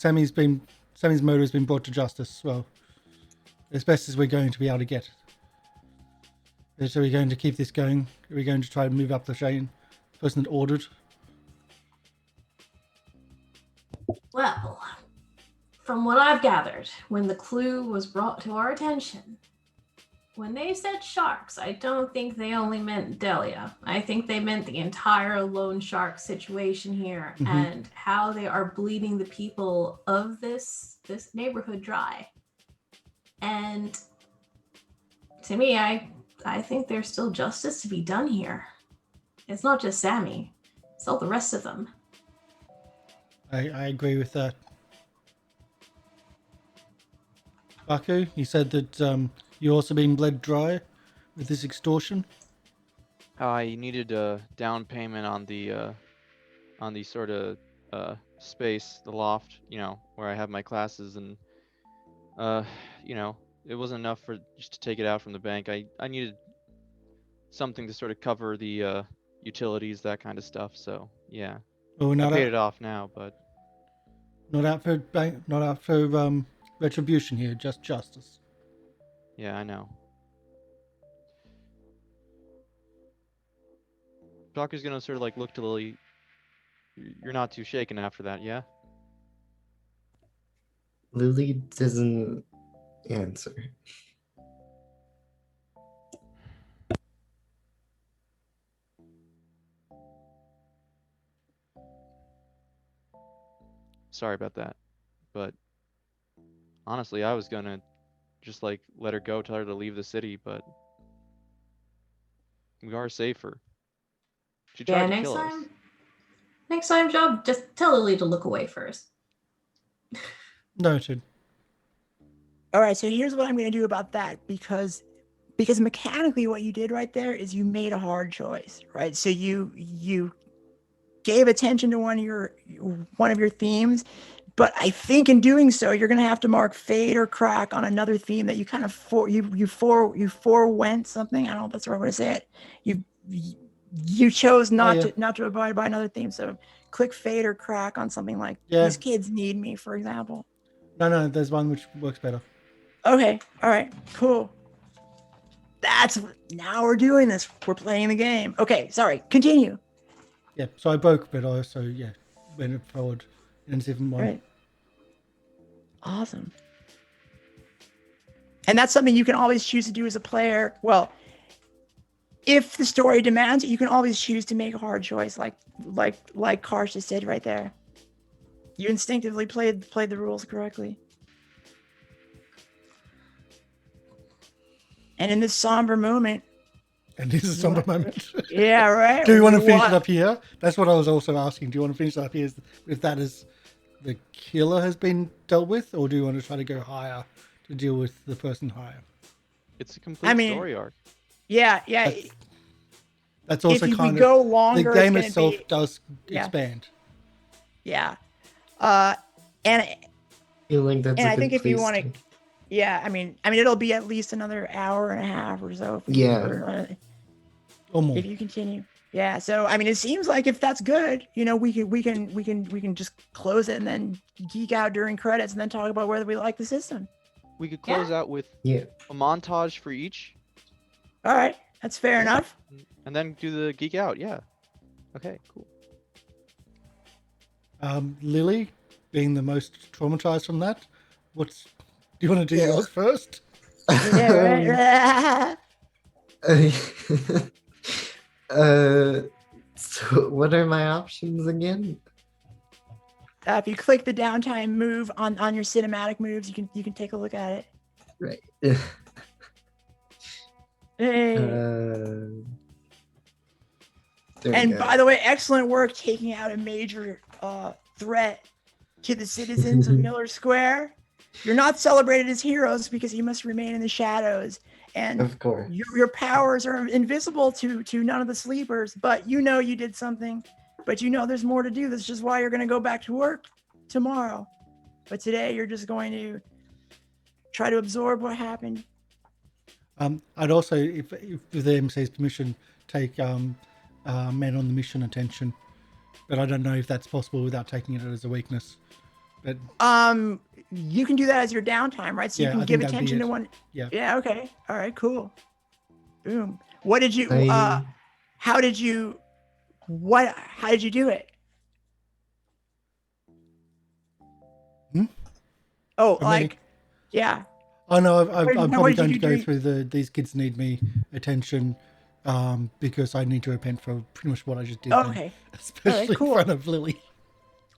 murder has been brought to justice. Well, as best as we're going to be able to get. So are we going to keep this going? Are we going to try and move up the chain? The person that ordered? Well, from what I've gathered, when the clue was brought to our attention, when they said sharks, I don't think they only meant Delia. I think they meant the entire loan shark situation here and how they are bleeding the people of this neighborhood dry. And to me, I think there's still justice to be done here. It's not just Sammy, it's all the rest of them. I agree with that. Baku, you said that you're also being bled dry with this extortion. I needed a down payment on the sort of space, the loft, where I have my classes, and it wasn't enough for just to take it out from the bank. I needed something to sort of cover the utilities, that kind of stuff. So yeah, Well, we're I not paid out, it off now, but not out for retribution here, just justice. yeah, I know. Doctor's gonna sort of like look to Lily. You're not too shaken after that, yeah? Lily doesn't answer. Sorry about that, but honestly, I was gonna just like let her go, tell her to leave the city, but we are safer. She tried to kill us. Next time, Job, just tell Lily to look away first. Noted. All right, so here's what I'm going to do about that, because mechanically what you did right there is you made a hard choice, right? So you gave attention to one of your themes, but I think in doing so you're going to have to mark fade or crack on another theme that you kind of forewent something. I don't know if that's the right way to say it. You chose not to abide by another theme, so click fade or crack on something like these kids need me, for example. No, there's one which works better. Okay, all right, cool. Now we're doing this. We're playing the game. Okay, sorry, continue. Yeah, so I broke, but I also went forward in a different one. Right. Awesome. And that's something you can always choose to do as a player. Well, if the story demands it, you can always choose to make a hard choice, like Karsh just said right there. You instinctively played the rules correctly. And in this somber moment, And this is a somber moment. Yeah, right. Do you want to finish What? it up here? That's what I was also asking. Do you want to finish it up here with that as the killer has been dealt with, or do you want to try to go higher to deal with the person higher? It's a complete I mean, story arc. Yeah. That's also if we kind go of longer, the game it's itself gonna be, does Yeah. expand. Yeah. And I feel like that's and a I good think if you place want to. to, yeah, I mean, it'll be at least another hour and a half or so. Yeah. Or more. If you continue. Yeah. So I mean, it seems like if that's good, we can just close it and then geek out during credits and then talk about whether we like the system. We could close out with Yeah. a montage for each, All right. That's fair enough. and then do the geek out. Yeah. Okay. Cool. Lily, being the most traumatized from that, do you want to do yours first? Yeah. Right. So what are my options again? If you click the downtime move on your cinematic moves, you can take a look at it. Right. Hey. And by the way, excellent work taking out a major threat to the citizens of Miller Square. You're not celebrated as heroes because you must remain in the shadows. And Of course. your powers are invisible to none of the sleepers, but you did something. But there's more to do. That's just why you're going to go back to work tomorrow. But today you're just going to try to absorb what happened. I'd also, if with the MC's permission, take men on the mission attention. But I don't know if that's possible without taking it as a weakness. But you can do that as your downtime, right? So you Yeah, can I give think that'd be attention to it. one. Yeah. Yeah. Okay. All right. Cool. Boom. What did you? I- How did you? How did you do it? Oh, For me? like, yeah. I know What I'm did probably you going do to go during- through these kids need me attention because I need to repent for pretty much what I just did. then, Okay. especially cool. in front of Lily.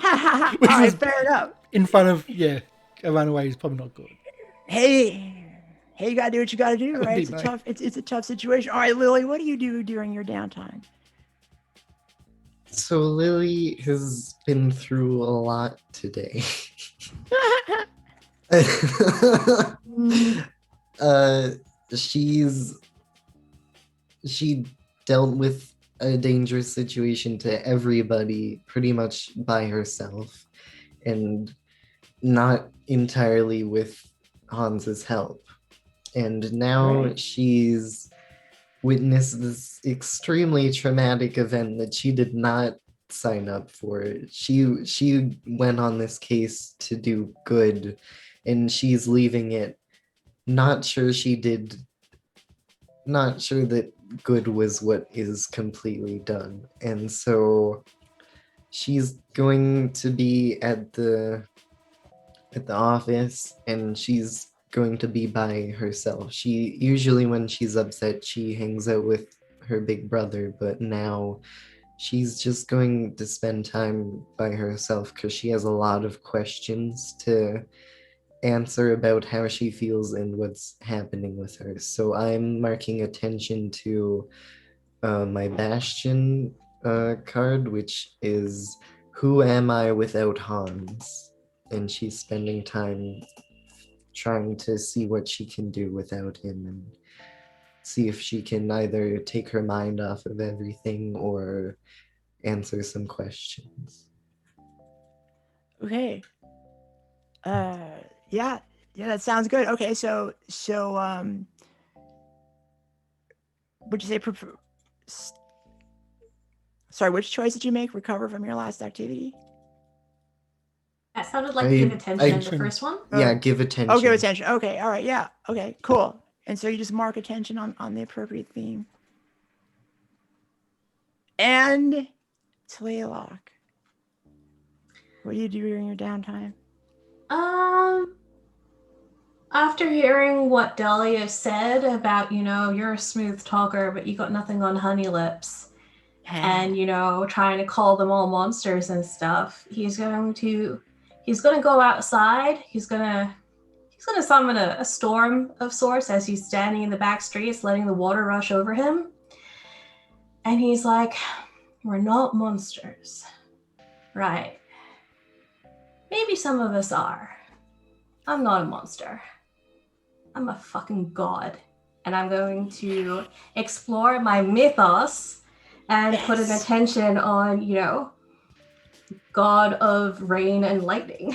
Ha ha ha. Which All right. was- Fair enough. In front of, a runaway is probably not good. Hey, you gotta do what you gotta do, Could right? be, It's a mate. tough. It's a tough situation. All right, Lily. What do you do during your downtime? So Lily has been through a lot today. She dealt with a dangerous situation to everybody pretty much by herself and not entirely with Hans's help. And now Right. she's witnessed this extremely traumatic event that she did not sign up for. She went on this case to do good, and she's leaving it not sure that good was what is completely done. And so she's going to be at the office, and she's going to be by herself. She usually, when she's upset, she hangs out with her big brother, but now she's just going to spend time by herself because she has a lot of questions to answer about how she feels and what's happening with her. So I'm marking attention to my Bastion card, which is Who Am I Without Hans? And she's spending time trying to see what she can do without him and see if she can either take her mind off of everything or answer some questions. Okay. Yeah, that sounds good. Okay, so would you say sorry, which choice did you make? Recover from your last activity? That sounded like I- give attention I- to the first one. Yeah, give attention. Oh, give attention. Okay, all right, yeah. Okay, cool. And so you just mark attention on the appropriate theme. And Tlaylock, what do you do during your downtime? After hearing what Dahlia said about, you're a smooth talker, but you got nothing on Honey Lips, and, trying to call them all monsters and stuff, he's going to go outside. He's gonna summon a storm of sorts as he's standing in the back streets, letting the water rush over him. And he's like, we're not monsters. Right. Maybe some of us are. I'm not a monster. I'm a fucking god. And I'm going to explore my mythos and put an attention on, god of rain and lightning.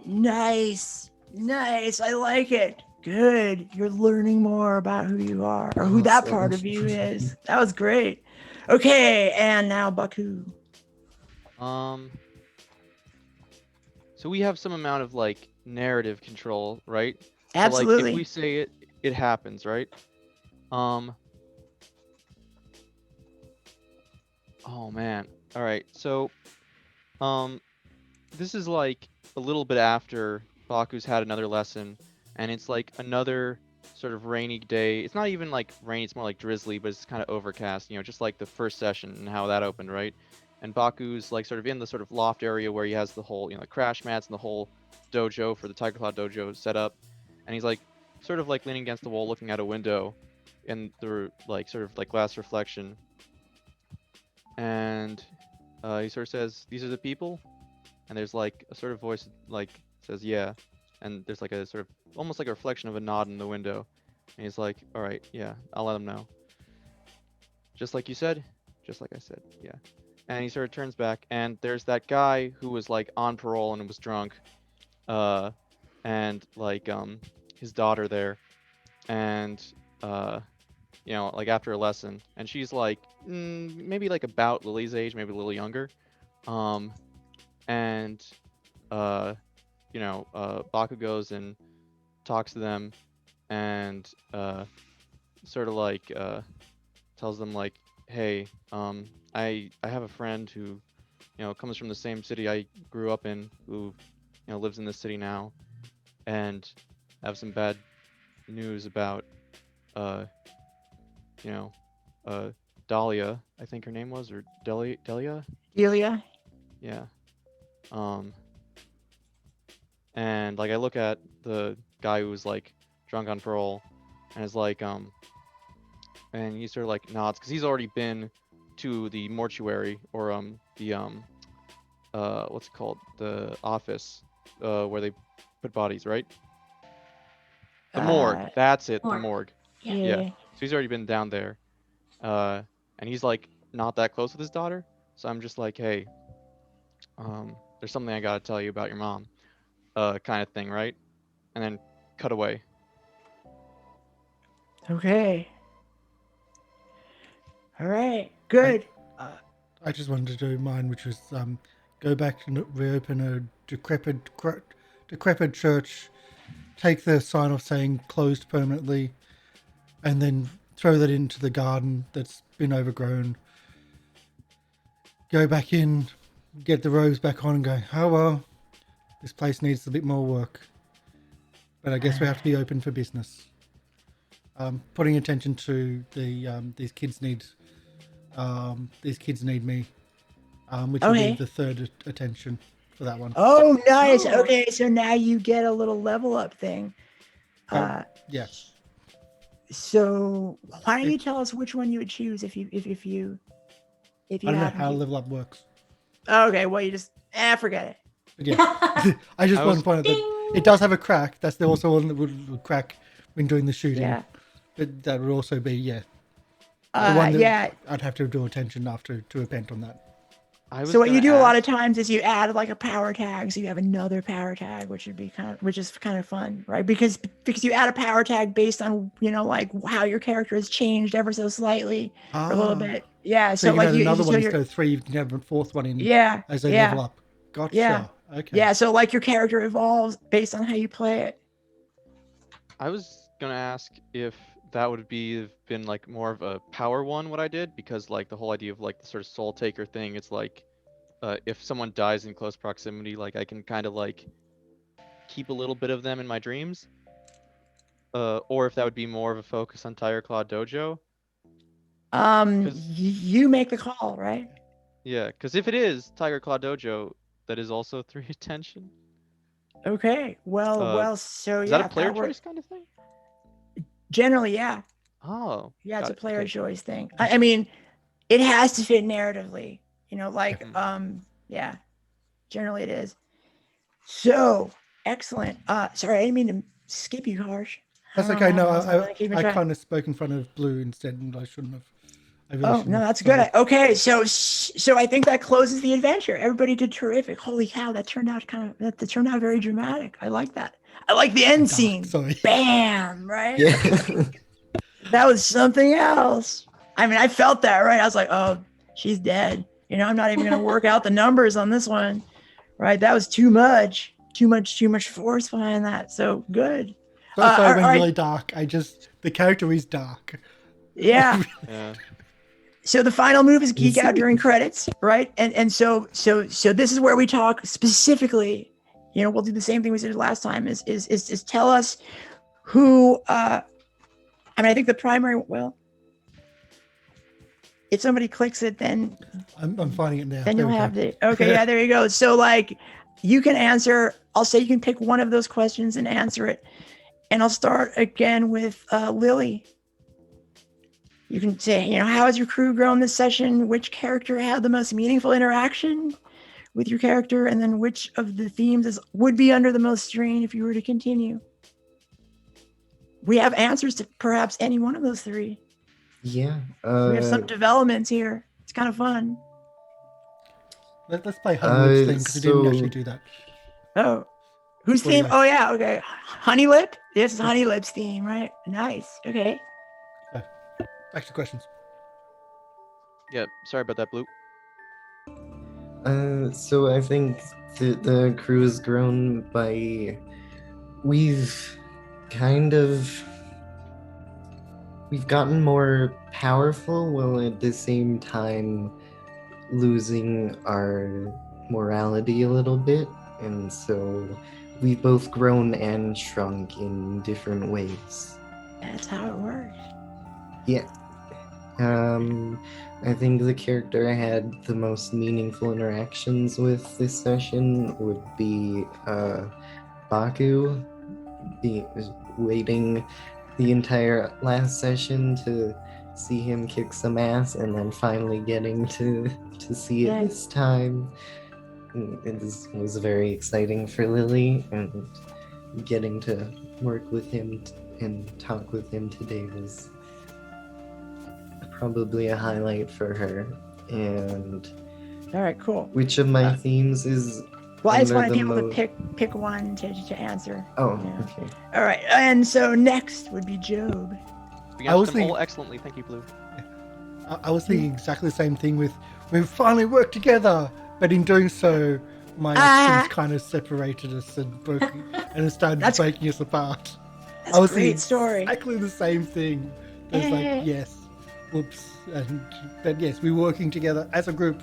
Nice. I like it. Good. You're learning more about who you are, or who that part of you is. That was great. Okay, and now Baku. So we have some amount of like narrative control, right? Absolutely. So like if we say it, it happens, right? Oh man. All right. So this is like a little bit after Baku's had another lesson, and it's like another sort of rainy day. It's not even like rainy, it's more like drizzly, but it's kind of overcast, just like the first session and how that opened, right? And Baku's like sort of in the sort of loft area where he has the whole, the crash mats and the whole dojo for the Tiger Claw dojo set up. And he's like sort of like leaning against the wall looking out a window in the like sort of like glass reflection. And he sort of says, "These are the people?" And there's like a sort of voice like says, "Yeah." And there's like a sort of almost like a reflection of a nod in the window. And he's like, "All right, yeah, I'll let them know. Just like you said, just like I said, yeah." And he sort of turns back, and there's that guy who was like on parole and was drunk, and like his daughter there, and like after a lesson, and she's like maybe like about Lily's age, maybe a little younger, and Baku goes and talks to them, and sort of like tells them like, "Hey, I have a friend who, comes from the same city I grew up in, who, lives in this city now, and I have some bad news about, Dahlia, I think her name was, or Delia? Delia? Yeah. And like I look at the guy who was like drunk on parole, and is like, and he sort of like nods because he's already been to the mortuary, or what's it called, the office where they put bodies, right? The morgue. That's it. The morgue. Yeah. So he's already been down there, and he's like not that close with his daughter. So I'm just like, "Hey, there's something I gotta tell you about your mom," kind of thing, right? And then cut away. Okay. All right. Good. I just wanted to do mine, which was go back and reopen a decrepit church, take the sign off saying closed permanently, and then throw that into the garden that's been overgrown. Go back in, get the robes back on, and go, "Oh well, this place needs a bit more work, but I guess we have to be open for business." Putting attention to the these kids need me, which will be the third attention for that one. Oh, nice. Okay, so now you get a little level up thing. Yeah. So why don't you tell us which one you would choose if you I don't know how level up works. Okay, well you just forget it. But yeah, I just want to point out that it does have a crack. That's also one that would crack when doing the shooting. Yeah. But that would also be the one that I'd have to draw attention after to repent on that. So what you do a lot of times is you add like a power tag, so you have another power tag, which is kind of fun, right? Because you add a power tag based on like how your character has changed ever so slightly for a little bit. Yeah. So like another one instead of 3, you can have a fourth one in. Yeah. As they level up. Gotcha. Yeah. Okay. Yeah. So like your character evolves based on how you play it. I was gonna ask if that would been like more of a power one, what I did, because like the whole idea of like the sort of soul taker thing, it's like if someone dies in close proximity, like I can kind of like keep a little bit of them in my dreams, or if that would be more of a focus on Tiger Claw Dojo. You make the call, right? Yeah, because if it is Tiger Claw Dojo, that is also 3 attention. Okay, well, so is that a player choice kind of thing? Generally, yeah. Oh. Yeah, it's a player choice thing. I mean, it has to fit narratively, like, yeah, generally it is. So excellent. Sorry, I didn't mean to skip you, Harsh. That's don't know okay. what No, happens. I'm really keeping I track. kind of spoke in front of Blue instead, and I shouldn't have. I really Oh, shouldn't no, have. that's Sorry. good. Okay, so I think that closes the adventure. Everybody did terrific. Holy cow, that turned out that turned out very dramatic. I like that. I like the end Dark, scene. sorry. Bam, right? Yeah. That was something else. I mean, I felt that, right? I was like, oh, she's dead. I'm not even going to work out the numbers on this one, right? That was too much force behind that. So good. So sorry, all went right. really dark. The character is dark. Yeah. Yeah. So the final move is geek out during credits, right? And so this is where we talk specifically. We'll do the same thing we did last time. Is tell us who. I think the primary. Well, if somebody clicks it, then I'm finding it now. then There you'll we have go. the. Okay, yeah, there you go. So like, you can answer. I'll say you can pick one of those questions and answer it, and I'll start again with Lily. You can say, how has your crew grown this session? Which character had the most meaningful interaction with your character? And then which of the themes would be under the most strain if you were to continue? We have answers to perhaps any one of those three. Yeah. We have some developments here. It's kind of fun. Let's play Honeywood's thing, because we didn't so- actually do that. Oh, whose What do you theme? like? Oh, yeah. Okay. Honey Lip? This is Honey Lip's theme, right? Nice. Okay. Back to questions. Yeah. Sorry about that, Blue. So I think the crew has grown by we've gotten more powerful while at the same time losing our morality a little bit, and so we've both grown and shrunk in different ways. That's how it works. Yeah. I think the character I had the most meaningful interactions with this session would be Baku, waiting the entire last session to see him kick some ass, and then finally getting to see it this time. It was very exciting for Lily, and getting to work with him and talk with him today was probably a highlight for her. And All right, cool. which of my themes is Well, I just under wanted the people to pick one to answer. Oh, Yeah. okay. All right, and so next would be Job. We I was answered them all thinking- excellently. Thank you, Blue. I was thinking exactly the same thing with, we've finally worked together, but in doing so, my actions kind of separated us and broke, and it started breaking us apart. That's I was a great thinking story. exactly the same thing. It's like, yes, whoops, but yes, we were working together as a group,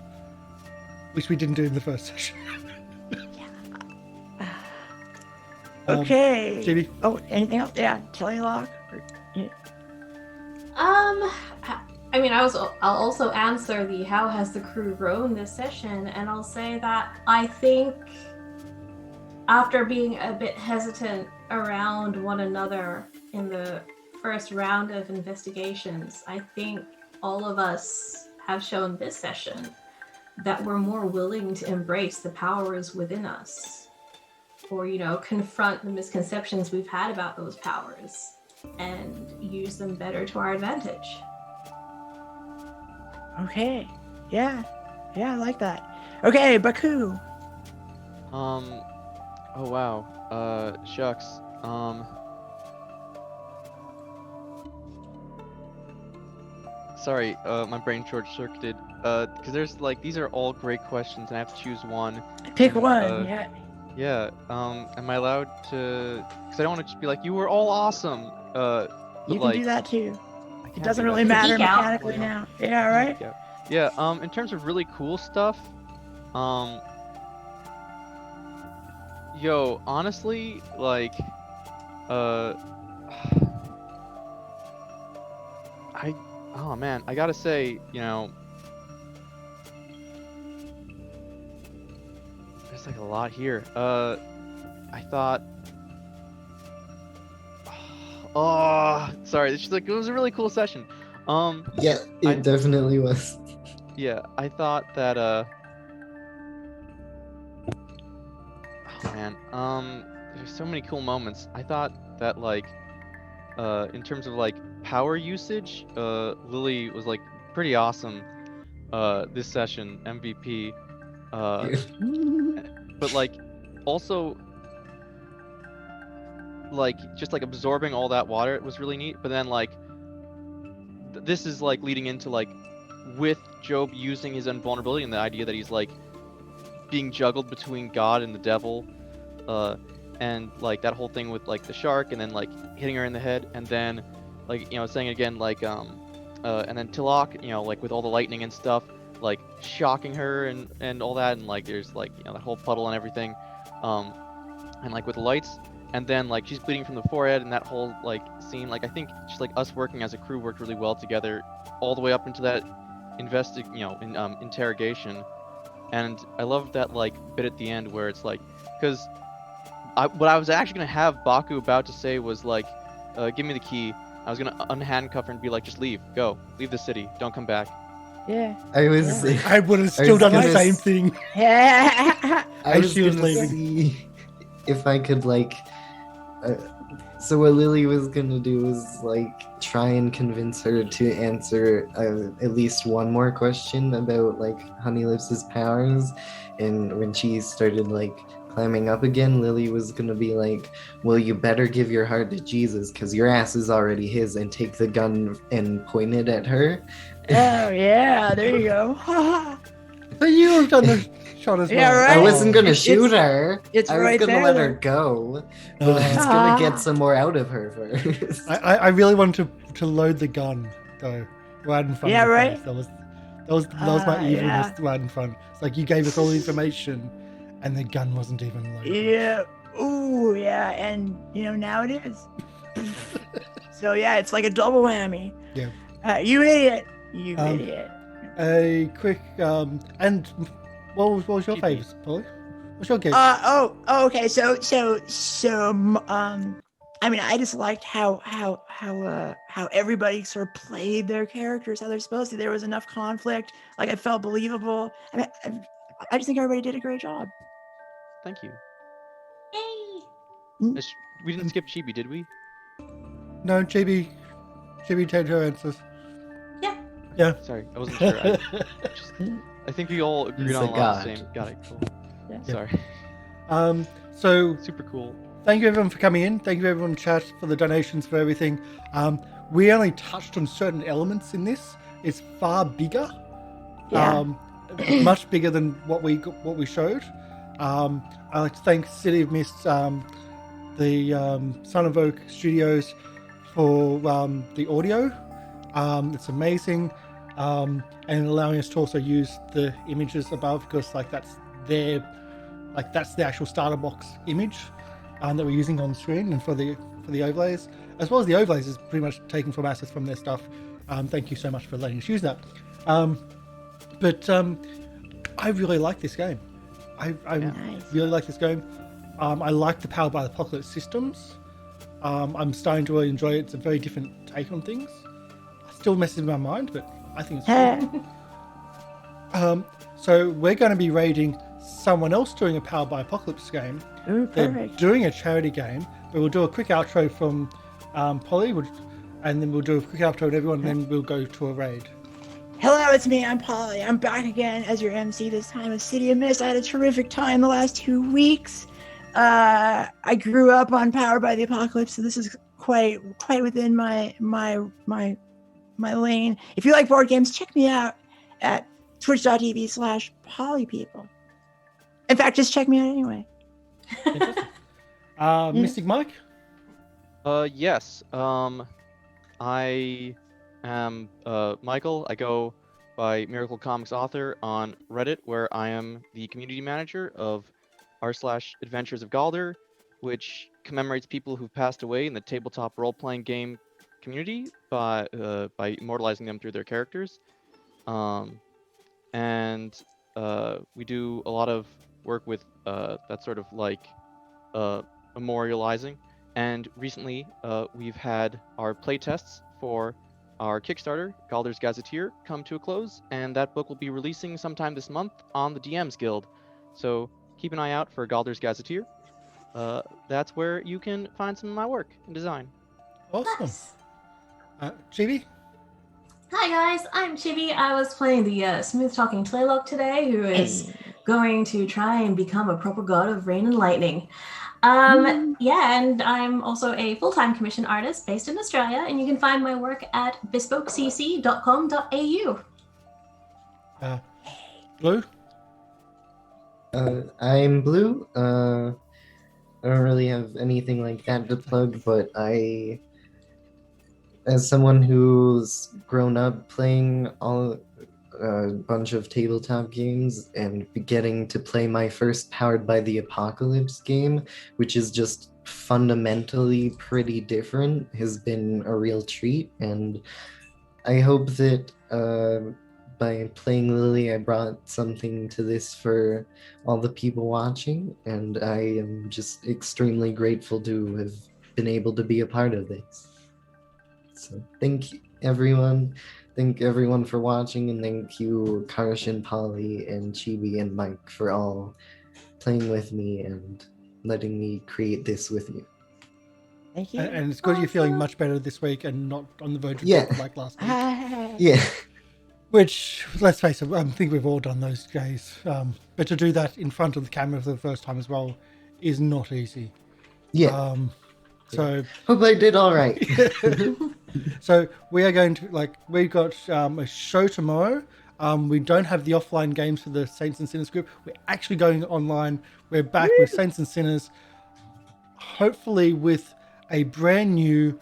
which we didn't do in the first session. Okay. JB? Oh, anything else? Yeah, Telly Lock. I'll also answer the how has the crew grown this session, and I'll say that I think after being a bit hesitant around one another in the first round of investigations, I think all of us have shown this session that we're more willing to embrace the powers within us, or confront the misconceptions we've had about those powers and use them better to our advantage. Okay. Yeah, I like that. Okay, Baku. Oh wow. Shucks. Sorry, my brain short-circuited. Because there's these are all great questions, and I have to choose one. Pick And, one. Yeah. Yeah. Am I allowed to? Because I don't want to just be like, you were all awesome. But, You can do that too. I It can't doesn't do really that. matter Geek out. mechanically now. Yeah, right? Yeah. In terms of really cool stuff, yo, honestly, oh man, I gotta say, there's a lot here. I thought, oh, sorry, it's just it was a really cool session. Yeah, it definitely was. Yeah, I thought that oh man, there's so many cool moments. I thought that like in terms of like power usage, Lily was like pretty awesome this session, MVP. Uh but like also like just like absorbing all that water was really neat, but then like this is like leading into like with Job using his invulnerability and the idea that he's like being juggled between God and the devil, and like that whole thing with like the shark and then like hitting her in the head and then like saying it again like and then Tilak, like with all the lightning and stuff, like shocking her and all that, and like there's like that whole puddle and everything, and like with the lights, and then like she's bleeding from the forehead and that whole like scene, like I think just like us working as a crew worked really well together all the way up into that interrogation. And I love that like bit at the end where it's like, because what I was actually gonna have Baku about to say was like, give me the key. I was gonna unhandcuff her and be like, just leave, go, leave the city, don't come back. Yeah. I was. Yeah. I would have still was done the gonna same s- thing. Yeah. I As was she was gonna leaving. see if I could like. So what Lily was gonna do was like try and convince her to answer at least one more question about like Honeylips' powers, and when she started like climbing up again, Lily was gonna be like, "Well, you better give your heart to Jesus, because your ass is already his," and take the gun and point it at her. Oh yeah, there you go. So you would have done the shot as Yeah, well. right. I wasn't gonna It's- shoot her. it's I was right gonna there, let her though. go, but I was Oh. gonna get some more out of her first. I really wanted to load the gun though, right in front Yeah, of her right. face. That was my evilness Yeah. right in front. It's like you gave us all the information, and the gun wasn't even loaded. Yeah. Ooh, yeah, and now it is. So yeah, it's like a double whammy. Yeah. You idiot. You Um, idiot. A quick and what was your GP. favorites, Polly? What's your game? Okay. So, I mean, I just liked how everybody sort of played their characters how they're supposed to. There was enough conflict. Like, it felt believable. I mean, I just think everybody did a great job. Thank you. Yay! We didn't skip Chibi, did we? No, GB take her answers. Yeah. Yeah. Sorry, I wasn't sure. I think we all agreed He's on a a lot of the god. same. Got it. Cool. Yeah. Sorry. So Super cool. thank you everyone for coming in. Thank you everyone in chat for the donations, for everything. We only touched on certain elements in this. It's far bigger. Yeah. Much bigger than what we showed. I'd like to thank City of Mist, the Son of Oak Studios for the audio. It's amazing, and allowing us to also use the images above, because that's the actual starter box image that we're using on screen, and for the overlays, as well as the overlays is pretty much taken from assets from their stuff. Thank you so much for letting us use that. But I really like this game. I Nice. really like this game. I like the Powered by the Apocalypse systems. I'm starting to really enjoy it. It's a very different take on things. It still messes with my mind, but I think it's cool. So we're going to be raiding someone else doing a Powered by Apocalypse game. Ooh, They're perfect. doing a charity game, but we'll do a quick outro from Polly, and then we'll do a quick outro with everyone, and then we'll go to a raid. Hello, it's me. I'm Polly. I'm back again as your MC. This time with City of Mist. I had a terrific time the last 2 weeks. I grew up on Powered by the Apocalypse, so this is quite within my lane. If you like board games, check me out at twitch.tv/PollyPeople. In fact, just check me out anyway. Mystic Mike? Yes. I am Michael. I go by Miracle Comics Author on Reddit, where I am the community manager of r/Adventures of Galder, which commemorates people who've passed away in the tabletop role-playing game community by immortalizing them through their characters. And we do a lot of work with that sort of like memorializing. And recently, we've had our playtests for our Kickstarter, Galder's Gazetteer, come to a close, and that book will be releasing sometime this month on the DMs Guild. So keep an eye out for Galder's Gazetteer. That's where you can find some of my work and design. Awesome. Nice. Chibi? Hi guys, I'm Chibi. I was playing the smooth talking Tlaylock today, who is going to try and become a proper god of rain and lightning. Yeah, and I'm also a full-time commission artist based in Australia, and you can find my work at bespokecc.com.au. Blue? I'm Blue. I don't really have anything like that to plug, but as someone who's grown up playing a bunch of tabletop games and getting to play my first Powered by the Apocalypse game, which is just fundamentally pretty different, has been a real treat. And I hope that by playing Lily, I brought something to this for all the people watching, and I am just extremely grateful to have been able to be a part of this. So thank you, everyone. Thank everyone for watching, and thank you, Karsh and Polly and Chibi and Mike for all playing with me and letting me create this with you. Thank you. And it's good you're feeling much better this week and not on the verge of Yeah. death like last week. Yeah. Which, let's face it, I think we've all done those days. But to do that in front of the camera for the first time as well is not easy. Yeah. So Hope I did all right. So we are going to, we've got a show tomorrow. We don't have the offline games for the Saints and Sinners group. We're actually going online. We're back with Saints and Sinners, hopefully with a brand new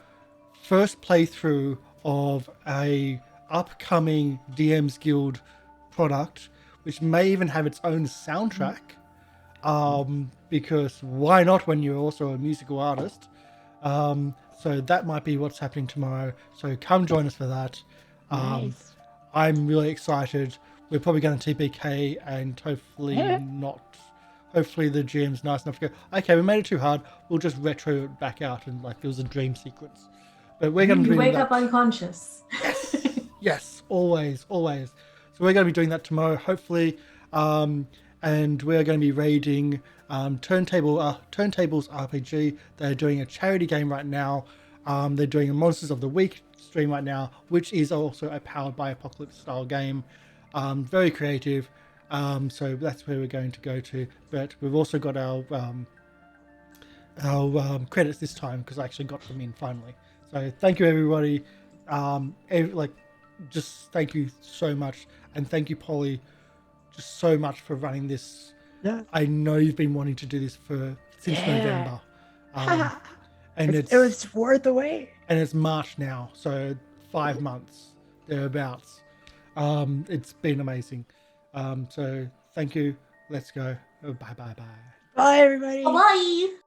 first playthrough of a upcoming DMs Guild product, which may even have its own soundtrack. Because why not when you're also a musical artist? So that might be what's happening tomorrow. So come join us for that. Nice. I'm really excited. We're probably going to TPK and hopefully hopefully the GM's nice enough to go, okay, we made it too hard. We'll just retro it back out and it was a dream sequence. But we're going to You be wake up unconscious. Yes, always. So we're going to be doing that tomorrow, hopefully. And we're going to be raiding Turntables RPG. They're doing a charity game right now. They're doing a Monsters of the Week stream right now, which is also a Powered by Apocalypse style game. Very creative. So that's where we're going to go to. But we've also got our credits this time because I actually got them in finally. So thank you, everybody. Just thank you so much. And thank you, Polly, just so much for running this. Yeah. I know you've been wanting to do this since November. And it was worth the wait. And it's March now, so 5 months, thereabouts. It's been amazing. So thank you. Let's go. Bye. Bye, everybody. Bye.